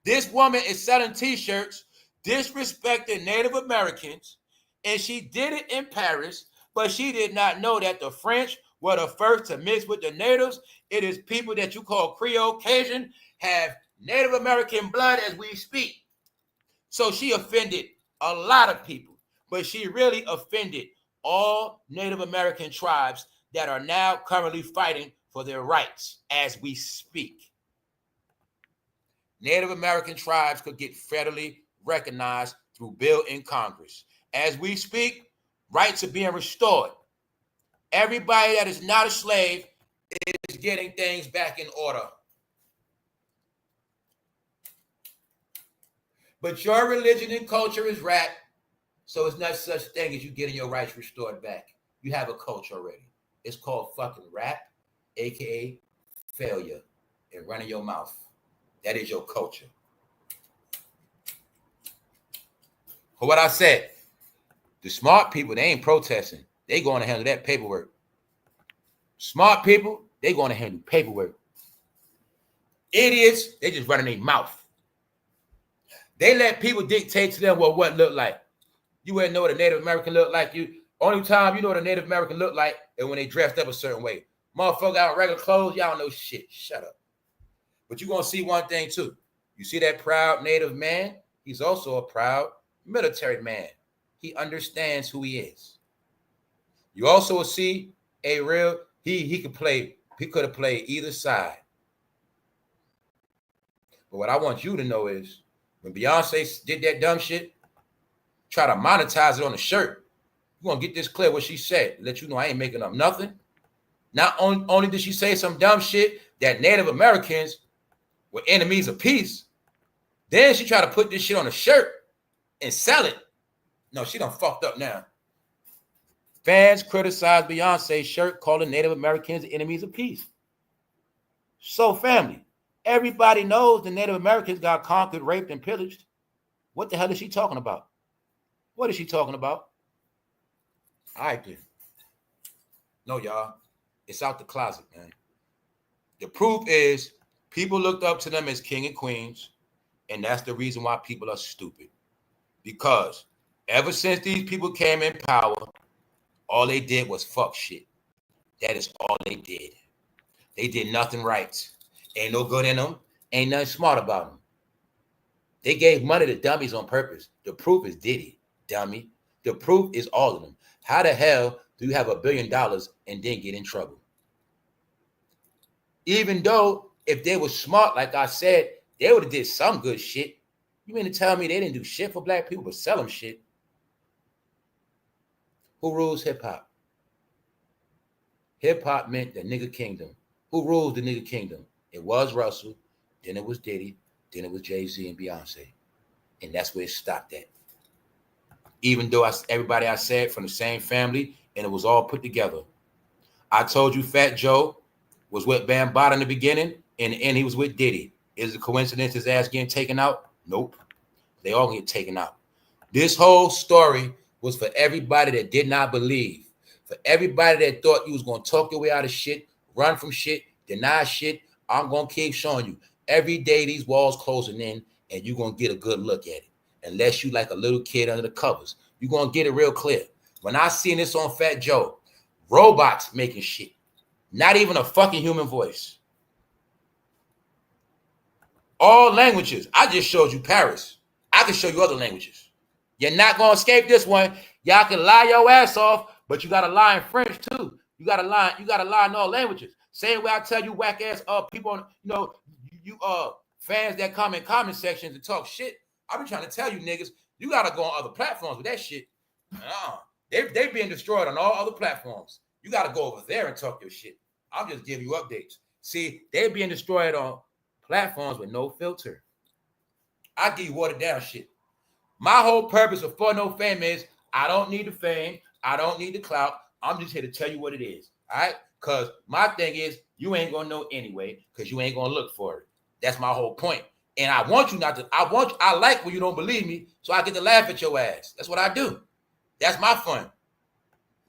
This woman is selling T-shirts, disrespecting Native Americans, and she did it in Paris, but she did not know that the French were the first to mix with the natives. It is people that you call Creole Cajun have Native American blood as we speak. So she offended a lot of people, but she really offended all Native American tribes that are now currently fighting for their rights as we speak. Native American tribes could get federally recognized through bill in Congress. As we speak, rights are being restored. Everybody that is not a slave is getting things back in order. But your religion and culture is rap, so it's not such thing as you getting your rights restored back. You have a culture already. It's called fucking rap, aka failure, and running your mouth. That is your culture. For what I said, the smart people, they ain't protesting. They going to handle that paperwork. Smart people, they going to handle paperwork. Idiots, they just running their mouth. They let people dictate to them what look like. You wouldn't know what a Native American look like. Only time you know what a Native American look like is when they dressed up a certain way. Motherfucker out regular clothes, y'all don't know shit. Shut up. But you're going to see one thing too. You see that proud Native man? He's also a proud military man. He understands who he is. You also will see a real, he could have played either side. But what I want you to know is when Beyonce did that dumb shit, try to monetize it on the shirt, you're going to get this clear what she said. Let you know I ain't making up nothing. Not only did she say some dumb shit that Native Americans were enemies of peace, then she tried to put this shit on a shirt and sell it. No, she done fucked up now. Fans criticized Beyonce's shirt calling Native Americans enemies of peace. So family, everybody knows the Native Americans got conquered, raped, and pillaged. What the hell is she talking about? What is she talking about? All right, then. No, y'all. It's out the closet, man. The proof is people looked up to them as king and queens, and that's the reason why people are stupid. Because ever since these people came in power, all they did was fuck shit. That is all they did. They did nothing right. Ain't no good in them. Ain't nothing smart about them. They gave money to dummies on purpose. The proof is Diddy, dummy. The proof is all of them. How the hell do you have $1 billion and then get in trouble? Even though if they were smart, like I said, they would have did some good shit. You mean to tell me they didn't do shit for black people but sell them shit? Who rules hip-hop? Hip-hop meant the nigga kingdom. Who rules the nigga kingdom? It was Russell, then it was Diddy, then it was Jay-Z and Beyonce. And that's where it stopped at. Even though everybody I said from the same family, and it was all put together. I told you fatjoe was with Bambaataa in the beginning, and in the end he was with Diddy. Is it a coincidence his ass getting taken out? Nope. They all get taken out. This whole story was for everybody that did not believe. For everybody that thought you was going to talk your way out of shit, run from shit, deny shit. I'm going to keep showing you. Every day these walls closing in, and you're going to get a good look at it. Unless you like a little kid under the covers. You're going to get it real clear. When I seen this on fatjoe, robots making shit. Not even a fucking human voice. All languages. I just showed you PEREZ. I can show you other languages. You're not going to escape this one. Y'all can lie your ass off, but you got to lie in French too. You got to lie in all languages. Same way I tell you whack ass people, you fans that come in comment sections and talk shit. I been trying to tell you niggas, you got to go on other platforms with that shit. They being destroyed on all other platforms. You got to go over there and talk your shit. I'll just give you updates. See, they being destroyed on platforms with no filter. I give you watered down shit. My whole purpose of For No Fame is I don't need the fame. I don't need the clout. I'm just here to tell you what it is. All right? Because my thing is you ain't going to know anyway because you ain't going to look for it. That's my whole point. And I want you not to. I like when you don't believe me so I get to laugh at your ass. That's what I do. That's my fun.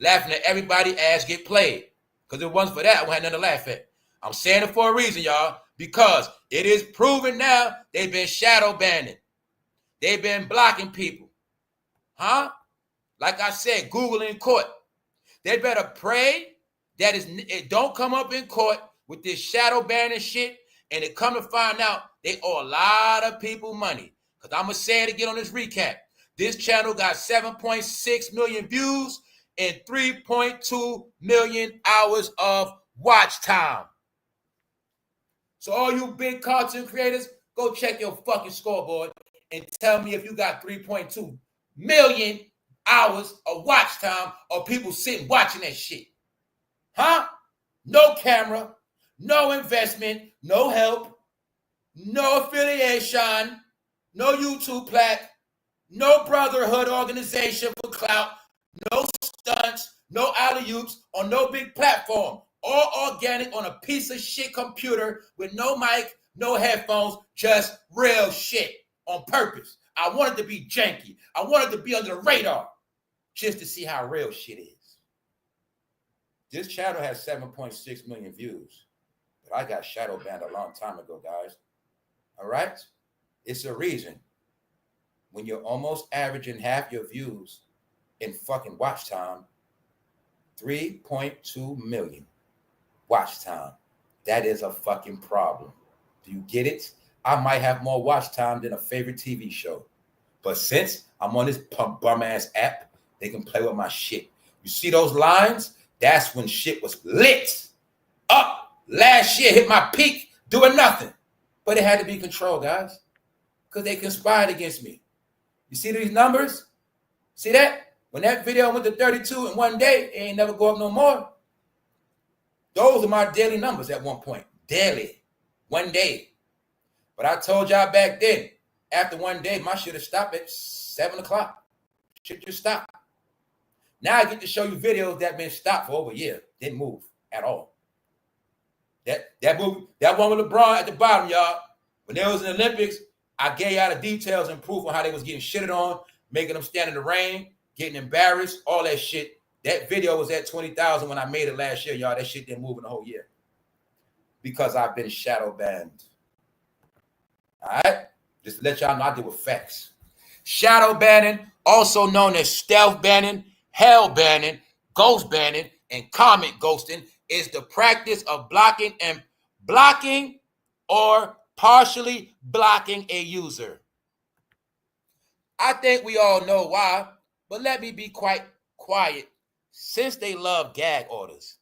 Laughing at everybody's ass get played. Because if it wasn't for that, I wouldn't have nothing to laugh at. I'm saying it for a reason, y'all. Because it is proven now they've been shadow banning. They've been blocking people. Huh? Like I said, Google in court. They better pray that it don't come up in court with this shadow banning shit. And it come to find out they owe a lot of people money. Because I'm going to say it again on this recap. This channel got 7.6 million views and 3.2 million hours of watch time. So all you big content creators, go check your fucking scoreboard and tell me if you got 3.2 million hours of watch time or people sitting watching that shit. Huh? No camera, no investment, no help, no affiliation, no YouTube plat, no brotherhood organization for clout, no stunts, no alley-oops on no big platform. All organic on a piece of shit computer with no mic, no headphones, just real shit on purpose. I wanted to be janky. I wanted to be under the radar just to see how real shit is. This channel has 7.6 million views, but I got shadow banned a long time ago, guys. All right? It's a reason. When you're almost averaging half your views in fucking watch time, 3.2 million watch time. That is a fucking problem. Do you get it? I might have more watch time than a favorite TV show. But since I'm on this bum ass app, they can play with my shit. You see those lines? That's when shit was lit up. Last year hit my peak doing nothing. But it had to be controlled, guys. Because they conspired against me. You see these numbers? See that? When that video went to 32 in one day, it ain't never go up no more. Those are my daily numbers at one point. Daily. One day. But I told y'all back then, after one day, my shit have stopped at 7 o'clock. Shit just stopped. Now I get to show you videos that been stopped for over a year. Didn't move at all. That one with LeBron at the bottom, y'all. When there was an Olympics, I gave y'all the details and proof on how they was getting shitted on, making them stand in the rain, getting embarrassed, all that shit. That video was at 20,000 when I made it last year, y'all. That shit didn't move in the whole year because I've been shadow banned. All right? Just to let y'all know I deal with facts. Shadow banning, also known as stealth banning, hell banning, ghost banning, and comment ghosting, is the practice of blocking or partially blocking a user. I think we all know why, but let me be quite quiet since they love gag orders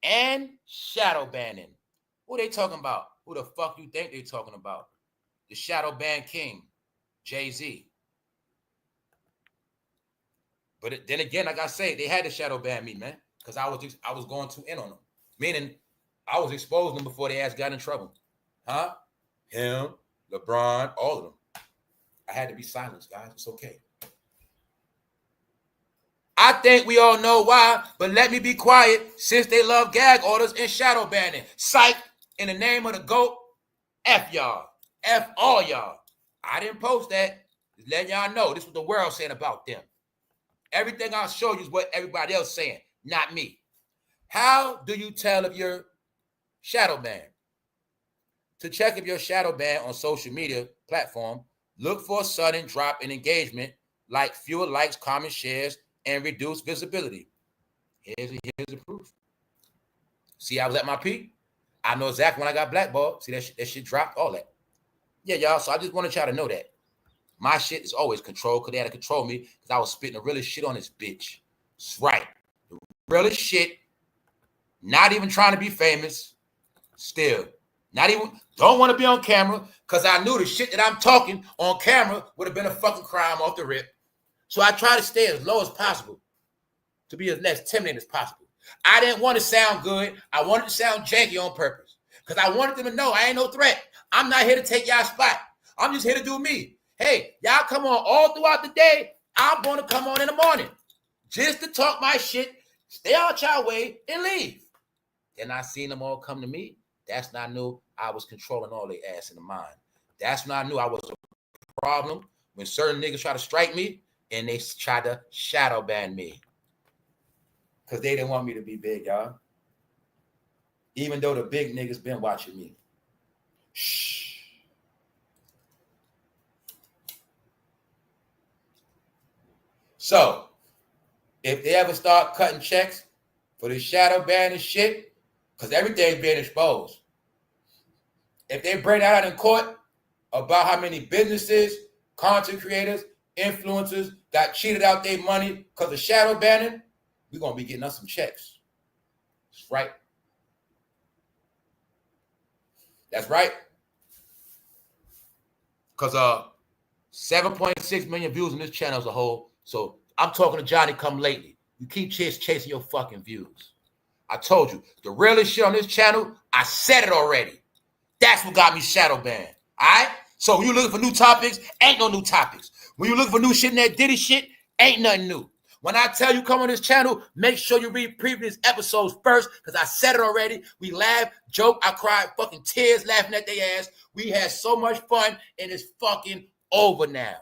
and shadow banning. Who they talking about? Who the fuck you think they talking about? The shadow ban king, Jay-Z. But then again, like I say, they had to shadow ban me, man, because I was going too in on them. Meaning, I was exposing them before they ass got in trouble. Huh? Him, LeBron, all of them. I had to be silenced, guys. It's okay. I think we all know why, but let me be quiet since they love gag orders and shadow banning. Psych, in the name of the GOAT, F y'all. F all y'all. I didn't post that. Just letting y'all know this is what the world saying about them. Everything I'll show you is what everybody else saying, not me. How do you tell if you're shadow banned? To check if you're shadow banned on social media platform, look for a sudden drop in engagement, like fewer likes, comments, shares, and reduced visibility. Here's the proof. See, I was at my peak. I know exactly when I got blackballed. See, that shit dropped, all that. Yeah, y'all, so I just wanted y'all to know that. My shit is always controlled because they had to control me because I was spitting the realest shit on this bitch. That's right. The realest shit. Not even trying to be famous. Still. Not even, don't want to be on camera because I knew the shit that I'm talking on camera would have been a fucking crime off the rip. So I try to stay as low as possible to be as less timid as possible. I didn't want to sound good. I wanted to sound janky on purpose because I wanted them to know I ain't no threat. I'm not here to take y'all spot. I'm just here to do me. Hey, y'all come on all throughout the day. I'm going to come on in the morning just to talk my shit, stay out y'all way, and leave. Then I seen them all come to me. That's when I knew I was controlling all their ass in the mind. That's when I knew I was a problem when certain niggas try to strike me and they try to shadow ban me. Because they didn't want me to be big, y'all. Even though the big niggas been watching me. Shh. So, if they ever start cutting checks for the shadow ban and shit, because everything's being exposed. If they bring that out in court about how many businesses, content creators, influencers got cheated out their money because of shadow banning, we're going to be getting us some checks. That's right. That's right. Because 7.6 million views on this channel as a whole. So I'm talking to Johnny come lately. You keep chasing your fucking views. I told you, the realest shit on this channel, I said it already. That's what got me shadow banned. All right? So when you looking for new topics, ain't no new topics. When you looking for new shit in that Diddy shit, ain't nothing new. When I tell you come on this channel, make sure you read previous episodes first, because I said it already. We laughed, joked, I cried fucking tears laughing at their ass. We had so much fun, and it's fucking over now.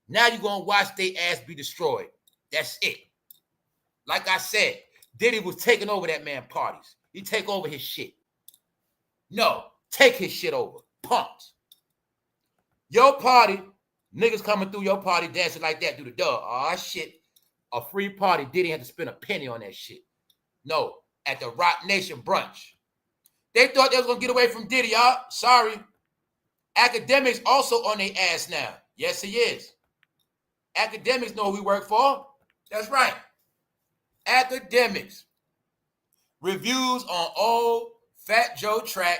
Now you're going to watch their ass be destroyed. That's it. Like I said, Diddy was taking over that man parties. He take over his shit. No, take his shit over. Punks. Your party, niggas coming through your party dancing like that, do the dub. Oh, shit. A free party, Diddy had to spend a penny on that shit. No, at the Rock Nation brunch. They thought they was going to get away from Diddy, y'all. Sorry. Academics also on their ass now. Yes, he is. Academics know who we work for. That's right. Academics. Reviews on old fatjoe track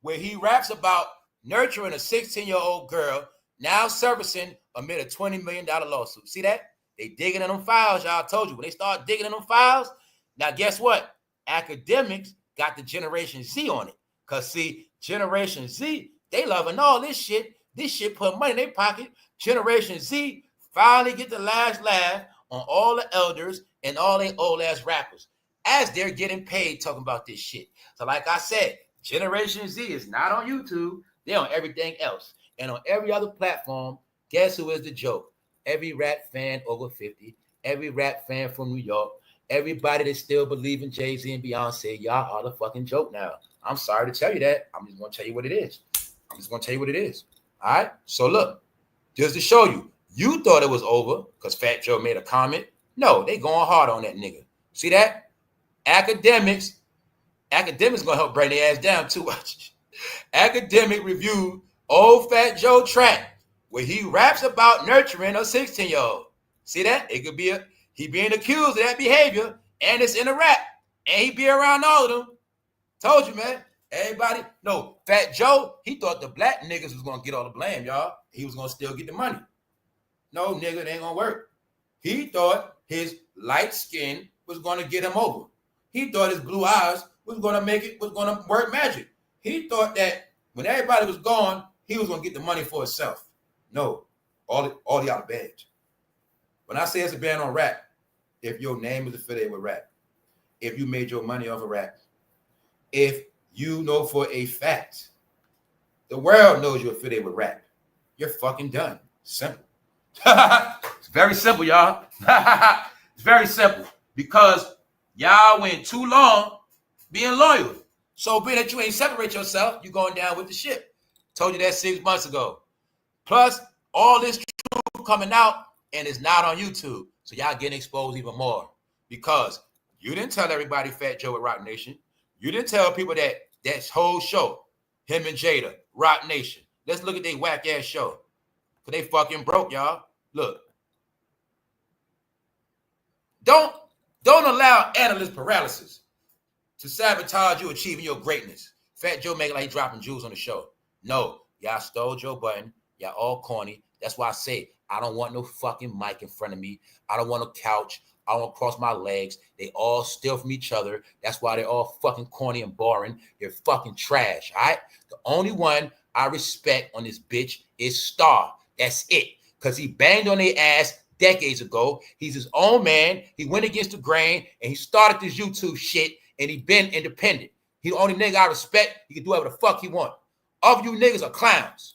where he raps about nurturing a 16-year-old girl now servicing amid a $20 million lawsuit. See that? They digging in them files, y'all. I told you. When they start digging in them files, now guess what? Academics got the Generation Z on it. Because, see, Generation Z, they loving all this shit. This shit put money in their pocket. Generation Z finally get the last laugh on all the elders and all they old-ass rappers as they're getting paid talking about this shit. So like I said, Generation Z is not on YouTube. They're on everything else. And on every other platform, guess who is the joke? Every rap fan over 50, every rap fan from New York, everybody that still believe in Jay-Z and Beyonce, y'all are the fucking joke now. I'm sorry to tell you that. I'm just going to tell you what it is. All right? So look, just to show you, you thought it was over because Fat Joe made a comment. No, they going hard on that nigga. See that? Academics going to help bring their ass down too much. Academic reviewed old Fat Joe track where he raps about nurturing a 16-year-old. See that? It could be he being accused of that behavior, and it's in a rap, and he be around all of them. Told you, man. Everybody, no, Fat Joe, he thought the black niggas was gonna get all the blame, y'all. He was gonna still get the money. No, nigga, it ain't gonna work. He thought his light skin was gonna get him over. He thought his blue eyes was gonna work magic. He thought that when everybody was gone, he was gonna get the money for himself. No, all the out of badge. When I say it's a ban on rap, if your name is affiliated with rap, if you made your money off of rap, if you know for a fact, the world knows you're affiliated with rap, you're fucking done. Simple. It's very simple, y'all. It's very simple because y'all went too long being loyal. So being that you ain't separate yourself, you going down with the ship. Told you that 6 months ago. Plus, all this truth coming out and it's not on YouTube. So y'all getting exposed even more because you didn't tell everybody Fat Joe at Roc Nation. You didn't tell people that whole show, him and Jada, Roc Nation. Let's look at their whack ass show. Cause they fucking broke, y'all. Look. Don't allow analyst paralysis to sabotage you achieving your greatness. Fat Joe making like he dropping jewels on the show. No, y'all stole Joe Budden. Y'all all corny. That's why I say I don't want no fucking mic in front of me. I don't want a couch. I don't want to cross my legs. They all steal from each other. That's why they're all fucking corny and boring. They're fucking trash, all right? The only one I respect on this bitch is Star. That's it. Because he banged on their ass decades ago. He's his own man. He went against the grain, and he started this YouTube shit, and he been independent. He the only nigga I respect. He can do whatever the fuck he want. All of you niggas are clowns.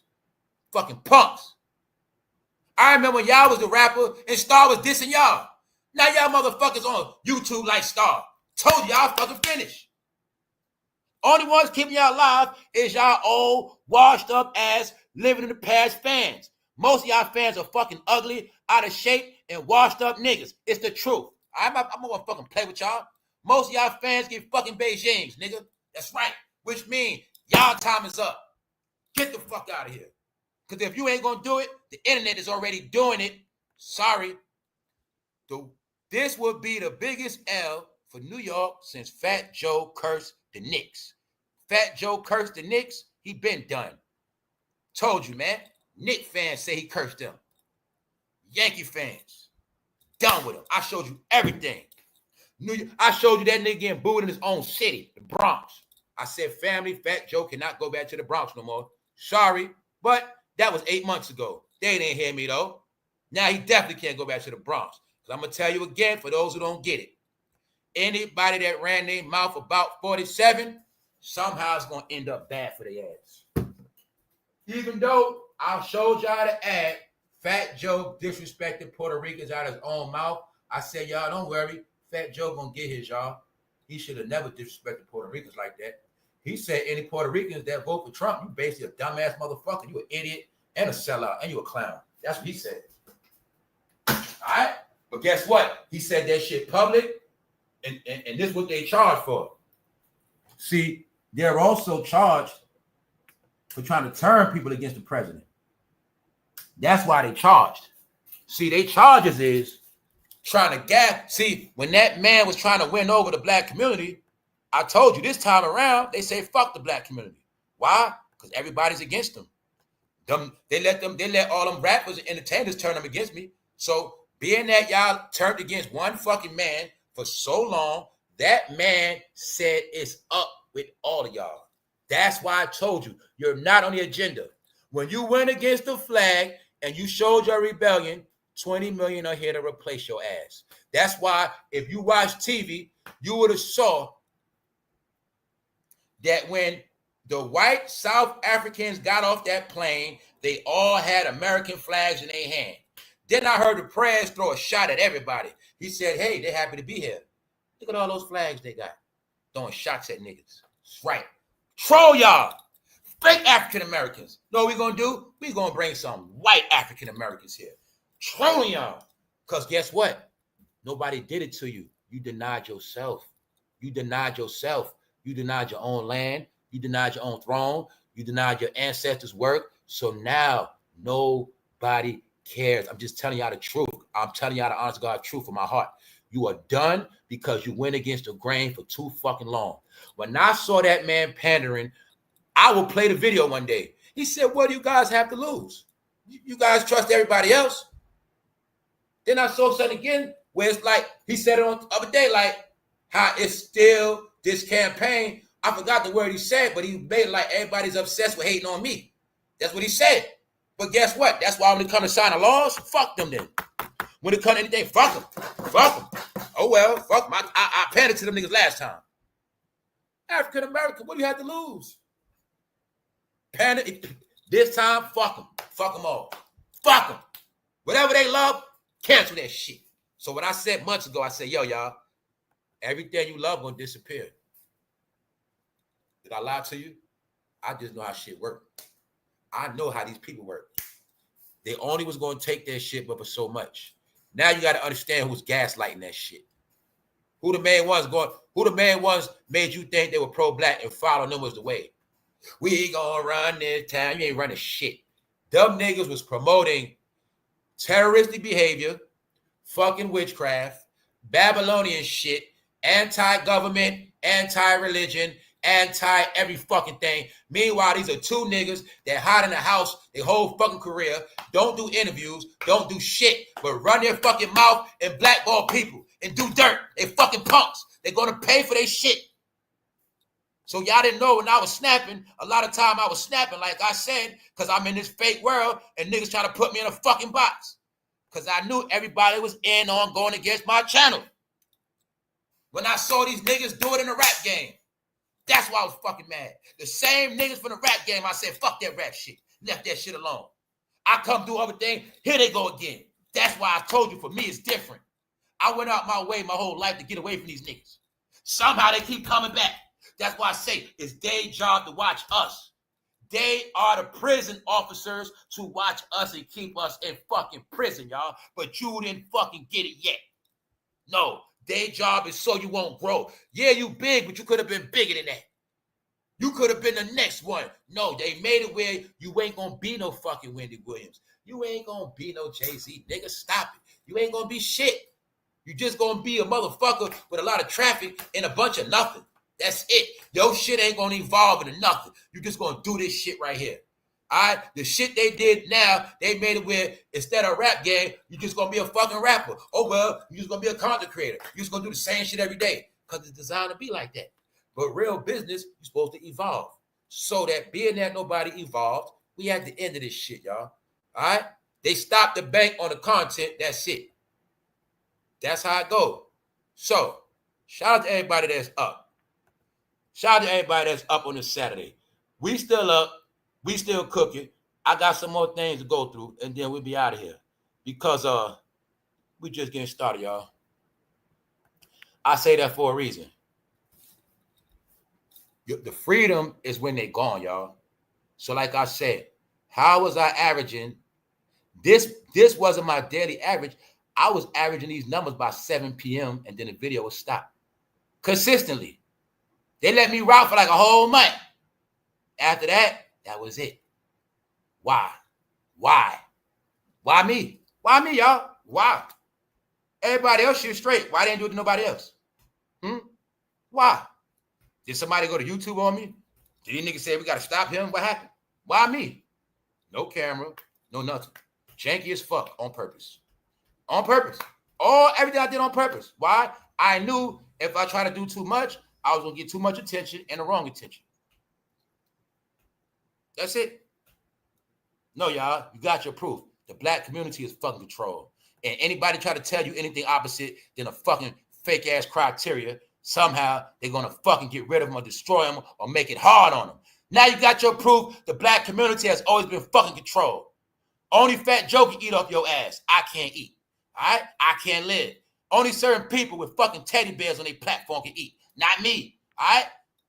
Fucking punks. I remember when y'all was the rapper, and Star was dissing y'all. Now y'all motherfuckers on YouTube like Star. Told y'all fucking finished. Only ones keeping y'all alive is y'all old, washed up ass, living in the past fans. Most of y'all fans are fucking ugly, out of shape, and washed up niggas. It's the truth. I'm gonna fucking play with y'all. Most of y'all fans get fucking Beijings, nigga. That's right. Which means y'all time is up. Get the fuck out of here. Because if you ain't gonna do it, the internet is already doing it. Sorry. This would be the biggest L for New York since Fat Joe cursed the Knicks. Fat Joe cursed the Knicks, he been done. Told you, man. Knicks fans say he cursed them. Yankee fans, done with him. I showed you everything. I showed you that nigga getting booed in his own city, the Bronx. I said, family, Fat Joe cannot go back to the Bronx no more. Sorry, but that was 8 months ago. They didn't hear me, though. Now he definitely can't go back to the Bronx. I'm going to tell you again, for those who don't get it, anybody that ran their mouth about 47, somehow it's going to end up bad for their ass. Even though I showed y'all the ad, Fat Joe disrespected Puerto Ricans out of his own mouth, I said, y'all, don't worry. Fat Joe going to get his, y'all. He should have never disrespected Puerto Ricans like that. He said any Puerto Ricans that vote for Trump, you basically a dumbass motherfucker. You an idiot and a sellout, and you a clown. That's what he said. All right? But guess what? He said that shit public, and this is what they charged for. See, they're also charged for trying to turn people against the president. That's why they charged. See, they charges is trying to gap. See, when that man was trying to win over the black community, I told you this time around, they say fuck the black community. Why? Because everybody's against them. They let all them rappers and entertainers turn them against me. So being that y'all turned against one fucking man for so long, that man said it's up with all of y'all. That's why I told you, you're not on the agenda. When you went against the flag and you showed your rebellion, 20 million are here to replace your ass. That's why if you watch TV, you would have saw that when the white South Africans got off that plane They all had American flags in their hand. Then I heard the PEREZ throw a shot at everybody. He said, hey, they're happy to be here. Look at all those flags they got. Throwing shots at niggas. That's right. Troll y'all. Fake African Americans. Know what we gonna do? We gonna bring some white African Americans here. Trolling y'all. Because guess what? Nobody did it to you. You denied yourself. You denied yourself. You denied your own land. You denied your own throne. You denied your ancestors' work. So now nobody cares. I'm just telling y'all the truth. I'm telling y'all the honest God truth from my heart. You are done because you went against the grain for too fucking long. When I saw that man pandering, I will play the video one day. He said, what do you guys have to lose? You guys trust everybody else? Then I saw something again where it's like, he said it on the other day, like how it's still this campaign. I forgot the word he said, but he made it like everybody's obsessed with hating on me. That's what he said. But guess what? That's why when it comes to signing laws, fuck them then. When it comes to anything, fuck them. Fuck them. Oh, well, fuck them. I panted to them niggas last time. African American, what do you have to lose? Panic. This time, fuck them. Fuck them all. Fuck them. Whatever they love, cancel that shit. So what I said months ago, I said, yo, y'all, everything you love gonna disappear. Did I lie to you? I just know how shit work. I know how these people work. They only was going to take their shit, but for so much. Now you got to understand who's gaslighting that shit. Who the main ones made you think they were pro-black and following them was the way. We gonna run this town. You ain't running shit. Dumb niggas was promoting terroristic behavior, fucking witchcraft, Babylonian shit, anti-government, anti-religion, anti-every fucking thing. Meanwhile, these are two niggas that hide in the house their whole fucking career, don't do interviews, don't do shit, but run their fucking mouth and blackball people and do dirt. They fucking punks. They're gonna pay for their shit. So y'all didn't know when I was snapping, a lot of time I was snapping, like I said, because I'm in this fake world and niggas trying to put me in a fucking box. Because I knew everybody was in on going against my channel. When I saw these niggas do it in the rap game, that's why I was fucking mad. The same niggas from the rap game, I said, fuck that rap shit. Left that shit alone. I come through everything, here they go again. That's why I told you, for me, it's different. I went out my way my whole life to get away from these niggas. Somehow they keep coming back. That's why I say it's their job to watch us. They are the prison officers to watch us and keep us in fucking prison, y'all. But you didn't fucking get it yet. No, their job is so you won't grow. Yeah, you big, but you could have been bigger than that. You could have been the next one. No, they made it where you ain't gonna be no fucking Wendy Williams. You ain't gonna be no Jay-Z. Nigga, stop it. You ain't gonna be shit. You just gonna be a motherfucker with a lot of traffic and a bunch of nothing. That's it. Your shit ain't gonna evolve into nothing. You just gonna do this shit right here. All right? The shit they did now, they made it where instead of rap game, you just gonna be a fucking rapper. Oh, well, you just gonna be a content creator. You just gonna do the same shit every day because it's designed to be like that. But real business, you're supposed to evolve. So that being that nobody evolved, we at the end of this shit, y'all. All right? They stopped the bank on the content. That's it. That's how it goes. So, shout out to everybody that's up. Shout out to everybody that's up on this Saturday. We still up. We still cooking. I got some more things to go through, and then we'll be out of here. Because we just getting started, y'all. I say that for a reason. The freedom is when they gone, y'all. So like I said, how was I averaging? This wasn't my daily average. I was averaging these numbers by 7 p.m. and then the video would stop. Consistently. They let me rock for like a whole month. After that, that was it. Why? Why? Why me? Why me, y'all? Why? Everybody else shit straight. Why they didn't do it to nobody else? Why? Did somebody go to YouTube on me? Did these niggas say we got to stop him? What happened? Why me? No camera, no nothing. Janky as fuck on purpose. On purpose. Everything I did on purpose. Why? I knew if I try to do too much, I was going to get too much attention and the wrong attention. That's it. No, y'all, you got your proof. The black community is fucking controlled. And anybody try to tell you anything opposite than a fucking fake-ass criteria, somehow they're going to fucking get rid of them or destroy them or make it hard on them. Now you got your proof. The black community has always been fucking controlled. Only fatjoe can eat off your ass. I can't eat. All right? I can't live. Only certain people with fucking teddy bears on their platform can eat. Not me. All right?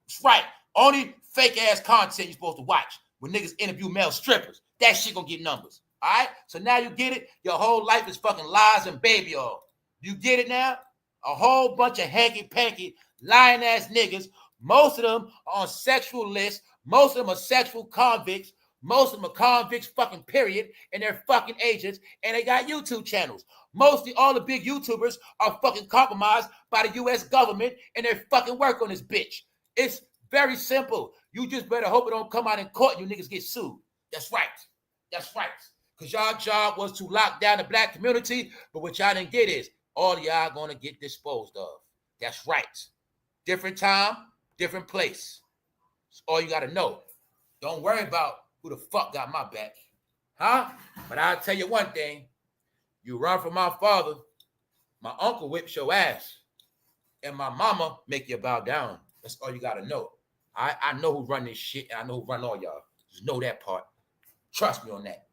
That's right. Only fake ass content you're supposed to watch when niggas interview male strippers. That shit gonna get numbers. All right? So now you get it. Your whole life is fucking lies and baby oil. You get it now? A whole bunch of hanky-panky, lying ass niggas. Most of them are on sexual lists. Most of them are sexual convicts. Most of them are convicts, fucking period, and they're fucking agents, and they got YouTube channels. Mostly all the big YouTubers are fucking compromised by the U.S. government, and they fucking work on this bitch. It's very simple. You just better hope it don't come out in court and you niggas get sued. That's right. That's right. Because y'all job was to lock down the black community, but what y'all didn't get is all y'all gonna get disposed of. That's right. Different time, different place. That's all you gotta know. Don't worry about who the fuck got my back. Huh? But I'll tell you one thing. You run from my father, my uncle whips your ass, and my mama make you bow down. That's all you gotta know. I know who run this shit, and I know who run all y'all. Just know that part. Trust me on that.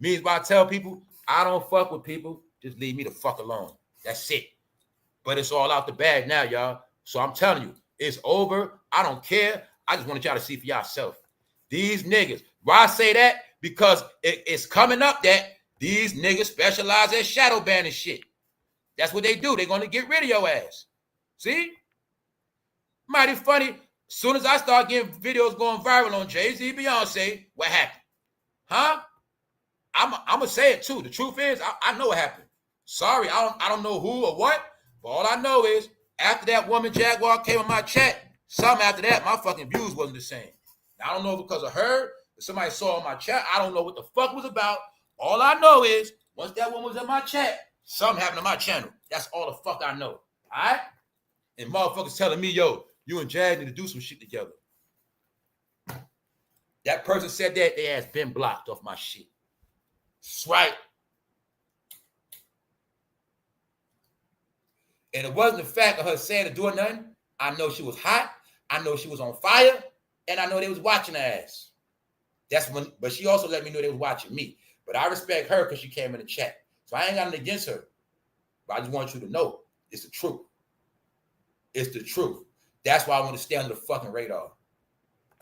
Means when I tell people, I don't fuck with people, just leave me the fuck alone. That's it. But it's all out the bag now, y'all. So I'm telling you, it's over. I don't care. I just wanted y'all to see for yourself. These niggas. Why I say that? Because it's coming up that these niggas specialize in shadow banning shit. That's what they do. They're going to get rid of your ass. See? Mighty funny. As soon as I start getting videos going viral on jayz, BEYONCE, what happened? Huh? I'm going to say it too. The truth is, I know what happened. Sorry, I don't know who or what, but all I know is after that woman Jaguar came on my chat, something after that, my fucking views wasn't the same. I don't know because of her, or somebody saw on my chat. I don't know what the fuck it was about. All I know is once that woman was in my chat, something happened to my channel. That's all the fuck I know. All right? And motherfuckers telling me, yo, you and Jazz need to do some shit together. That person said that, they ass been blocked off my shit. That's right. And it wasn't the fact of her saying or doing nothing. I know she was hot. I know she was on fire. And I know they was watching her ass. That's when, but she also let me know they was watching me. But I respect her because she came in the chat. So I ain't got nothing against her. But I just want you to know it's the truth. It's the truth. That's why I want to stay under the fucking radar. All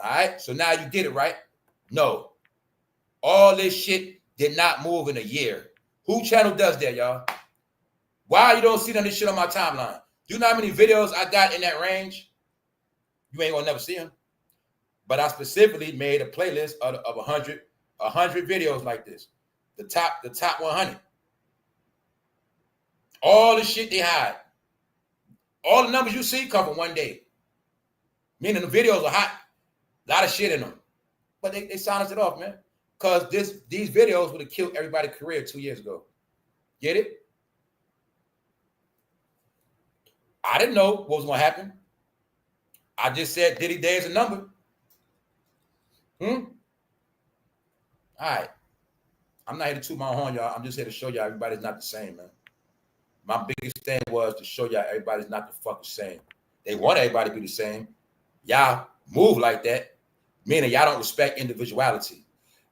right? So now you get it, right? No. All this shit did not move in a year. Who channel does that, y'all? Why you don't see none of this shit on my timeline? Do you know how many videos I got in that range? You ain't gonna never see them. But I specifically made a playlist of 100 videos like this. The top 100. All the shit they hide. All the numbers you see come from one day. Meaning the videos are hot. A lot of shit in them. But they silenced it off, man. Because these videos would have killed everybody's career 2 years ago. Get it? I didn't know what was going to happen. I just said Diddy Day is a number. All right. I'm not here to toot my horn, y'all. I'm just here to show y'all everybody's not the same, man. My biggest thing was to show y'all everybody's not the fuck the same. They want everybody to be the same. Y'all move like that, meaning y'all don't respect individuality.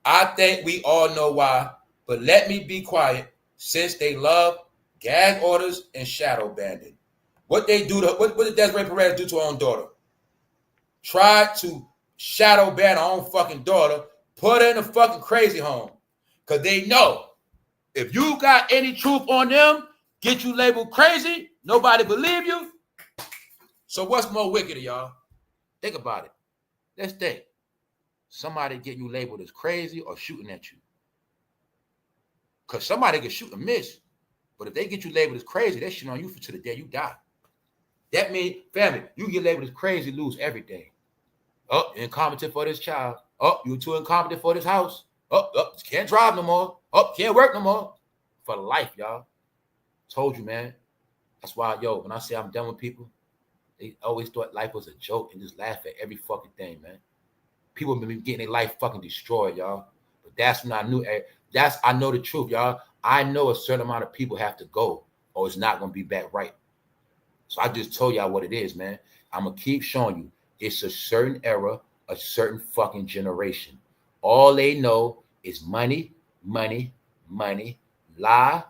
I think we all know why, but let me be quiet since they love gag orders and shadow banding. What they do to what did Desiree Perez do to her own daughter? Tried to shadow ban her own fucking daughter, put her in a fucking crazy home. Because they know if you got any truth on them, get you labeled crazy, nobody believe you. So what's more wicked, y'all? Think about it. Let's think. Somebody getting you labeled as crazy or shooting at you. Because somebody can shoot and miss. But if they get you labeled as crazy, they're shooting on you to the day you die. That means, family, you get labeled as crazy, lose everything. Oh, you're incompetent for this child. Oh, you're too incompetent for this house. Oh, can't drive no more. Oh, can't work no more. For life, y'all. Told you, man. That's why, when I say I'm done with people, they always thought life was a joke and just laugh at every fucking thing, man. People have been getting their life fucking destroyed, y'all. But that's when I knew, I know the truth, y'all. I know a certain amount of people have to go or it's not going to be back right. So I just told y'all what it is, man. I'm going to keep showing you. It's a certain era a certain fucking generation. All they know is money, money, money, lie,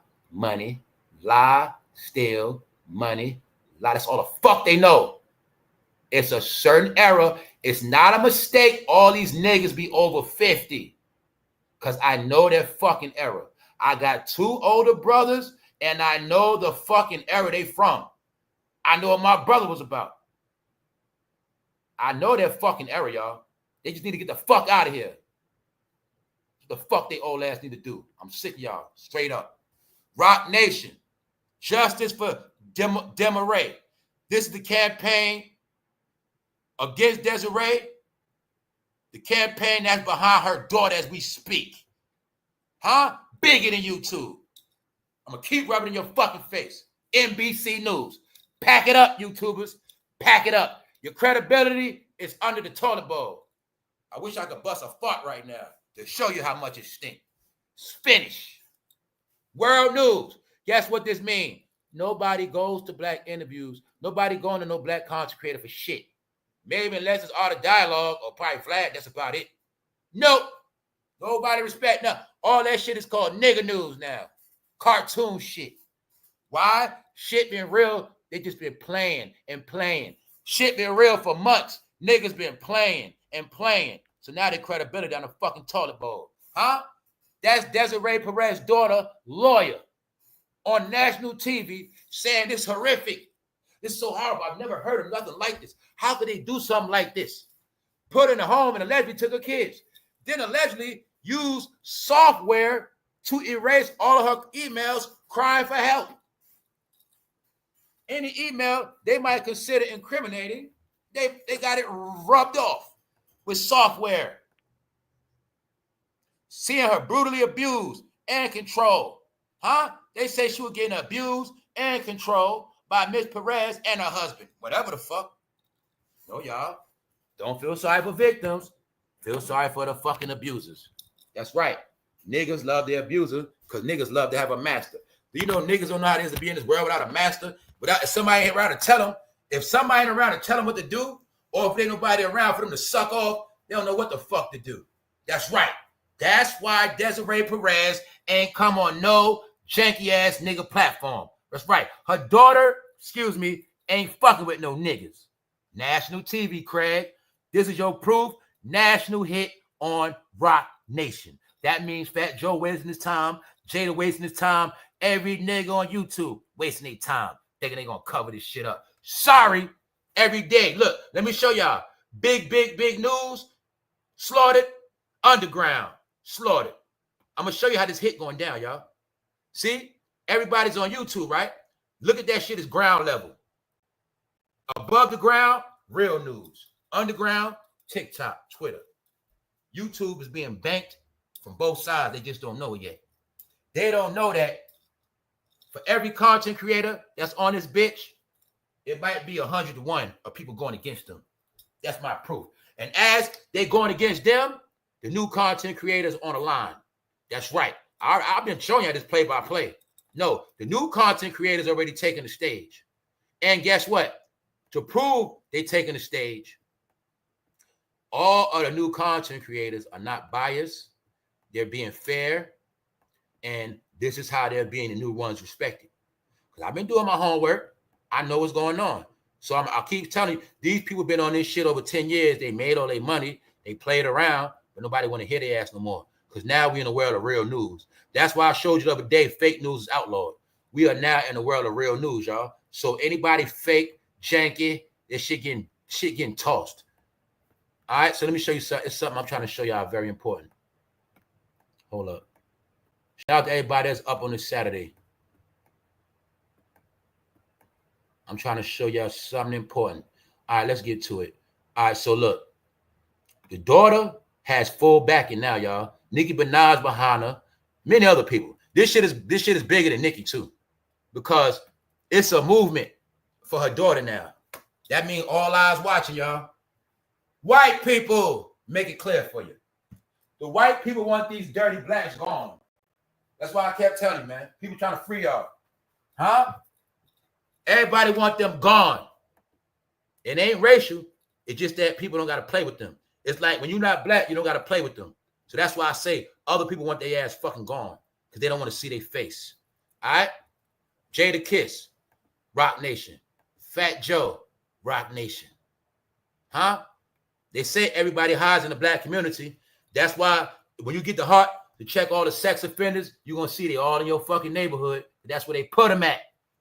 steal, money, lie. That's all the fuck they know. It's a certain era. It's not a mistake all these niggas be over 50. Because I know their fucking era. I got 2 older brothers, and I know the fucking era they from. I know what my brother was about. I know their fucking era, y'all. They just need to get the fuck out of here. The fuck they old ass need to do. I'm sick of y'all. Straight up. Rock Nation. Justice for DEMOREE. This is the campaign against Desiree. The campaign that's behind her daughter as we speak. Huh? Bigger than YouTube. I'm going to keep rubbing in your fucking face. NBC News. Pack it up, YouTubers. Pack it up. Your credibility is under the toilet bowl. I wish I could bust a fart right now to show you how much it stinks. Finish. World news. Guess what this means? Nobody goes to black interviews. Nobody going to no black content creator for shit. Maybe unless it's Art of Dialogue or probably Flag, that's about it. Nope. Nobody respect nothing. All that shit is called nigga news now. Cartoon shit. Why? Shit been real. They just been playing and playing. Shit been real for months. Niggas been playing and playing. So now their credibility down the fucking toilet bowl. Huh? That's Desiree Perez's daughter, lawyer, on national TV saying this horrific. This is so horrible. I've never heard of nothing like this. How could they do something like this? Put her in a home and allegedly took her kids. Then allegedly used software to erase all of her emails crying for help. Any email they might consider incriminating, they got it rubbed off with software. Seeing her brutally abused and controlled. Huh? They say she was getting abused and controlled by Miss Perez and her husband. Whatever the fuck. No, y'all. Don't feel sorry for victims. Feel sorry for the fucking abusers. That's right. Niggas love their abuser because niggas love to have a master. Do you know niggas don't know how it is to be in this world without a master? Without if somebody ain't around to tell them. If somebody ain't around to tell them what to do, or if there's nobody around for them to suck off, they don't know what the fuck to do. That's right. That's why Desiree Perez ain't come on no janky ass nigga platform. That's right. Her daughter, ain't fucking with no niggas. National TV, Craig. This is your proof. National hit on Rock Nation. That means fatjoe wasting his time, Jada wasting his time, every nigga on YouTube wasting their time, thinking they gonna cover this shit up. Sorry, every day. Look, let me show y'all. Big news. Slaughtered. Underground. Slaughtered. I'm gonna show you how this hit going down, y'all. See? Everybody's on YouTube, right? Look at that shit as ground level. Above the ground, real news. Underground, TikTok, Twitter. YouTube is being banked from both sides. They just don't know it yet. They don't know that for every content creator that's on this bitch, it might be 100 to 1 of people going against them. That's my proof. And as they going against them, the new content creators on the line. That's right. I've been showing you this play-by-play. No, the new content creators already taking the stage. And guess what? To prove they taking the stage, all of the new content creators are not biased. They're being fair. And this is how they're being the new ones respected. Because I've been doing my homework. I know what's going on. So I'll keep telling you, these people been on this shit over 10 years. They made all their money. They played around, but nobody want to hear their ass no more. Because now we're in the world of real news. That's why I showed you the other day, fake news is outlawed. We are now in the world of real news, y'all. So anybody fake, janky, this shit getting tossed. All right, so let me show you something. It's something I'm trying to show y'all very important. Hold up. Shout out to everybody that's up on this Saturday. I'm trying to show y'all something important. All right, let's get to it. All right, so look. The daughter has full backing now, y'all. Nickiminaj behind her. Many other people. This shit is bigger than Nicki too. Because it's a movement for her daughter now. That means all eyes watching, y'all. White people, make it clear for you. The white people want these dirty blacks gone. That's why I kept telling you, man. People trying to free y'all. Huh? Everybody want them gone. It ain't racial. It's just that people don't got to play with them. It's like when you're not black, you don't got to play with them. So that's why I say other people want their ass fucking gone because they don't want to see their face. All right? Jadakiss, Roc Nation. fatjoe, Roc Nation. Huh? They say everybody hides in the black community. That's why when you get the heart to check all the sex offenders, you're going to see they all in your fucking neighborhood. That's where they put them at.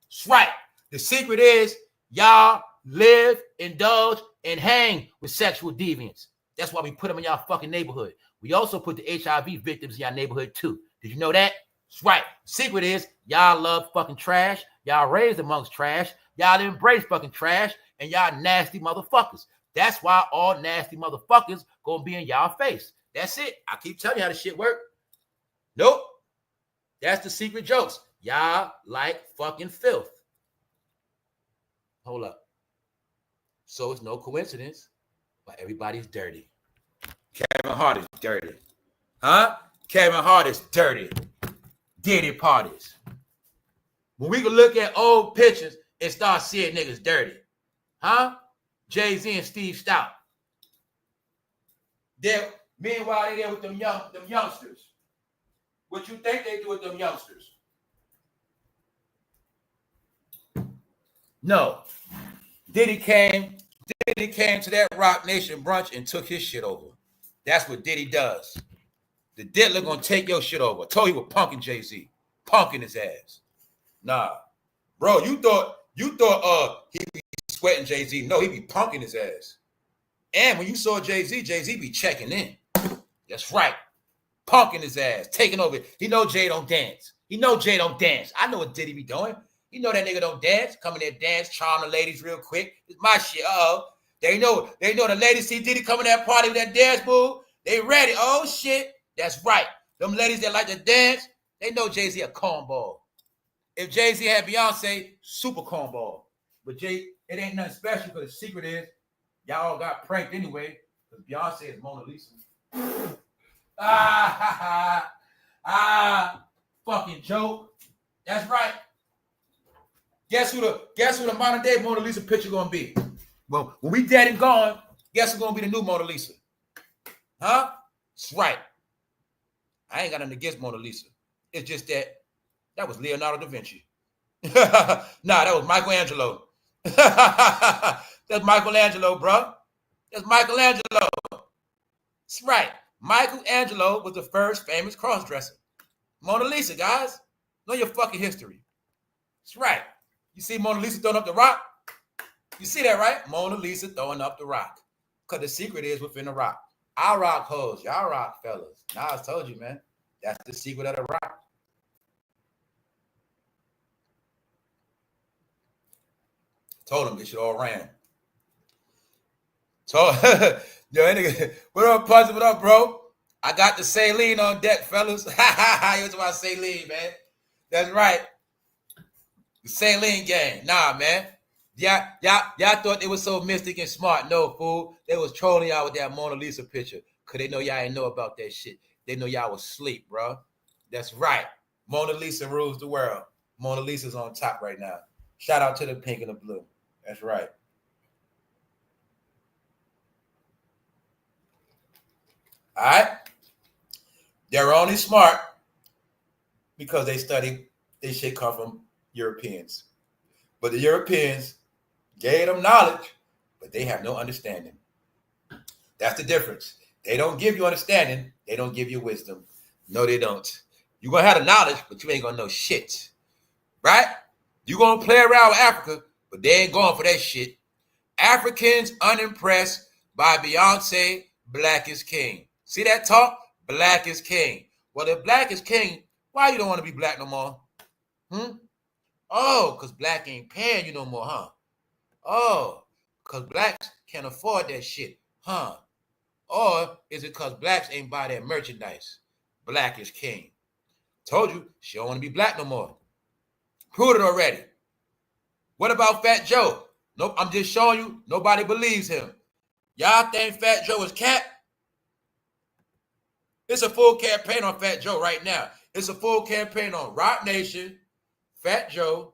That's right. The secret is y'all live, indulge, and hang with sexual deviants. That's why we put them in y'all fucking neighborhood. We also put the HIV victims in y'all neighborhood too. Did you know that? That's right. Secret is y'all love fucking trash. Y'all raised amongst trash. Y'all embrace fucking trash. And y'all nasty motherfuckers. That's why all nasty motherfuckers gonna be in y'all face. That's it. I keep telling you how this shit work. Nope. That's the secret jokes. Y'all like fucking filth. Hold up. So it's no coincidence why everybody's dirty. Kevinhart is dirty. Huh? Kevinhart is dirty. Diddy parties. When we can look at old pictures and start seeing niggas dirty. Huh? Jayz and Steve Stout. Meanwhile, they there with them youngsters. What you think they do with them youngsters? No. Diddy came to that Roc Nation brunch and took his shit over. That's what Diddy does. The diddler gonna take your shit over. I told you he was punking Jay-Z. Punking his ass. Nah. Bro, you thought he be sweating Jay-Z. No, he be punking his ass. And when you saw Jay-Z be checking in. That's right. Punking his ass, taking over. He know Jay don't dance. I know what Diddy be doing. You know that nigga don't dance. Come in there, dance, charm the ladies real quick. It's my shit. They know the ladies see Diddy coming to that party with that dance move. They ready. Oh shit. That's right. Them ladies that like to dance, they know Jay-Z a cornball. If Jay-Z had Beyonce, super cornball. But it ain't nothing special because the secret is y'all got pranked anyway because Beyonce is Mona Lisa. Fucking joke. That's right. Guess who the modern day Mona Lisa picture gonna be? Well, when we dead and gone, guess who's gonna be the new Mona Lisa? Huh? That's right. I ain't got nothing against Mona Lisa. It's just that was Leonardo da Vinci. Nah, that was Michelangelo. That's Michelangelo, bro. That's Michelangelo. That's right. Michelangelo was the first famous cross-dresser. Mona Lisa, guys. Know your fucking history. That's right. You see Mona Lisa throwing up the rock? You see that, right? Mona Lisa throwing up the rock. Because the secret is within the rock. I rock hoes. Y'all rock fellas. Now I told you, man. That's the secret of the rock. Told him this shit all ran. Yo, nigga, what up, Puzzle? What up, bro? I got the saline on deck, fellas. Here's my saline, man. That's right. The saline gang. Nah, man. Y'all thought they was so mystic and smart. No, fool. They was trolling y'all with that Mona Lisa picture because they know y'all ain't know about that shit. They know y'all was asleep, bro. That's right. Mona Lisa rules the world. Mona Lisa's on top right now. Shout out to the pink and the blue. That's right. All right. They're only smart because they study. They shit come from Europeans. But the Europeans gave them knowledge, but they have no understanding. That's the difference. They don't give you understanding. They don't give you wisdom. No, they don't. You're going to have the knowledge, but you ain't going to know shit. Right? You're going to play around with Africa, but they ain't going for that shit. Africans unimpressed by Beyonce, Black is King. See that talk? Black is King. Well, if Black is King, why you don't want to be black no more? Oh, because black ain't paying you no more, huh? Oh, because blacks can't afford that shit, huh? Or is it because blacks ain't buy that merchandise? Black is king. Told you, she don't want to be black no more. Proved it already. What about fatjoe? Nope, I'm just showing you, nobody believes him. Y'all think fatjoe is cat? It's a full campaign on fatjoe right now. It's a full campaign on Roc Nation, fatjoe,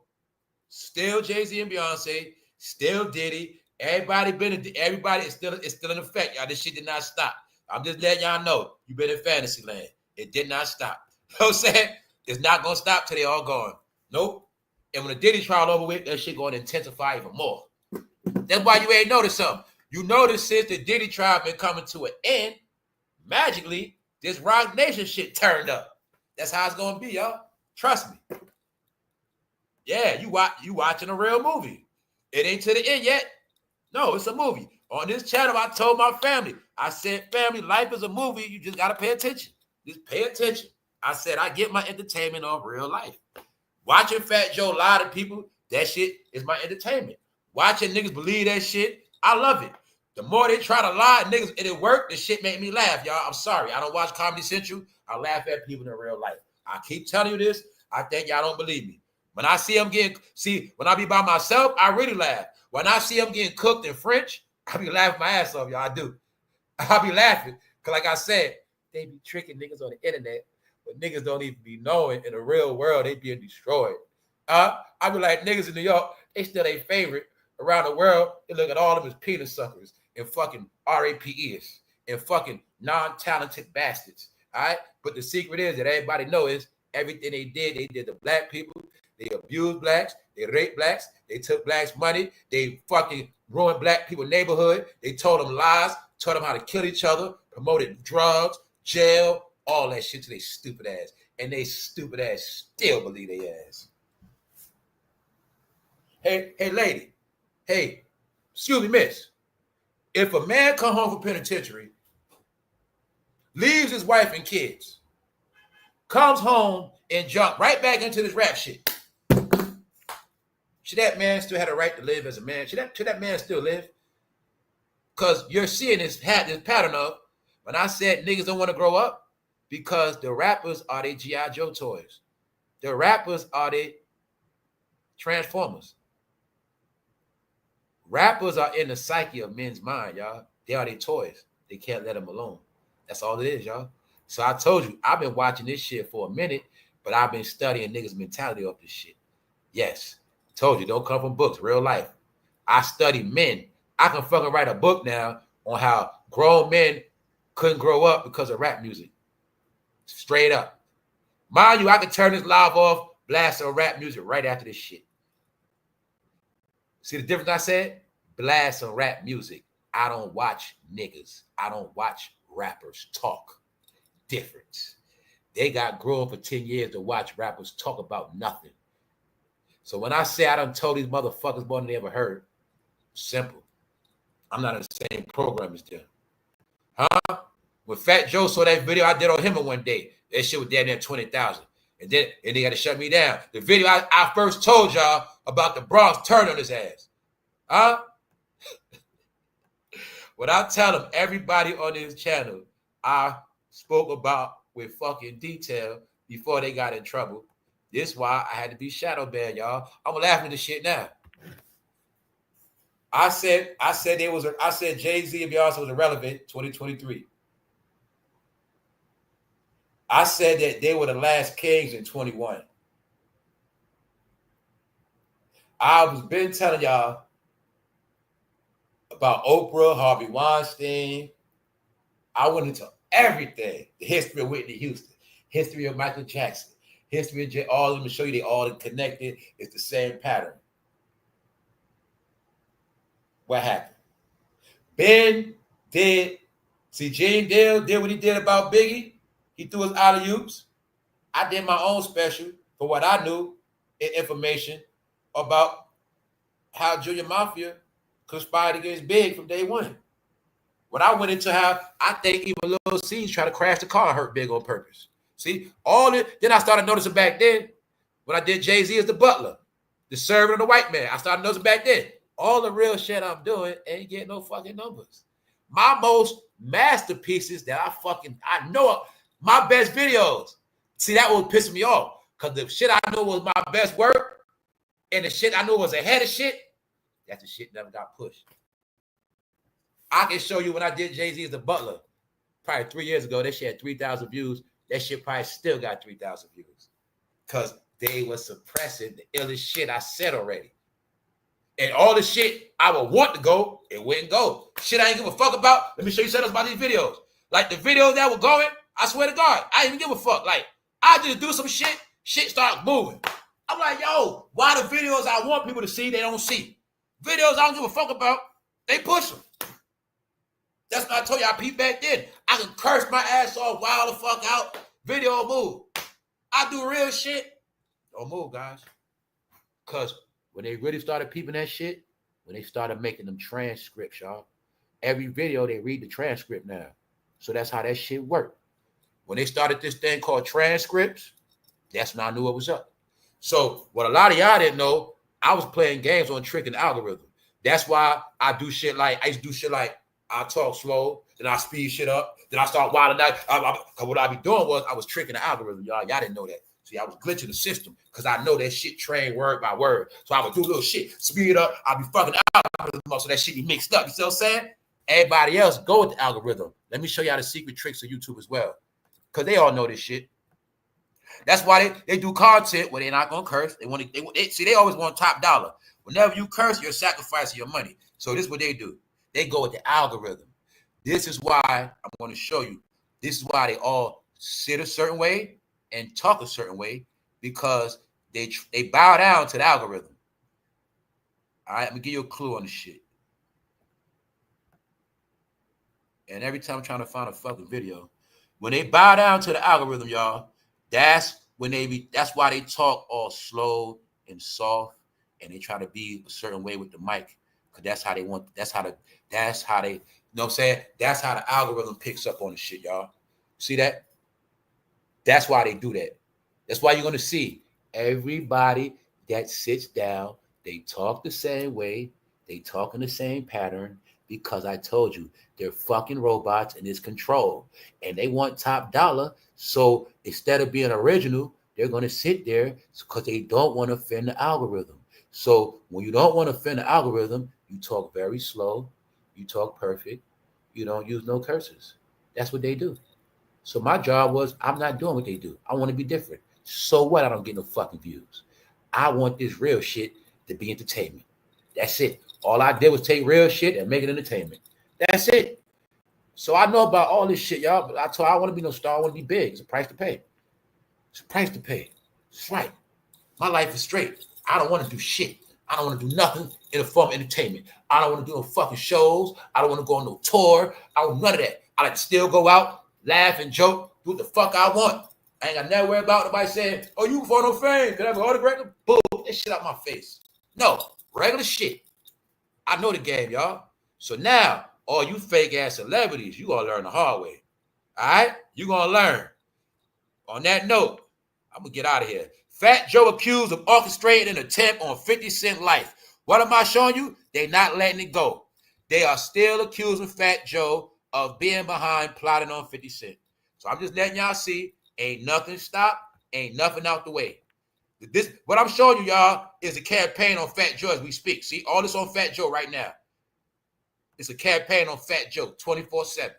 still Jay-Z and Beyonce, still Diddy, Everybody is still in effect, y'all. This shit did not stop. I'm just letting y'all know you've been in fantasy land. It did not stop. You know what I'm saying? It's not gonna stop till they all gone. Nope. And when the Diddy trial over with, that shit gonna intensify even more. That's why you ain't noticed something. You notice since the Diddy trial been coming to an end, magically, this Roc Nation shit turned up. That's how it's gonna be, y'all. Trust me. Yeah, you watching a real movie. It ain't to the end yet. No, it's a movie. On this channel, I told my family, I said, family, life is a movie. You just gotta pay attention. Just pay attention. I said, I get my entertainment on real life. Watching fatjoe lie to people, that shit is my entertainment. Watching niggas believe that shit, I love it. The more they try to lie, niggas, and it worked, the shit make me laugh, y'all. I'm sorry. I don't watch Comedy Central. I laugh at people in real life. I keep telling you this. I think y'all don't believe me. When I see them when I be by myself, I really laugh. When I see them getting cooked in French, I be laughing my ass off, y'all. I do. I be laughing. Because like I said, they be tricking niggas on the internet, but niggas don't even be knowing in the real world they being destroyed. I be like, niggas in New York, they still their favorite. Around the world, they look at all of them as penis suckers and fucking RAPs and fucking non-talented bastards. All right? But the secret is that everybody knows everything they did to black people. They abused blacks. They raped blacks. They took blacks' money. They fucking ruined black people's neighborhood. They told them lies, taught them how to kill each other, promoted drugs, jail, all that shit to their stupid ass. And they stupid ass still believe they ass. Hey, lady. Hey, excuse me, miss. If a man come home from penitentiary, leaves his wife and kids, comes home and jump right back into this rap shit, should that man still have a right to live as a man? Should that man still live? Because you're seeing this pattern of, when I said niggas don't want to grow up, because the rappers are they G.I. Joe toys. The rappers are they Transformers. Rappers are in the psyche of men's mind, y'all. They are their toys. They can't let them alone. That's all it is, y'all. So I told you, I've been watching this shit for a minute, but I've been studying niggas' mentality of this shit. Yes. Told you, don't come from books, real life. I study men. I can fucking write a book now on how grown men couldn't grow up because of rap music. Straight up. Mind you, I can turn this live off, blast some rap music right after this shit. See the difference I said? Blast some rap music. I don't watch niggas. I don't watch rappers talk. Difference. They got grown for 10 years to watch rappers talk about nothing. So when I say I done told these motherfuckers more than they ever heard, simple. I'm not in the same program as them. Huh? When fatjoe saw that video I did on him in one day, that shit was damn near 20,000. And they got to shut me down. The video I first told y'all about the Bronx turned on his ass. Huh? When I tell them everybody on this channel I spoke about with fucking detail before they got in trouble. This is why I had to be shadow banned, y'all. I'm laughing at this shit now. I said Jay-Z and Beyonce was irrelevant 2023. I said that they were the last kings in 21. I was been telling y'all about Oprah, Harvey Weinstein. I went into everything. The history of Whitney Houston, history of Michael Jackson, history of all of them to show you they all connected. It's the same pattern. What happened? Ben did, genedeal did what he did about Biggie. He threw his alley-oops. I did my own special for what I knew in information about how Junior Mafia conspired against Big from day one. When I went into how I think even Lil C's tried to crash the car and hurt Big on purpose. See, all it. Then I started noticing back then when I did Jay-Z as the butler, the servant of the white man. I started noticing back then all the real shit I'm doing ain't getting no fucking numbers. My most masterpieces that I know of, my best videos. See, that was pissing me off because the shit I know was my best work and the shit I knew was ahead of shit, that the shit never got pushed. I can show you when I did Jay-Z as the butler, probably 3 years ago, that shit had 3,000 views. That shit probably still got 3,000 views because they were suppressing the illest shit I said already. And all the shit I would want to go, it wouldn't go. Shit I ain't give a fuck about. Let me show you something about these videos. Like the videos that were going, I swear to God, I didn't give a fuck. Like, I just do some shit start moving. I'm like, yo, why the videos I want people to see, they don't see? Videos I don't give a fuck about, they push them. That's what I told you, I peeped back then. I can curse my ass off, wild the fuck out, video move. I do real shit, don't move, guys. Because when they really started peeping that shit, when they started making them transcripts, y'all, every video, they read the transcript now. So that's how that shit worked. When they started this thing called transcripts, that's when I knew it was up. So what a lot of y'all didn't know, I was playing games on tricking the algorithm. That's why I do shit like, I used to do shit like, I talk slow, then I speed shit up, then I start wilding out. Cause what I be doing was I was tricking the algorithm, y'all. Y'all didn't know that. See, I was glitching the system because I know that shit trained word by word. So I would do little shit, speed up. I'll be fucking algorithm up so that shit be mixed up. You see what I'm saying? Everybody else go with the algorithm. Let me show y'all the secret tricks of YouTube as well. Because they all know this shit. That's why they do content where they're not gonna curse. They always want top dollar. Whenever you curse, you're sacrificing your money. So this is what they do. They go with the algorithm. This is why I'm going to show you. This is why they all sit a certain way and talk a certain way, because they bow down to the algorithm. All right, let me give you a clue on this shit. And every time I'm trying to find a fucking video, when they bow down to the algorithm, y'all, that's why they talk all slow and soft, and they try to be a certain way with the mic, because that's how they, you know what I'm saying? That's how the algorithm picks up on the shit, y'all. See that? That's why they do that. That's why you're going to see everybody that sits down, they talk the same way, they talk in the same pattern, because I told you, they're fucking robots and it's control. And they want top dollar. So instead of being original, they're going to sit there because they don't want to offend the algorithm. So when you don't want to offend the algorithm, you talk very slow, you talk perfect, you don't use no curses. That's what they do. So my job was, I'm not doing what they do. I want to be different. So what? I don't get no fucking views. I want this real shit to be entertainment. That's it. All I did was take real shit and make it entertainment. That's it. So I know about all this shit, y'all, but I told I want to be no star. I want to be big. It's a price to pay. It's a price to pay. That's right. My life is straight. I don't want to do shit. I don't want to do nothing in the form of entertainment. I don't want to do no fucking shows. I don't want to go on no tour. I don't want none of that. I like to still go out, laugh and joke, do what the fuck I want. I ain't got nothing to worry about nobody saying, oh, you for no fame. Can I have an autograph? Bull, get that shit out my face. No, regular shit. I know the game, y'all. So now, all you fake ass celebrities, you gonna learn the hard way. All right? You gonna learn. On that note, I'm gonna get out of here. Fat Joe accused of orchestrating an attempt on 50 Cent life. What am I showing you? They not letting it go. They are still accusing Fat Joe of being behind plotting on 50 Cent. So I'm just letting y'all see, ain't nothing stopped, ain't nothing out the way. This, what I'm showing you, y'all, is a campaign on Fat Joe as we speak. See, all this on Fat Joe right now. It's a campaign on Fat Joe 24/7.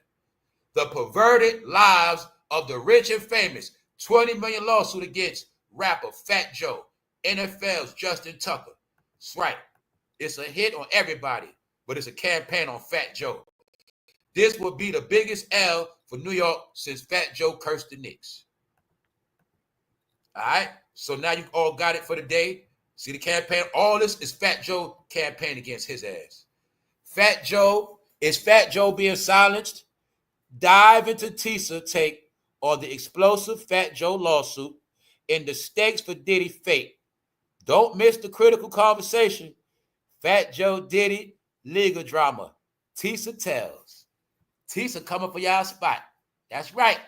The perverted lives of the rich and famous. 20 million lawsuit against rapper Fat Joe. NFL's Justin Tucker. That's right. It's a hit on everybody, but it's a campaign on Fat Joe. This will be the biggest L for New York since Fat Joe cursed the Knicks. All right? So now you all got it for the day. See the campaign? All this is Fat Joe campaign against his ass. Fat Joe, is Fat Joe being silenced? Dive into Tisa take on the explosive Fat Joe lawsuit and the stakes for Diddy fate. Don't miss the critical conversation. Fat Joe Diddy legal drama. Tisa tells. Tisa coming for y'all spot. That's right.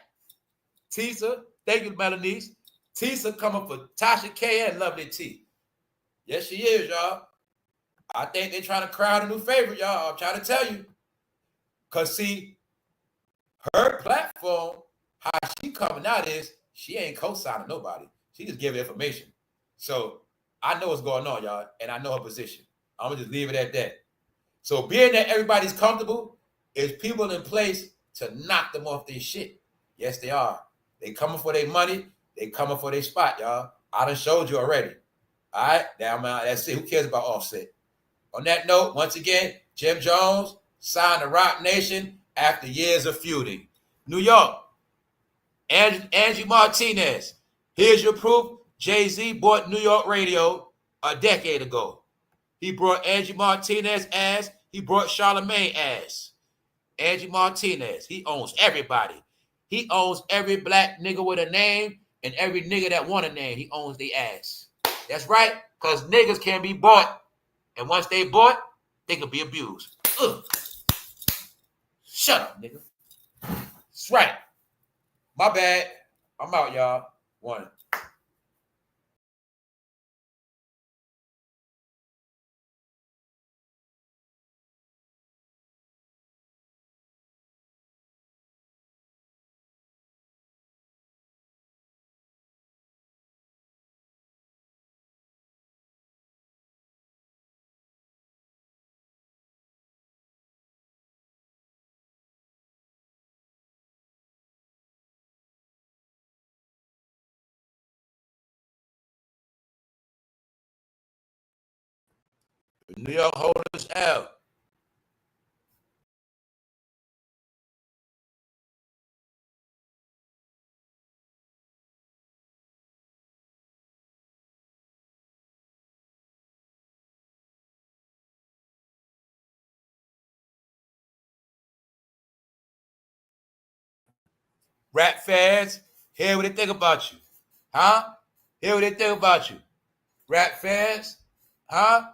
Tisa, thank you, Melanice. Tisa coming for Tasha K and Lovely T. Yes, she is, y'all. I think they're trying to crowd a new favorite, y'all. I'm trying to tell you. Because, see, her platform, how she coming out is, she ain't co-signing nobody. She just giving information. So, I know what's going on, y'all, and I know her position. I'm going to just leave it at that. So, being that everybody's comfortable, is people in place to knock them off their shit. Yes, they are. They coming for their money. They coming for their spot, y'all. I done showed you already. All right? Now, that's it. Who cares about Offset? On that note, once again, Jim Jones signed to Roc Nation after years of feuding. New York, Angie Martinez. Here's your proof. Jay-Z bought New York radio a decade ago. He brought Angie Martinez ass. He brought Charlamagne ass. Angie Martinez. He owns everybody. He owns every black nigga with a name and every nigga that want a name. He owns the ass. That's right, because niggas can be bought. And once they bought, they can be abused. Ugh. Shut up, nigga. That's right. My bad. I'm out, y'all. One. New York holders out. Rap fans, hear what they think about you. Huh? Hear what they think about you. Rap fans, huh?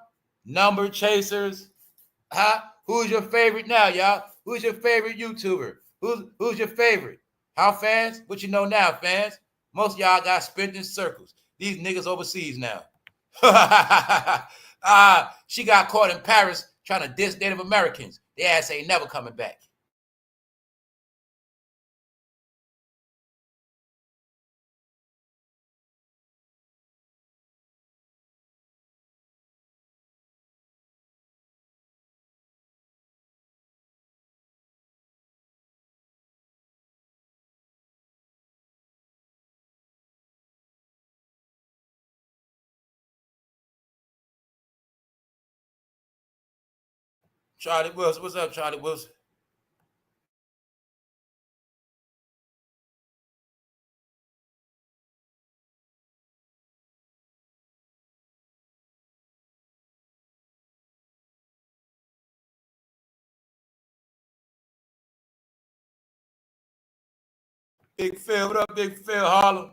Number chasers, huh? Who's your favorite now, y'all? Who's your favorite YouTuber? Who's your favorite? How fans? What you know now, fans? Most of y'all got spent in circles. These niggas overseas now. She got caught in Paris trying to diss Native Americans. Their ass ain't never coming back. Charlie Wilson, what's up, Charlie Wilson? Big Phil, what up, Big Phil Harlem?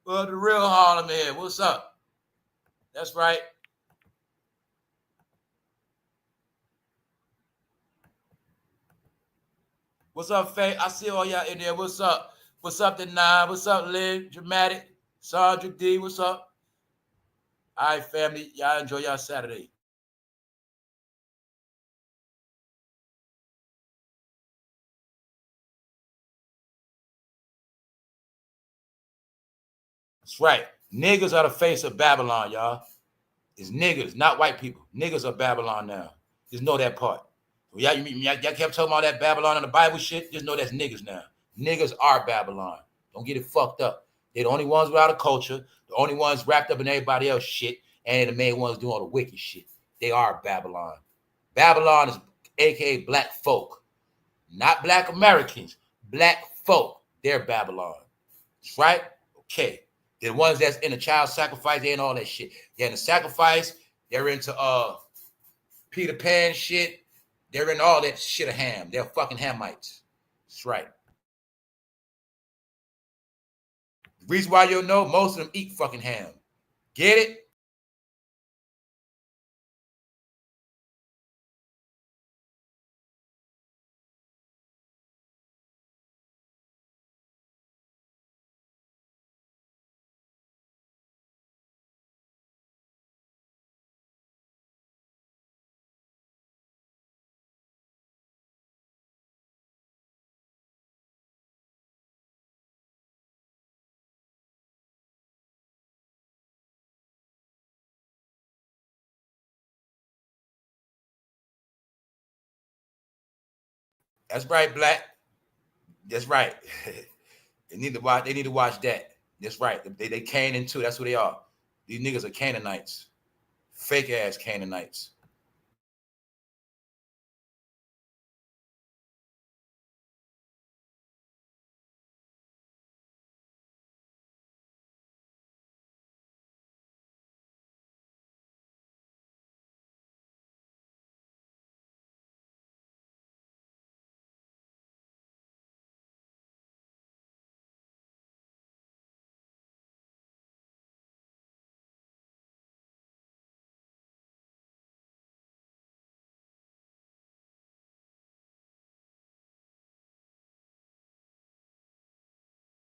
Well, the real Harlem here. What's up? That's right. What's up, Faye? I see all y'all in there. What's up? What's up, the nine? What's up, Lynn? Dramatic? Sandra D, what's up? All right, family. Y'all enjoy y'all Saturday. That's right. Niggas are the face of Babylon, y'all. It's niggas, not white people. Niggas are Babylon now. Just know that part. Y'all kept talking about that Babylon in the Bible shit. Just know that's niggas now. Niggas are Babylon. Don't get it fucked up. They're the only ones without a culture. The only ones wrapped up in everybody else shit. And the main ones doing all the wicked shit. They are Babylon. Babylon is AKA black folk. Not black Americans. Black folk. They're Babylon. That's right? Okay. The ones that's in the child sacrifice, they and all that shit. They're in the sacrifice. They're into Peter Pan shit. They're in all that shit of ham. They're fucking Hamites. That's right. The reason why you'll know, most of them eat fucking ham. Get it? That's right, black. That's right. They need to watch that. That's right. They Canaan too. That's who they are. These niggas are Canaanites. Fake ass Canaanites.